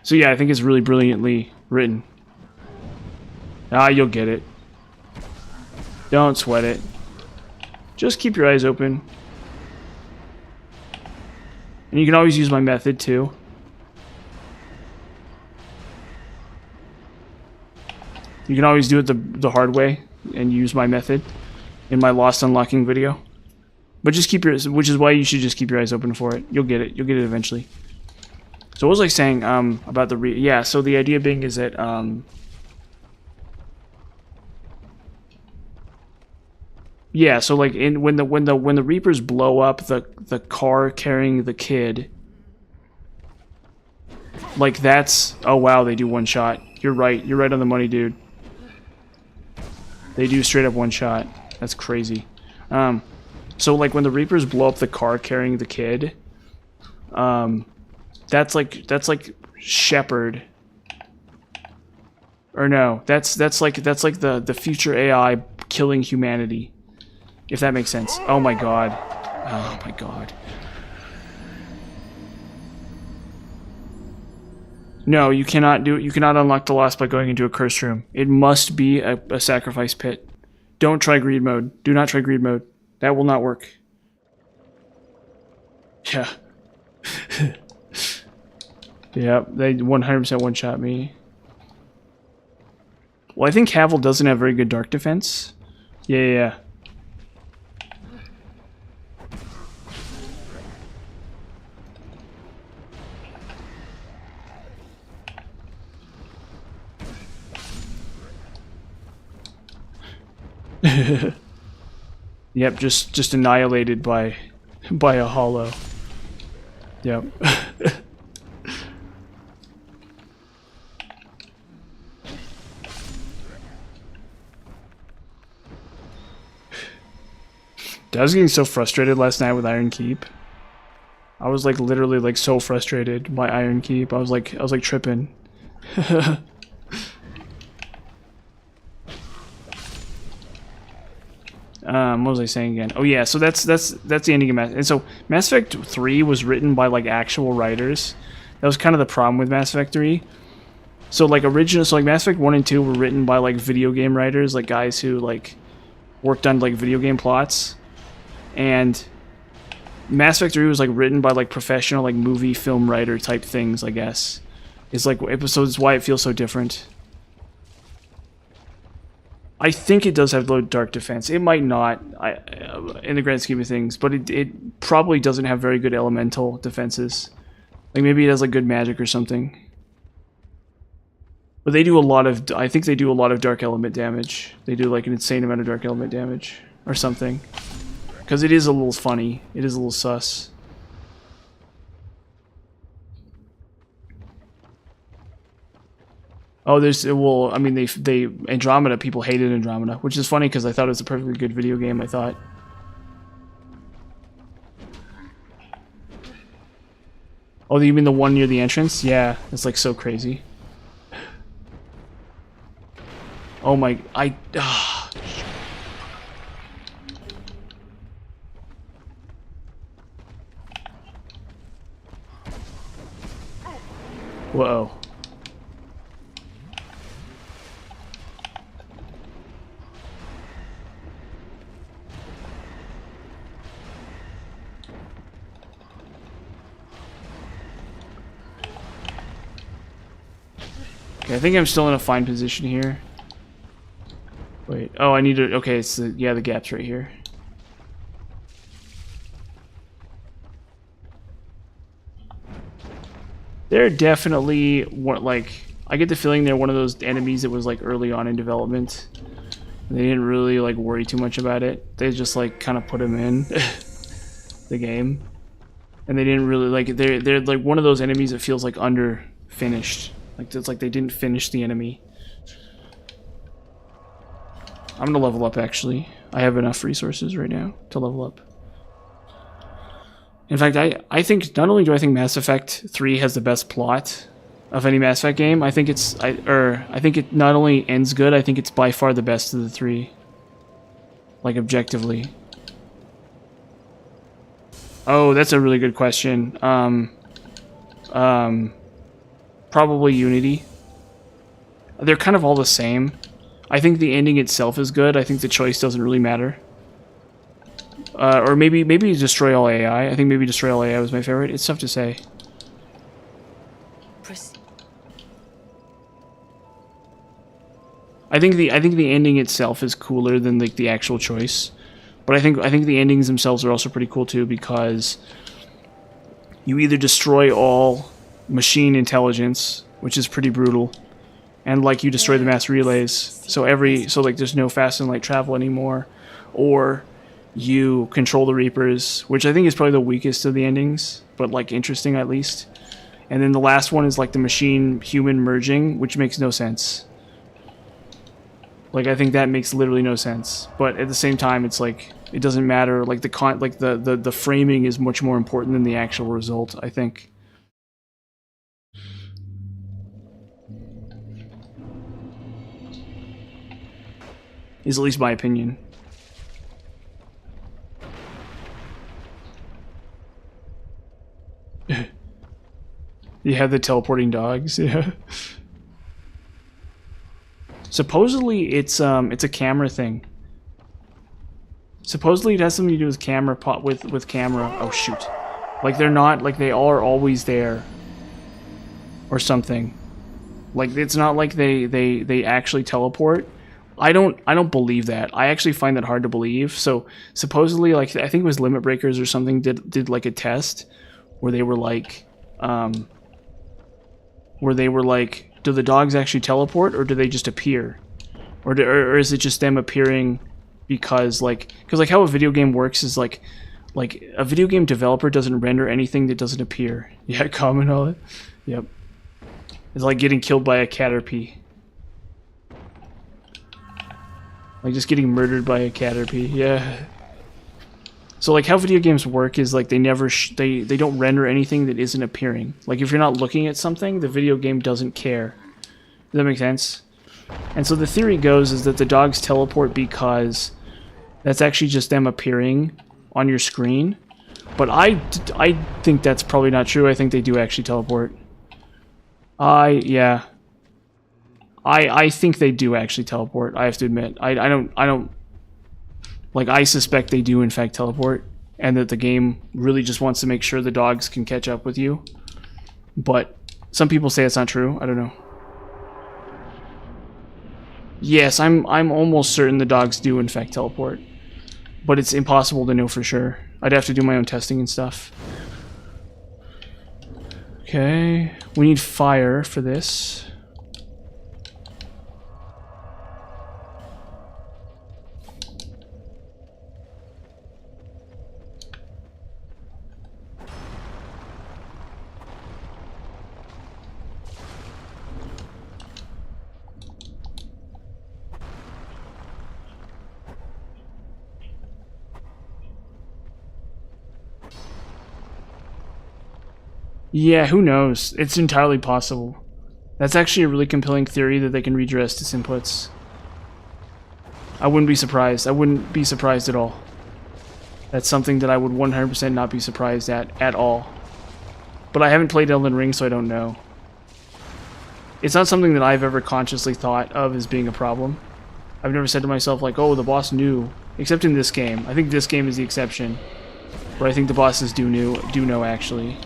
So yeah, I think it's really brilliantly written. Ah, you'll get it. Don't sweat it. Just keep your eyes open. And you can always use my method too. You can always do it the hard way and use my method in my Lost Unlocking video. But just keep your, which is why you should just keep your eyes open for it. You'll get it. You'll get it eventually. So what was I saying about the yeah, so the idea being is that yeah, so like when the Reapers blow up the car carrying the kid, like that's, oh wow, they do one shot. You're right on the money, dude. They do straight up one shot. That's crazy. So like when the Reapers blow up the car carrying the kid, that's like Shepard. Or no, that's like the future AI killing humanity. If that makes sense. Oh my god. Oh my god. No, you cannot do it. You cannot unlock the lost by going into a cursed room. It must be a sacrifice pit. Don't try greed mode. Do not try greed mode. That will not work. Yeah. Yeah, they 100% one-shot me. Well, I think Havel doesn't have very good dark defense. Yeah. Yep, just annihilated by a hollow. Yep. I was getting so frustrated last night with Iron Keep. I was like literally like so frustrated by Iron Keep. I was like tripping. What was I saying again? Oh yeah, so that's the ending of Mass. And so Mass Effect 3 was written by like actual writers. That was kind of the problem with Mass Effect 3. So like Mass Effect 1 and 2 were written by like video game writers, like guys who like worked on like video game plots. And Mass Effect 3 was like written by like professional like movie film writer type things, I guess. It's like episodes why it feels so different. I think it does have low dark defense. It might not, in the grand scheme of things, but it probably doesn't have very good elemental defenses. Like maybe it has like good magic or something. But they do a lot of, I think they do a lot of dark element damage. They do like an insane amount of dark element damage or something. Because it is a little funny. It is a little sus. Oh, well, I mean, they Andromeda, people hated Andromeda, which is funny because I thought it was a perfectly good video game, I thought. Oh, you mean the one near the entrance? Yeah, it's like so crazy. Oh my, Whoa. Okay, I think I'm still in a fine position here. Wait, oh, I need to, okay, it's the, yeah, the gap's right here. They're definitely, like, I get the feeling they're one of those enemies that was, like, early on in development. They didn't really, like, worry too much about it. They just, like, kind of put them in the game. And they didn't really, like, they're like, one of those enemies that feels, like, under-finished. Like, it's like they didn't finish the enemy. I'm gonna level up, actually. I have enough resources right now to level up. In fact, I think, not only do I think Mass Effect 3 has the best plot of any Mass Effect game, I think it's, I think it not only ends good, I think it's by far the best of the three. Like, objectively. Oh, that's a really good question. Probably Unity. They're kind of all the same. I think the ending itself is good. I think the choice doesn't really matter. Or maybe Destroy All AI. I think maybe Destroy All AI was my favorite. It's tough to say. I think the ending itself is cooler than like the actual choice. But I think the endings themselves are also pretty cool too, because you either destroy all machine intelligence, which is pretty brutal, and like you destroy the mass relays, so like there's no fast and light travel anymore, or you control the Reapers, which I think is probably the weakest of the endings, but like interesting at least. And then the last one is like the machine human merging, which makes no sense. Like I think that makes literally no sense, but at the same time it's like it doesn't matter. Like the framing is much more important than the actual result, I think. Is at least my opinion. You have the teleporting dogs, yeah. Supposedly it's a camera thing. Supposedly it has something to do with camera with camera. Oh shoot. Like they're not, like they are always there. Or something. Like it's not like they actually teleport. I don't believe that. I actually find that hard to believe. So supposedly, like I think it was Limit Breakers or something did like a test where they were like do the dogs actually teleport or do they just appear, or is it just them appearing because how a video game works is like a video game developer doesn't render anything that doesn't appear. Yeah, comment on it. Yep. It's like getting killed by a Caterpie. Like just getting murdered by a Caterpie, yeah. So like how video games work is like they never they don't render anything that isn't appearing. Like if you're not looking at something, the video game doesn't care. Does that make sense? And so the theory goes is that the dogs teleport because That's actually just them appearing on your screen. But I think that's probably not true. I think they do actually teleport. Yeah. I think they do actually teleport. I have to admit. I don't like, I suspect they do in fact teleport, and that the game really just wants to make sure the dogs can catch up with you. But some people say it's not true. I don't know. Yes, I'm almost certain the dogs do in fact teleport. But it's impossible to know for sure. I'd have to do my own testing and stuff. Okay, we need fire for this. Yeah, who knows? It's entirely possible. That's actually a really compelling theory that they can read your Estus inputs. I wouldn't be surprised. I wouldn't be surprised at all. That's something that I would 100% not be surprised at all. But I haven't played Elden Ring, so I don't know. It's not something that I've ever consciously thought of as being a problem. I've never said to myself, like, oh, the boss knew. Except in this game. I think this game is the exception. But I think the bosses do know, actually.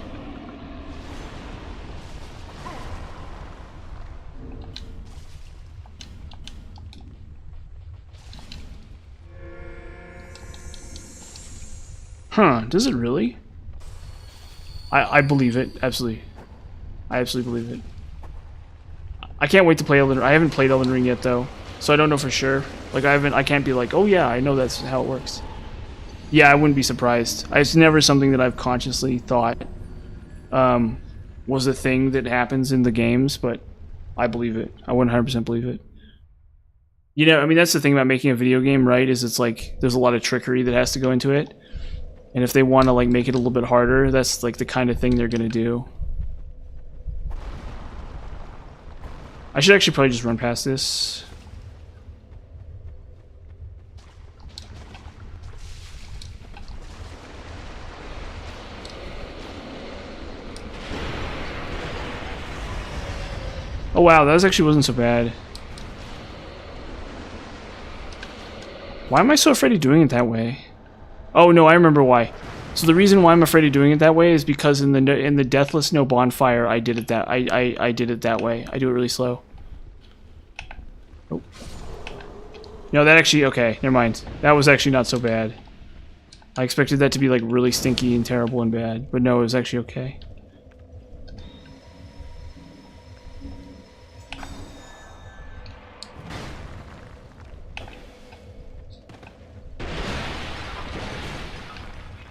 Huh, does it really? I believe it, absolutely. I absolutely believe it. I can't wait to play Elden Ring. I haven't played Elden Ring yet though, so I don't know for sure. Like I can't be like, oh yeah, I know that's how it works. Yeah, I wouldn't be surprised. It's never something that I've consciously thought was a thing that happens in the games, but I believe it. I 100% believe it. You know, I mean, that's the thing about making a video game, right? Is it's like there's a lot of trickery that has to go into it. And if they want to like make it a little bit harder, that's like the kind of thing they're gonna do. I should actually probably just run past this. Oh wow, that actually wasn't so bad. Why am I so afraid of doing it that way? Oh no, I remember why. So the reason why I'm afraid of doing it that way is because in the Deathless No Bonfire, I did it that I did it that way. I do it really slow. Oh. No, that actually, okay, never mind. That was actually not so bad. I expected that to be like really stinky and terrible and bad, but no, it was actually okay.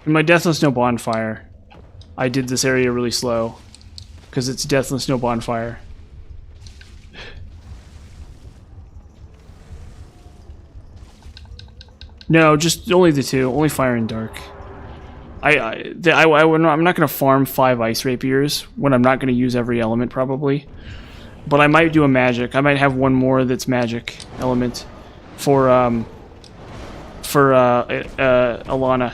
In my Deathless No Bonfire, I did this area really slow, because it's Deathless No Bonfire. No, just only the two, only Fire and Dark. I'm not going to farm 5 Ice Rapiers when I'm not going to use every element probably, but I might do a magic. I might have one more that's magic element for Alana.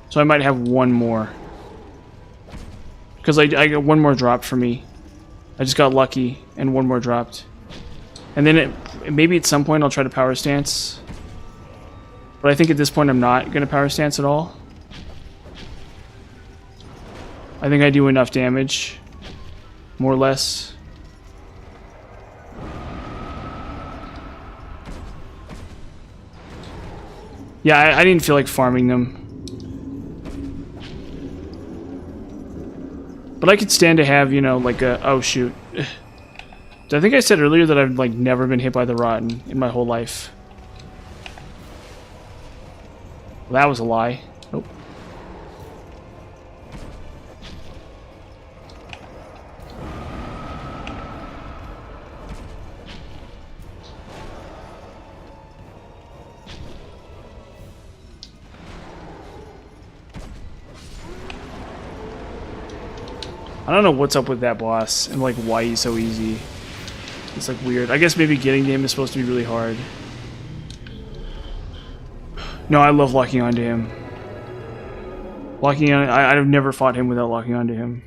So I might have one more. Because I got one more dropped for me. I just got lucky and one more dropped. And then maybe at some point I'll try to power stance. But I think at this point I'm not going to power stance at all. I think I do enough damage. More or less. Yeah, I didn't feel like farming them. But I could stand to have, you know, like a... Oh, shoot. I think I said earlier that I've, like, never been hit by the Rotten in my whole life. Well, that was a lie. Nope. I don't know what's up with that boss and like why he's so easy. It's like weird. I guess maybe getting to him is supposed to be really hard. No, I love locking onto him. Locking on, I've never fought him without locking onto him.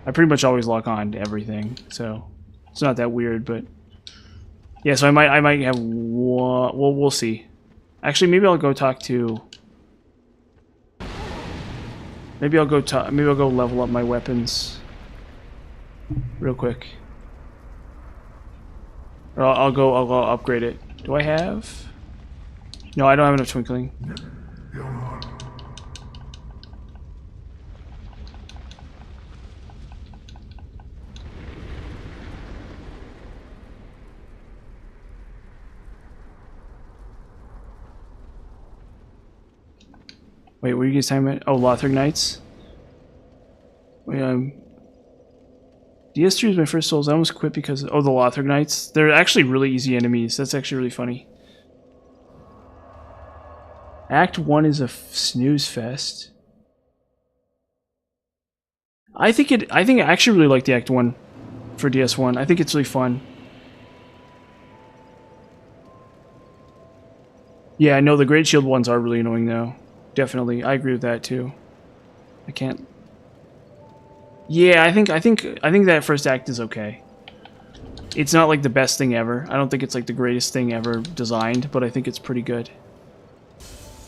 I pretty much always lock on to everything, so it's not that weird, but yeah. So I might have one. Well, we'll see. Actually, maybe I'll go talk to. Maybe I'll go level up my weapons real quick. Or I'll go upgrade it. Do I have? No, I don't have enough twinkling. Wait, what were you guys talking about? Oh, Lothric Knights? Wait, DS3 is my first Souls. I almost quit because... Oh, the Lothric Knights. They're actually really easy enemies. That's actually really funny. Act 1 is a snooze fest. I actually really like the Act 1 for DS1. I think it's really fun. Yeah, no, the Great Shield ones are really annoying though. Definitely. I agree with that too. I can't... Yeah, I think that first act is okay. It's not like the best thing ever. I don't think it's like the greatest thing ever designed, but I think it's pretty good.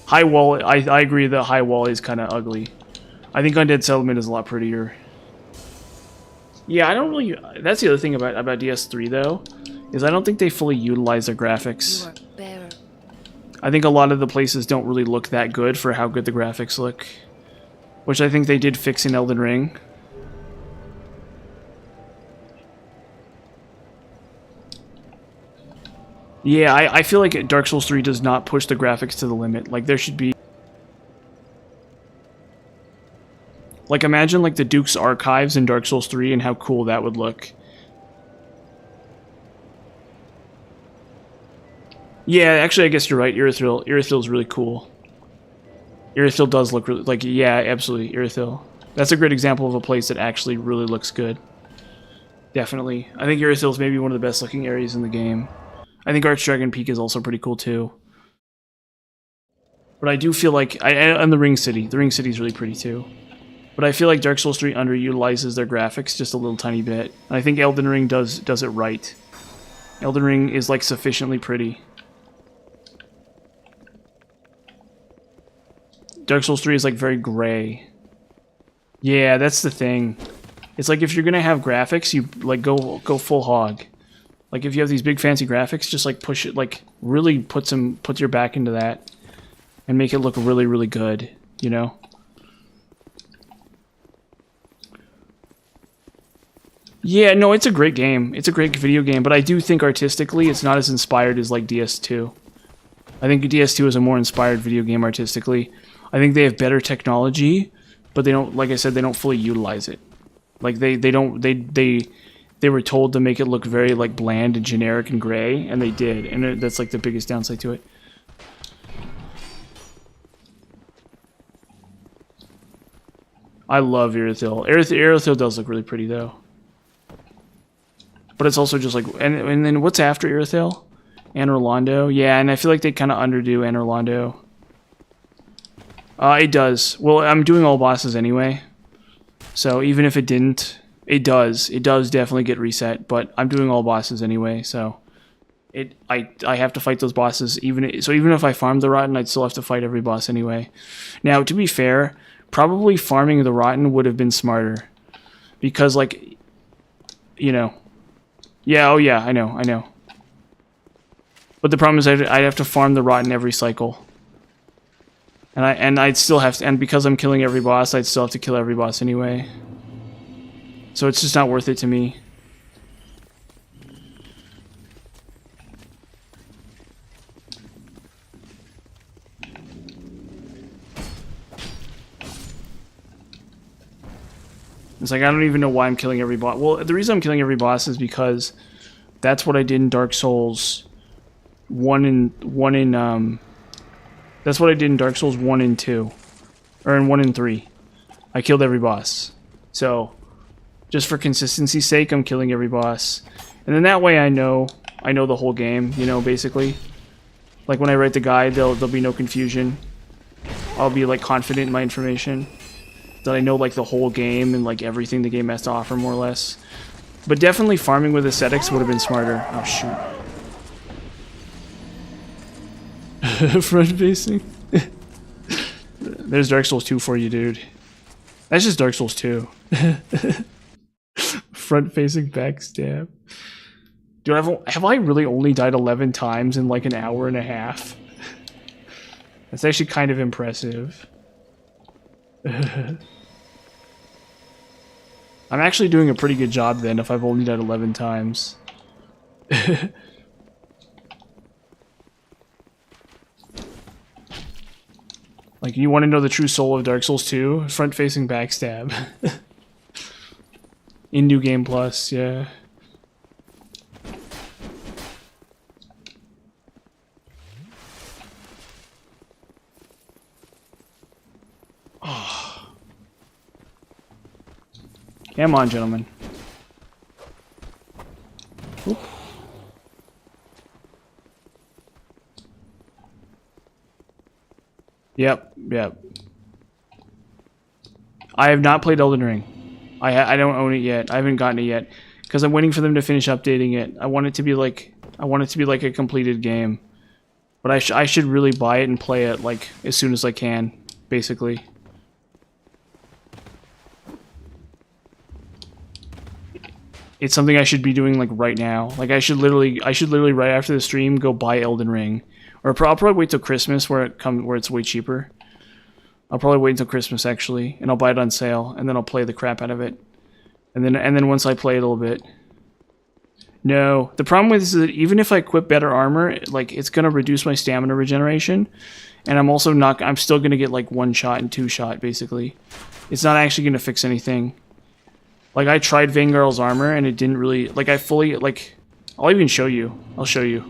High Wall, I agree that High Wall is kind of ugly. I think Undead Settlement is a lot prettier. Yeah, I don't really... That's the other thing about DS3 though, is I don't think they fully utilize their graphics. I think a lot of the places don't really look that good for how good the graphics look. Which I think they did fix in Elden Ring. Yeah, I feel like Dark Souls 3 does not push the graphics to the limit. Like, there should be... Like, imagine, like, the Duke's Archives in Dark Souls 3 and how cool that would look. Yeah, actually, I guess you're right. Irithyll is really cool. Irithyll does look really... Like, yeah, absolutely, Irithyll. That's a great example of a place that actually really looks good. Definitely. I think Irithyll is maybe one of the best looking areas in the game. I think Archdragon Peak is also pretty cool, too. But I do feel like... And the Ring City. The Ring City is really pretty, too. But I feel like Dark Souls 3 underutilizes their graphics just a little tiny bit. And I think Elden Ring does it right. Elden Ring is, like, sufficiently pretty. Dark Souls 3 is like very gray. Yeah, that's the thing. It's like if you're gonna have graphics, you like go full hog. Like if you have these big fancy graphics, just like push it, like really put your back into that and make it look really, really good, you know? Yeah, no, it's a great game. It's a great video game, but I do think artistically it's not as inspired as like DS2. I think DS2 is a more inspired video game artistically. I think they have better technology, but they don't, like I said, they don't fully utilize it. Like they were told to make it look very like bland and generic and gray, and they did, and that's like the biggest downside to it. I love Irithyll. Irithyll does look really pretty though. But it's also just like, and then what's after Irithyll? Anor Londo? Yeah, and I feel like they kind of underdo Anor Londo. It does. Well, I'm doing all bosses anyway. So even if it didn't, it does. It does definitely get reset, but I'm doing all bosses anyway, so I have to fight those bosses even if I farmed the Rotten, I'd still have to fight every boss anyway. Now, to be fair, probably farming the Rotten would have been smarter. Because like, you know. Yeah, oh yeah, I know. But the problem is I'd have to farm the Rotten every cycle. And I'd still have to, and because I'm killing every boss, I'd still have to kill every boss anyway. So it's just not worth it to me. It's like I don't even know why I'm killing every boss. Well, the reason I'm killing every boss is because that's what I did in Dark Souls 1 that's what I did in Dark Souls 1 and 2. Or in 1 and 3. I killed every boss. So, just for consistency's sake, I'm killing every boss. And then that way I know the whole game, you know, basically. Like when I write the guide, there'll be no confusion. I'll be like confident in my information. That I know like the whole game and like everything the game has to offer more or less. But definitely farming with aesthetics would have been smarter. Oh shoot. Front facing. There's Dark Souls 2 for you, dude. That's just Dark Souls 2. Front facing backstab. Dude, have I really only died 11 times in like an hour and a half? That's actually kind of impressive. I'm actually doing a pretty good job then if I've only died 11 times. Like, you want to know the true soul of Dark Souls 2? Front-facing backstab. In New Game Plus, yeah. Oh. Come on, gentlemen. Oop. Yep. I have not played Elden Ring. I don't own it yet. I haven't gotten it yet because I'm waiting for them to finish updating it. I want it to be like a completed game. But I should really buy it and play it like as soon as I can, basically. It's something I should be doing like right now. Like I should literally right after the stream go buy Elden Ring. Or I'll probably wait till Christmas where it's way cheaper. I'll probably wait until Christmas actually, and I'll buy it on sale, and then I'll play the crap out of it. And then once I play it a little bit. No, the problem with this is that even if I equip better armor, like it's gonna reduce my stamina regeneration, and I'm still gonna get like 1-shot and 2-shot basically. It's not actually gonna fix anything. Like I tried Vanguard's armor and it didn't really I'll even show you. I'll show you.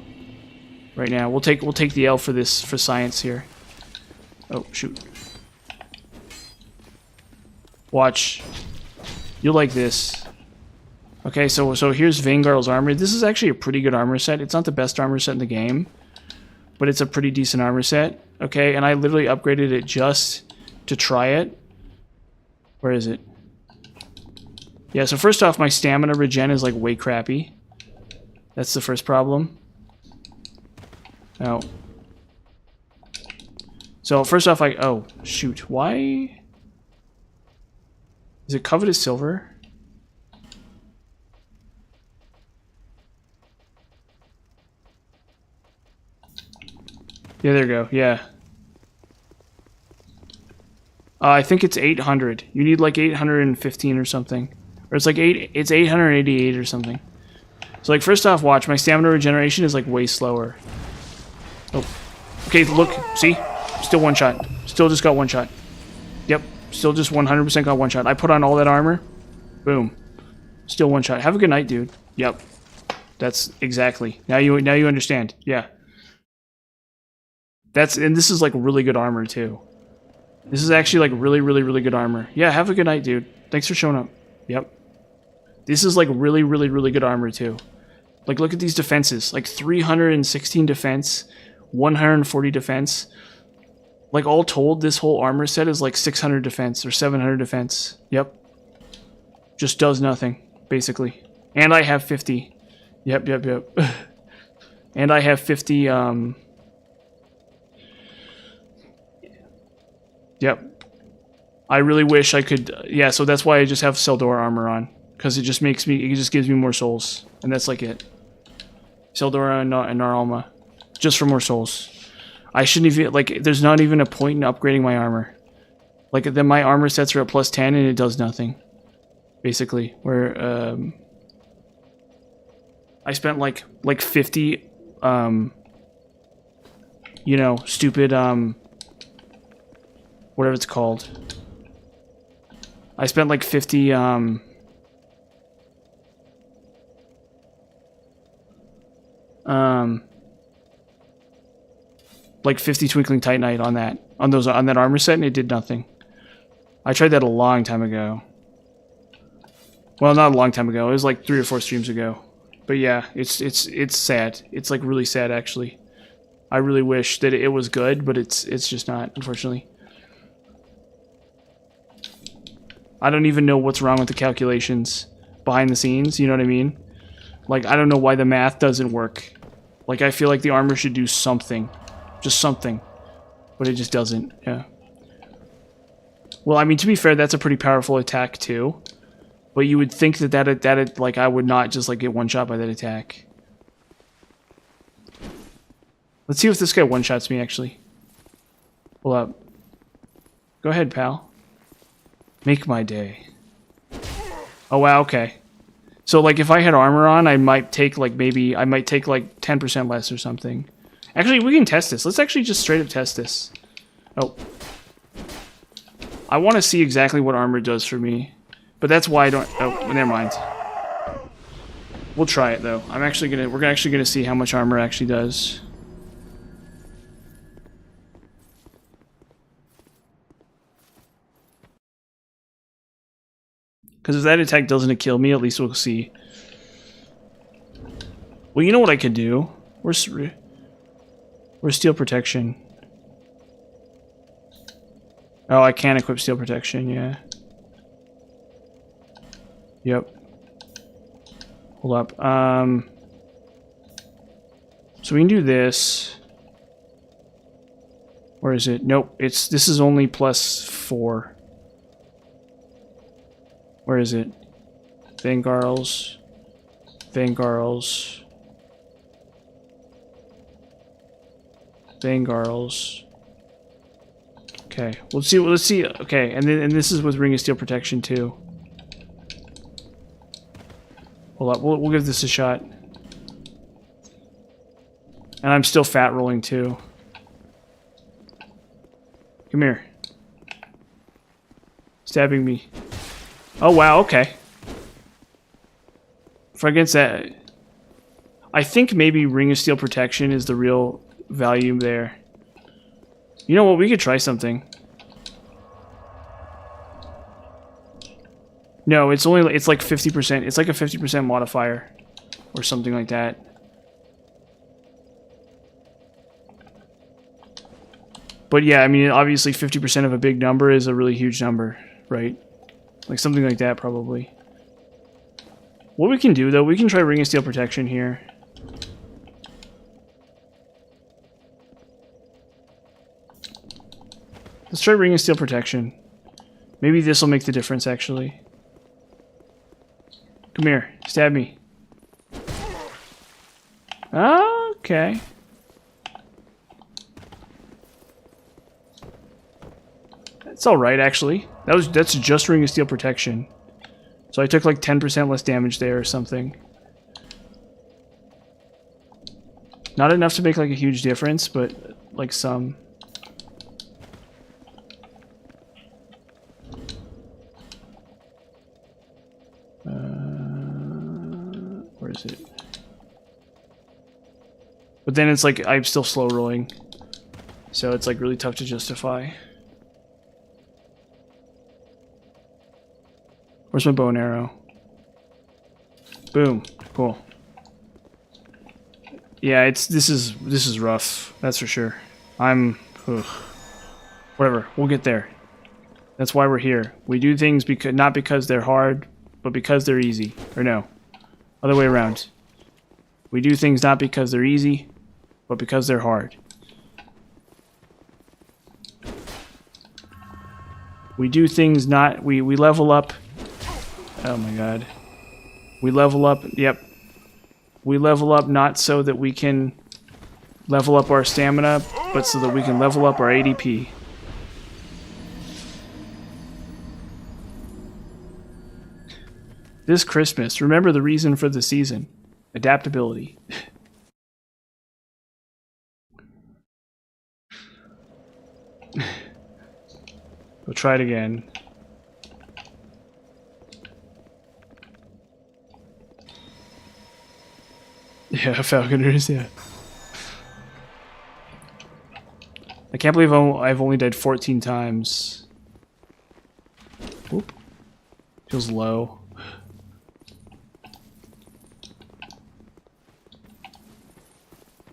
Right now. We'll take the L for science here. Oh shoot. Watch. You'll like this. Okay, so here's Vanguard's armor. This is actually a pretty good armor set. It's not the best armor set in the game, but it's a pretty decent armor set. Okay, and I literally upgraded it just to try it. Where is it? Yeah, so first off, my stamina regen is like way crappy. That's the first problem. Oh. So first off, oh shoot, why? Is it coveted silver? Yeah, there we go. Yeah. I think it's 800. You need like 815 or something, or it's like It's 888 or something. So like first off, watch, my stamina regeneration is like way slower. Oh. Okay, look, see? Still 1-shot. Still just got 1-shot. Yep, still just 100% got 1-shot. I put on all that armor. Boom. Still 1-shot. Have a good night, dude. Yep. That's exactly. Now you understand. Yeah. And this is like really good armor too. This is actually like really good armor. Yeah, have a good night, dude. Thanks for showing up. Yep. This is like really good armor too. Like look at these defenses. Like 316 defense. 140 defense. Like all told, this whole armor set is like 600 defense or 700 defense. Yep. Just does nothing, basically. And I have 50. Yep. And I have 50, Yep. I really wish I could, yeah, so that's why I just have Seldora armor on. Because it just gives me more souls. And that's like it. Seldora and Naralma. Just for more souls. I shouldn't even, like, there's not even a point in upgrading my armor. Like, then my armor sets are at plus 10 and it does nothing. Basically. Where, I spent like 50, you know, stupid, whatever it's called. I spent like 50, like 50 Twinkling Titanite on that armor set, and it did nothing. I tried that a long time ago. Well, not a long time ago. It was like 3 or 4 streams ago. But yeah, it's sad. It's like really sad actually. I really wish that it was good, but it's just not, unfortunately. I don't even know what's wrong with the calculations behind the scenes, you know what I mean? Like, I don't know why the math doesn't work. Like, I feel like the armor should do something. Just something. But it just doesn't, yeah. Well, I mean, to be fair, that's a pretty powerful attack, too. But you would think that like, I would not just, like, get one shot by that attack. Let's see if this guy one-shots me, actually. Hold up. Go ahead, pal. Make my day. Oh, wow, okay. So, like, if I had armor on, I might take, like, maybe... I might take, like, 10% less or something. Actually, we can test this. Let's actually just straight up test this. Oh. I want to see exactly what armor does for me. But that's why I don't... Oh, never mind. We'll try it, though. I'm actually gonna... We're actually gonna see how much armor actually does. Because if that attack doesn't kill me, at least we'll see. Well, you know what I could do? Where's steel protection? Oh, I can equip steel protection, yeah. Yep. Hold up. So we can do this. Where is it? Nope, this is only +4. Where is it? Vangarls. Vangarls. Vangarls. Okay, let's see. Okay, and this is with Ring of Steel protection too. Hold up, we'll give this a shot. And I'm still fat rolling too. Come here. Stabbing me. Oh wow, okay. For against that, I think maybe Ring of Steel protection is the real value there. You know what? We could try something. No, it's like 50%. It's like a 50% modifier, or something like that. But yeah, I mean, obviously 50% of a big number is a really huge number, right? Like something like that, probably. What we can do, though, we can try Ring of Steel protection here. Let's try Ring of Steel protection. Maybe this will make the difference, actually. Come here. Stab me. Okay. That's alright, actually. That's just Ring of Steel protection. So I took like 10% less damage there or something. Not enough to make like a huge difference, but like some. Where is it? But then it's like I'm still slow rolling. So it's like really tough to justify. Where's my bow and arrow? Boom. Cool. Yeah, this is rough. That's for sure. Whatever. We'll get there. That's why we're here. We do things not because they're hard, but because they're easy. Or no. Other way around. We do things not because they're easy, but because they're hard. We do things not... We level up... Oh my god. We level up... Yep. We level up not so that we can level up our stamina, but so that we can level up our ADP. This Christmas, remember the reason for the season. Adaptability. We'll try it again. Yeah, Falconers, yeah. I can't believe I've only died 14 times. Whoop. Feels low.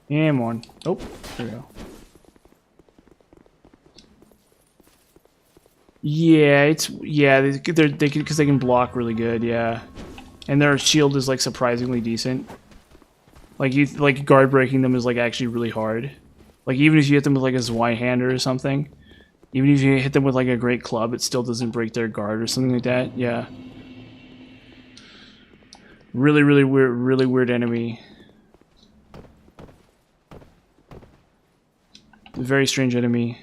And one. Oh. There we go. Yeah, they can because they can block really good. Yeah, and their shield is like surprisingly decent. Like guard breaking them is like actually really hard. Like even if you hit them with like a Zweihander or something, even if you hit them with like a great club, it still doesn't break their guard or something like that. Yeah. Really weird enemy. Very strange enemy.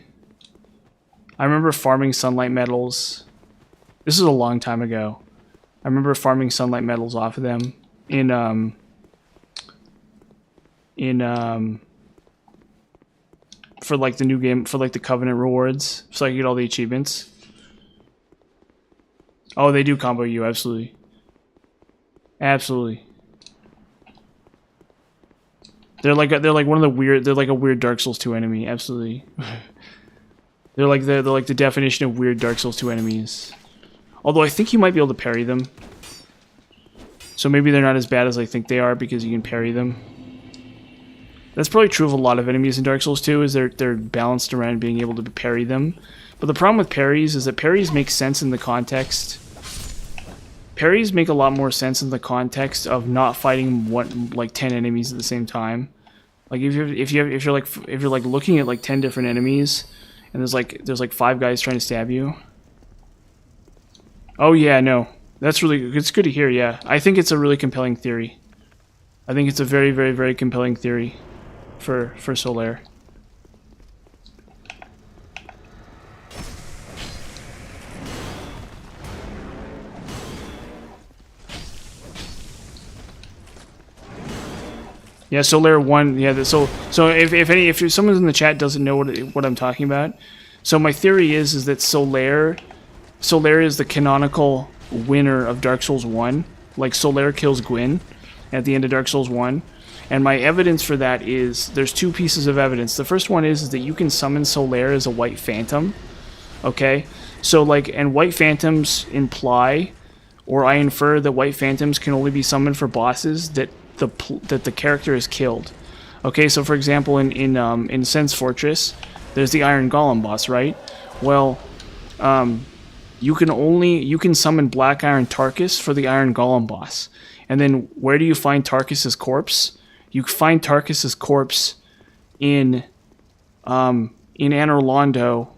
I remember farming sunlight metals. This is a long time ago. I remember farming sunlight metals off of them for like the new game, for like the Covenant rewards, so I could get all the achievements. Oh, they do combo you, absolutely. Absolutely. They're like one of the weird, they're like a weird Dark Souls 2 enemy, absolutely. They're like the definition of weird Dark Souls 2 enemies. Although I think you might be able to parry them. So maybe they're not as bad as I think they are because you can parry them. That's probably true of a lot of enemies in Dark Souls 2, is they're balanced around being able to parry them. But the problem with parries is that parries make sense in the context. Parries make a lot more sense in the context of not fighting like 10 enemies at the same time. Like if you're like looking at like 10 different enemies and there's like 5 guys trying to stab you. Oh yeah, no. It's good to hear, yeah. I think it's a really compelling theory. I think it's a very compelling theory for Solaire. Yeah, Solaire 1. Yeah, so if someone in the chat doesn't know what I'm talking about, so my theory is that Solaire is the canonical winner of Dark Souls 1. Like Solaire kills Gwyn at the end of Dark Souls 1. And my evidence for that is there's 2 pieces of evidence. The first one is that you can summon Solaire as a white phantom. Okay? So like, and white phantoms imply, or I infer that white phantoms can only be summoned for bosses that the character is killed. Okay, so for example in Sen's Fortress, there's the Iron Golem boss, right? Well, you can summon Black Iron Tarkus for the Iron Golem boss. And then where do you find Tarkus's corpse? You find Tarkus's corpse in Anor Londo,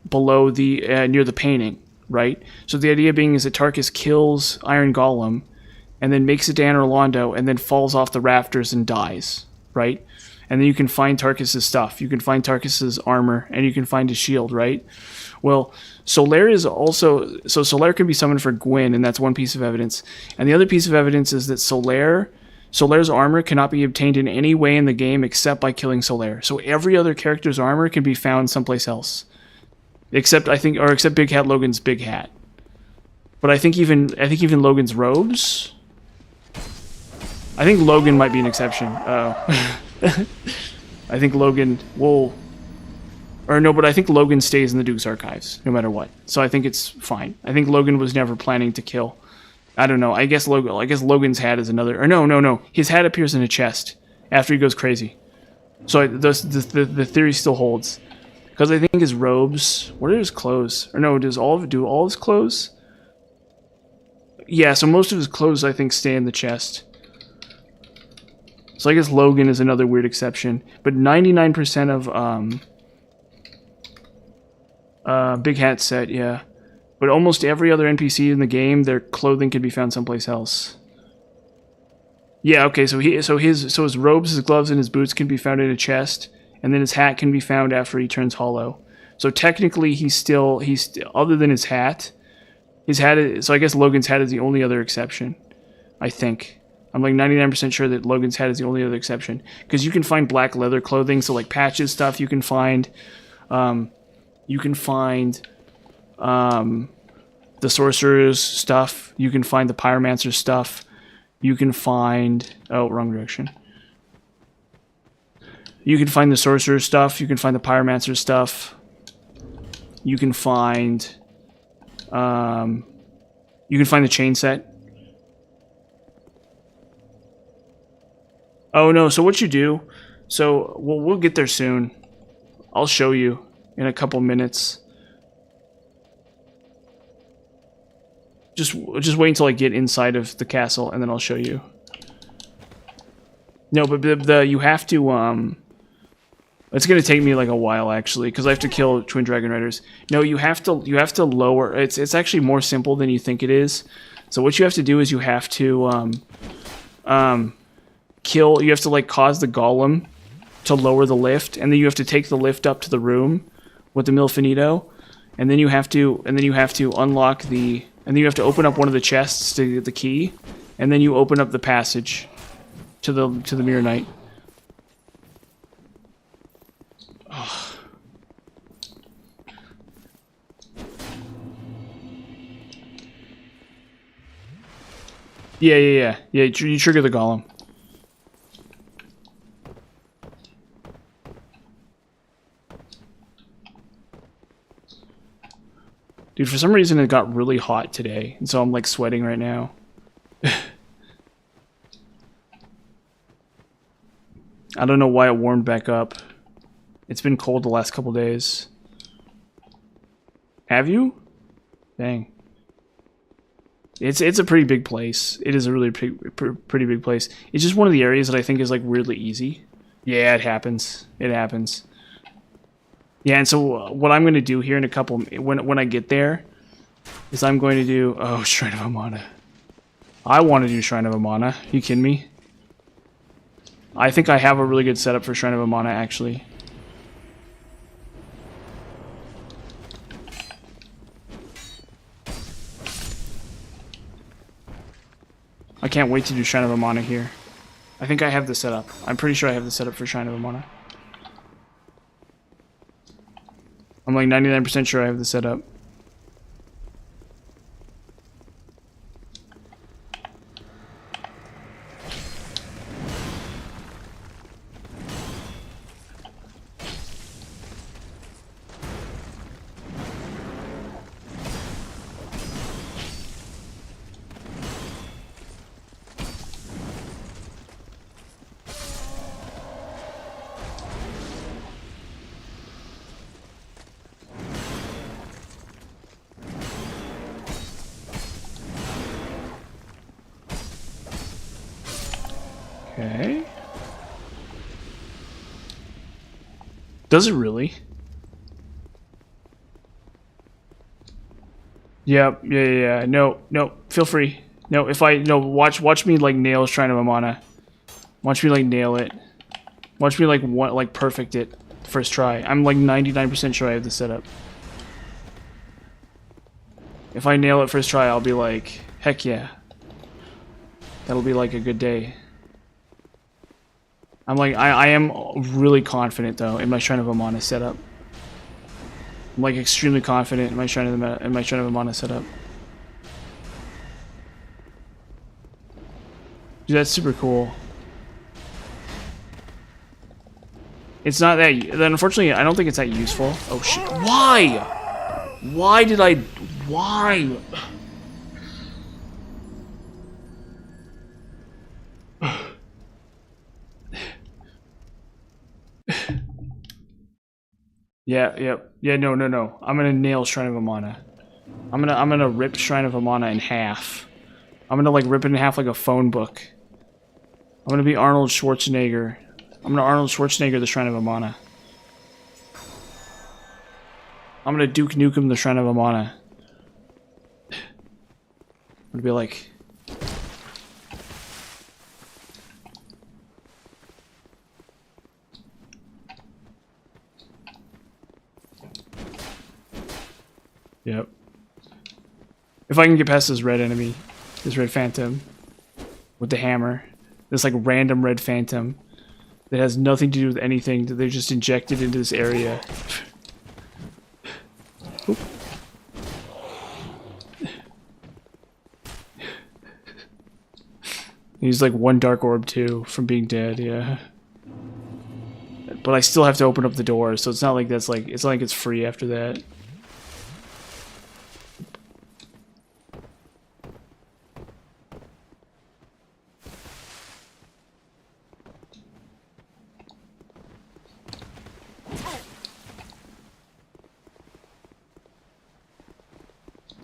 below the near the painting, right? So the idea being is that Tarkus kills Iron Golem and then makes it to Anor Londo and then falls off the rafters and dies, right? And then you can find Tarkus's stuff. You can find Tarkus's armor and you can find his shield, right? Well, Solaire is also... So Solaire can be summoned for Gwyn, and that's one piece of evidence. And the other piece of evidence is that Solaire's armor cannot be obtained in any way in the game except by killing Solaire. So every other character's armor can be found someplace else. Except Big Hat Logan's big hat. But I think even Logan's robes... I think Logan might be an exception. Oh. I think Logan will... Or no, but I think Logan stays in the Duke's archives, no matter what. So I think it's fine. I think Logan was never planning to kill. I don't know. I guess Logan's hat is another... Or no. His hat appears in a chest after he goes crazy. So the theory still holds. Because I think his robes... What are his clothes? Or no, do all his clothes? Yeah, so most of his clothes, I think, stay in the chest. So I guess Logan is another weird exception. But 99% of Big Hat set, yeah. But almost every other NPC in the game, their clothing can be found someplace else. Yeah, okay, so his robes, his gloves, and his boots can be found in a chest, and then his hat can be found after he turns hollow. So technically, he's still other than his hat is, so I guess Logan's hat is the only other exception. I think. I'm like 99% sure that Logan's hat is the only other exception. Because you can find black leather clothing, so like patches stuff, you can find the sorcerer's stuff, you can find the pyromancer's stuff, you can find... Oh, wrong direction. You can find the sorcerer's stuff, you can find the pyromancer's stuff, you can find the chain set. Oh no, so what you do So we'll get there soon. I'll show you in a couple minutes. Just wait until I get inside of the castle, and then I'll show you. No, but you have to it's gonna take me like a while actually, because I have to kill twin dragon riders. No, you have to lower. It's actually more simple than you think it is. So what you have to do is you have to kill. You have to like cause the golem to lower the lift, and then you have to take the lift up to the room with the Milfinito, and then you have to unlock the. And then you have to open up one of the chests to get the key, and then you open up the passage to the Mirror Knight. Oh. Yeah. You trigger the golem. Dude, for some reason it got really hot today, and so I'm like sweating right now. I don't know why it warmed back up. It's been cold the last couple days. Have you? Dang. It's a pretty big place. It is a really pretty big place. It's just one of the areas that I think is like weirdly easy. Yeah, it happens. It happens. Yeah, and so what I'm going to do here in a couple... When I get there, is I'm going to do... Oh, Shrine of Amana. I want to do Shrine of Amana. You kidding me? I think I have a really good setup for Shrine of Amana, actually. I can't wait to do Shrine of Amana here. I think I have the setup. I'm pretty sure I have the setup for Shrine of Amana. I'm like 99% sure I have the setup. Okay. Does it really? Yep. Yeah. No. Feel free. No. Watch me like nail Shrine of Amana. Watch me like nail it. Watch me like perfect it first try. I'm like 99% sure I have the setup. If I nail it first try, I'll be like, heck yeah. That'll be like a good day. I'm like, I am really confident though in my Shrine of Amana setup. I'm like extremely confident in my Shrine of Amana setup. Dude, that's super cool. It's not that. Then unfortunately, I don't think it's that useful. Oh shit! Why? Why did I? Why? Yeah, no. I'm gonna nail Shrine of Amana. I'm gonna rip Shrine of Amana in half. I'm gonna like rip it in half like a phone book. I'm gonna be Arnold Schwarzenegger. I'm gonna Arnold Schwarzenegger the Shrine of Amana. I'm gonna Duke Nukem the Shrine of Amana. I'm gonna be like... Yep. If I can get past this red enemy, this red phantom, with the hammer, this like random red phantom that has nothing to do with anything, that they've just injected into this area. Oop. He's like one dark orb too from being dead, yeah. But I still have to open up the door, so it's not like that's like, it's not like it's free after that.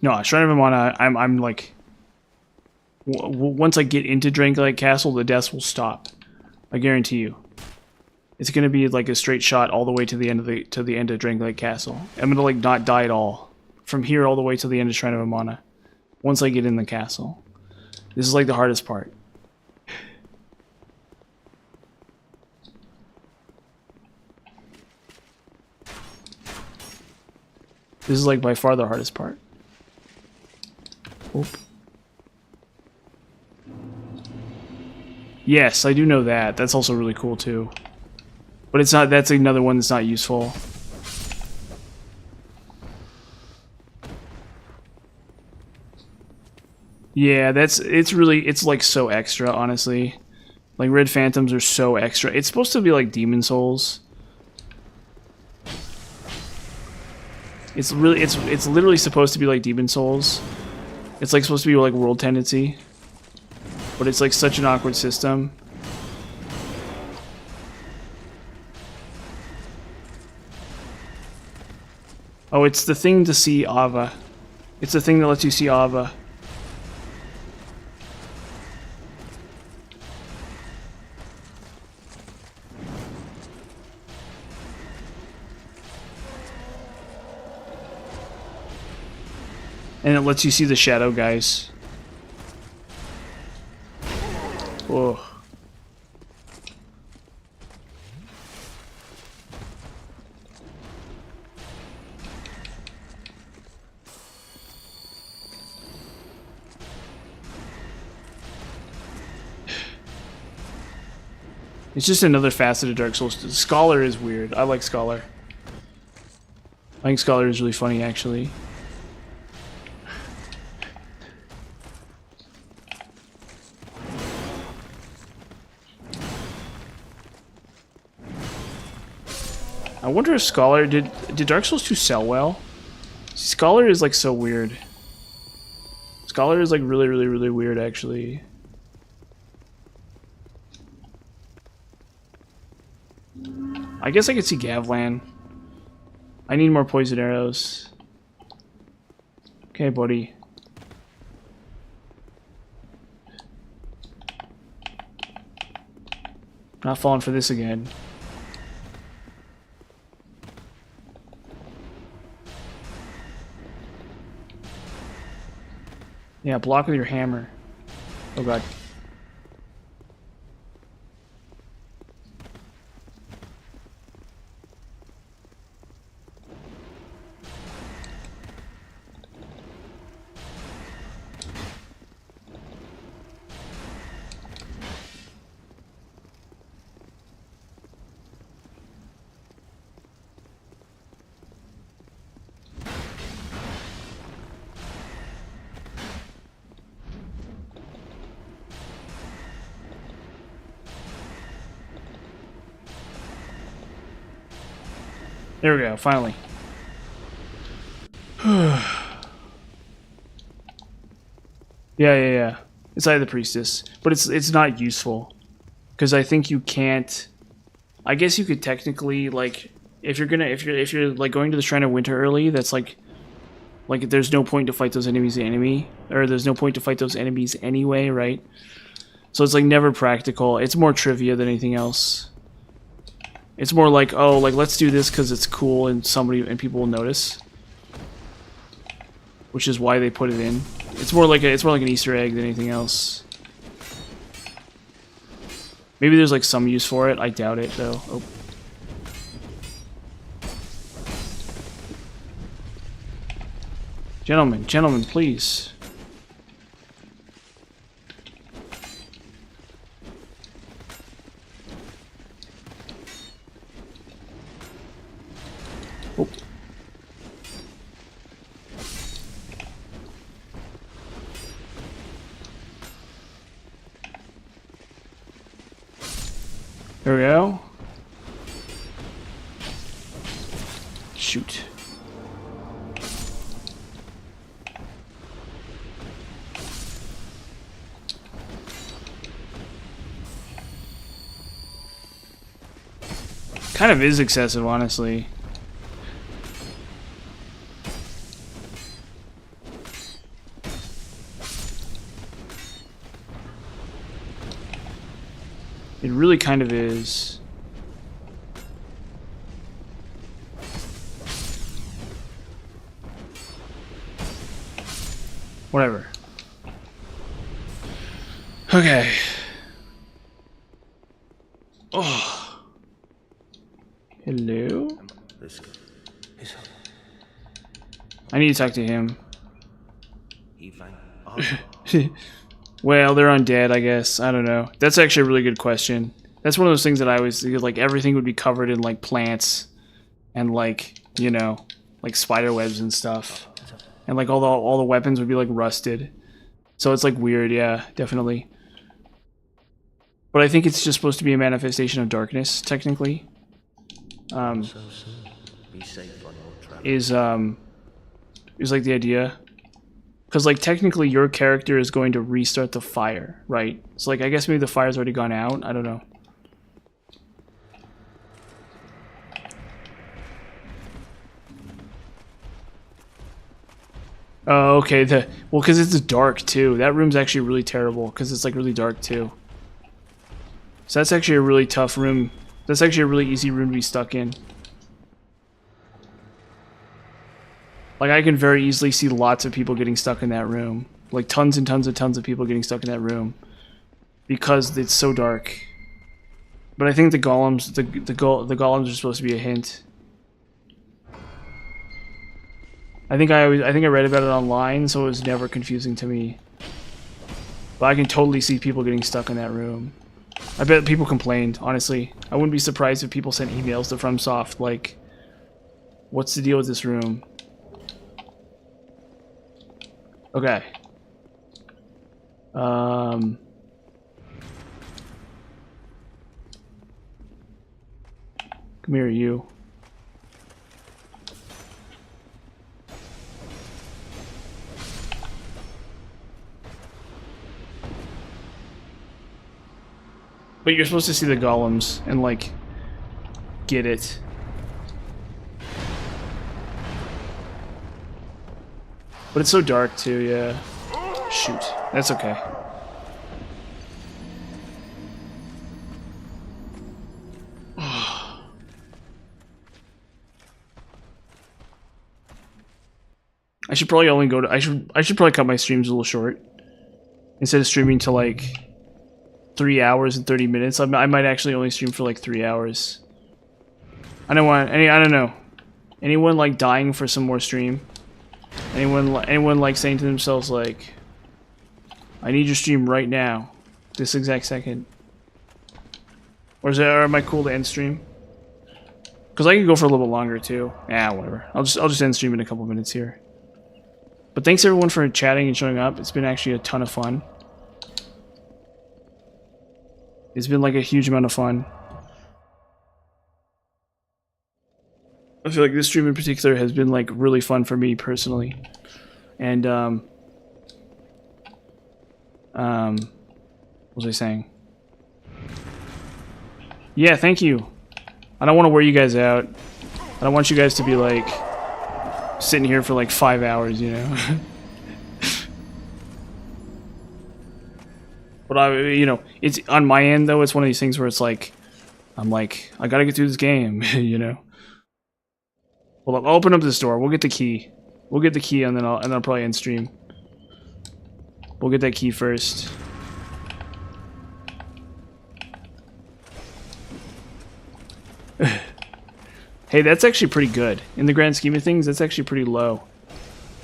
No, Shrine of Amana, I'm like... once I get into Dragonlight Castle, the deaths will stop. I guarantee you. It's gonna be like a straight shot all the way to the end of Dragonlight Castle. I'm gonna like not die at all. From here all the way to the end of Shrine of Amana. Once I get in the castle. This is like the hardest part. This is like by far the hardest part. Oop. Yes, I do know that. That's also really cool too. But it's not, that's another one that's not useful. Yeah, it's like so extra, honestly. Like Red Phantoms are so extra. It's supposed to be like Demon Souls. It's literally supposed to be like Demon Souls. It's like supposed to be like World Tendency. But it's like such an awkward system. Oh, it's the thing to see Ava. It's the thing that lets you see Ava. And it lets you see the shadow guys. Whoa. It's just another facet of Dark Souls. Scholar is weird. I like Scholar. I think Scholar is really funny, actually. I wonder if Scholar did Dark Souls 2 sell well? Scholar is like so weird. Scholar is like really weird, actually. I guess I could see Gavlan. I need more poison arrows. Okay, buddy. Not falling for this again. Yeah, block with your hammer. Oh god. There we go, finally. Yeah. It's Eye of the Priestess, but it's not useful because I think you can't. I guess you could technically like if you're like going to the Shrine of Winter early. That's like there's no point to fight those enemies or there's no point to fight those enemies anyway, right? So it's like never practical. It's more trivia than anything else. It's more like, oh, like let's do this because it's cool and people will notice, which is why they put it in. It's more like an Easter egg than anything else. Maybe there's like some use for it. I doubt it though. Oh. Gentlemen, please. Oh. There we go. Shoot. Kind of is excessive, honestly. It really kind of is. Whatever. Okay. Oh. Hello? I need to talk to him. Well, they're undead, I guess. I don't know. That's actually a really good question. That's one of those things that I always think, like, everything would be covered in, like, plants and, like, you know, like spider webs and stuff. And, like, all the weapons would be, like, rusted. So it's, like, weird, yeah, definitely. But I think it's just supposed to be a manifestation of darkness, technically. Is like the idea. Because, like, technically your character is going to restart the fire, right? So, like, I guess maybe the fire's already gone out. I don't know. Oh, okay. Well, because it's dark, too. That room's actually really terrible, because it's, like, really dark, too. So that's actually a really tough room. That's actually a really easy room to be stuck in. Like, I can very easily see lots of people getting stuck in that room. Like, tons and tons of people getting stuck in that room. Because it's so dark. But I think the golems, the golems are supposed to be a hint. I think I read about it online, so it was never confusing to me. But I can totally see people getting stuck in that room. I bet people complained, honestly. I wouldn't be surprised if people sent emails to FromSoft, like, what's the deal with this room? Okay. Come here, you. But you're supposed to see the golems and, like, get it. But it's so dark, too, yeah. Shoot. That's okay. I should probably only go to... I should probably cut my streams a little short. Instead of streaming to, like, 3 hours and 30 minutes, I might actually only stream for, like, 3 hours. I don't want... I don't know. Anyone, like, dying for some more stream? Anyone like saying to themselves, like, I need your stream right now, this exact second? Or am I cool to end stream? Because I can go for a little bit longer too. Yeah, whatever. I'll just end stream in a couple minutes here. But thanks everyone for chatting and showing up. It's been actually a ton of fun. It's been like a huge amount of fun. I feel like this stream in particular has been like really fun for me personally. And what was I saying? Yeah, thank you. I don't want to wear you guys out. I don't want you guys to be like sitting here for like 5 hours, you know. But you know, it's on my end though. It's one of these things where it's like, I'm like, I gotta get through this game, you know. Well, I'll open up this door. We'll get the key. We'll get the key, and then I'll probably end stream. We'll get that key first. Hey, that's actually pretty good. In the grand scheme of things, that's actually pretty low.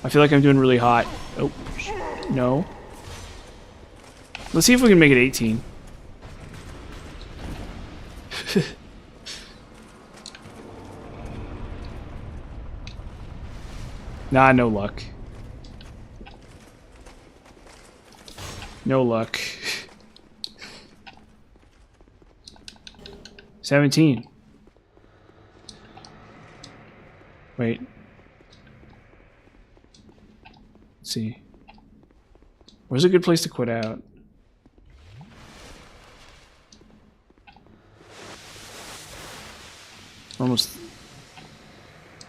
I feel like I'm doing really hot. Oh, no. Let's see if we can make it 18. Nah, no luck. No luck. 17. Wait. Let's see. Where's a good place to quit out? Almost.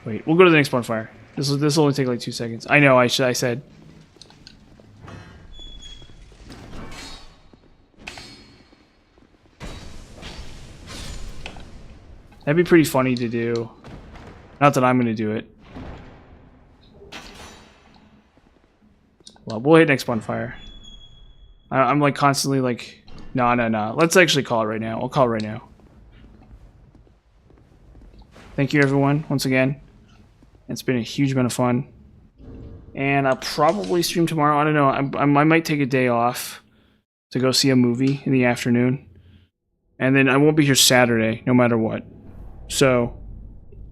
Wait, we'll go to the next bonfire. This will only take like 2 seconds. I know. I said. That'd be pretty funny to do. Not that I'm going to do it. Well, we'll hit next bonfire. I'm like constantly like, no. Let's actually call it right now. I'll call it right now. Thank you, everyone, once again. It's been a huge amount of fun. And I'll probably stream tomorrow. I don't know. I might take a day off to go see a movie in the afternoon. And then I won't be here Saturday, no matter what. So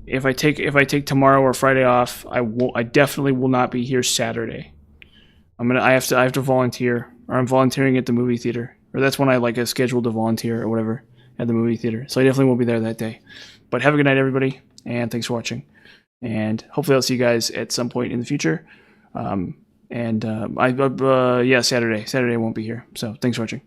if I take tomorrow or Friday off, I definitely will not be here Saturday. I have to volunteer, or I'm volunteering at the movie theater, or that's when I like scheduled to volunteer or whatever at the movie theater. So I definitely won't be there that day. But have a good night, everybody, and thanks for watching. And hopefully I'll see you guys at some point in the future. Yeah, Saturday I won't be here. So thanks for watching.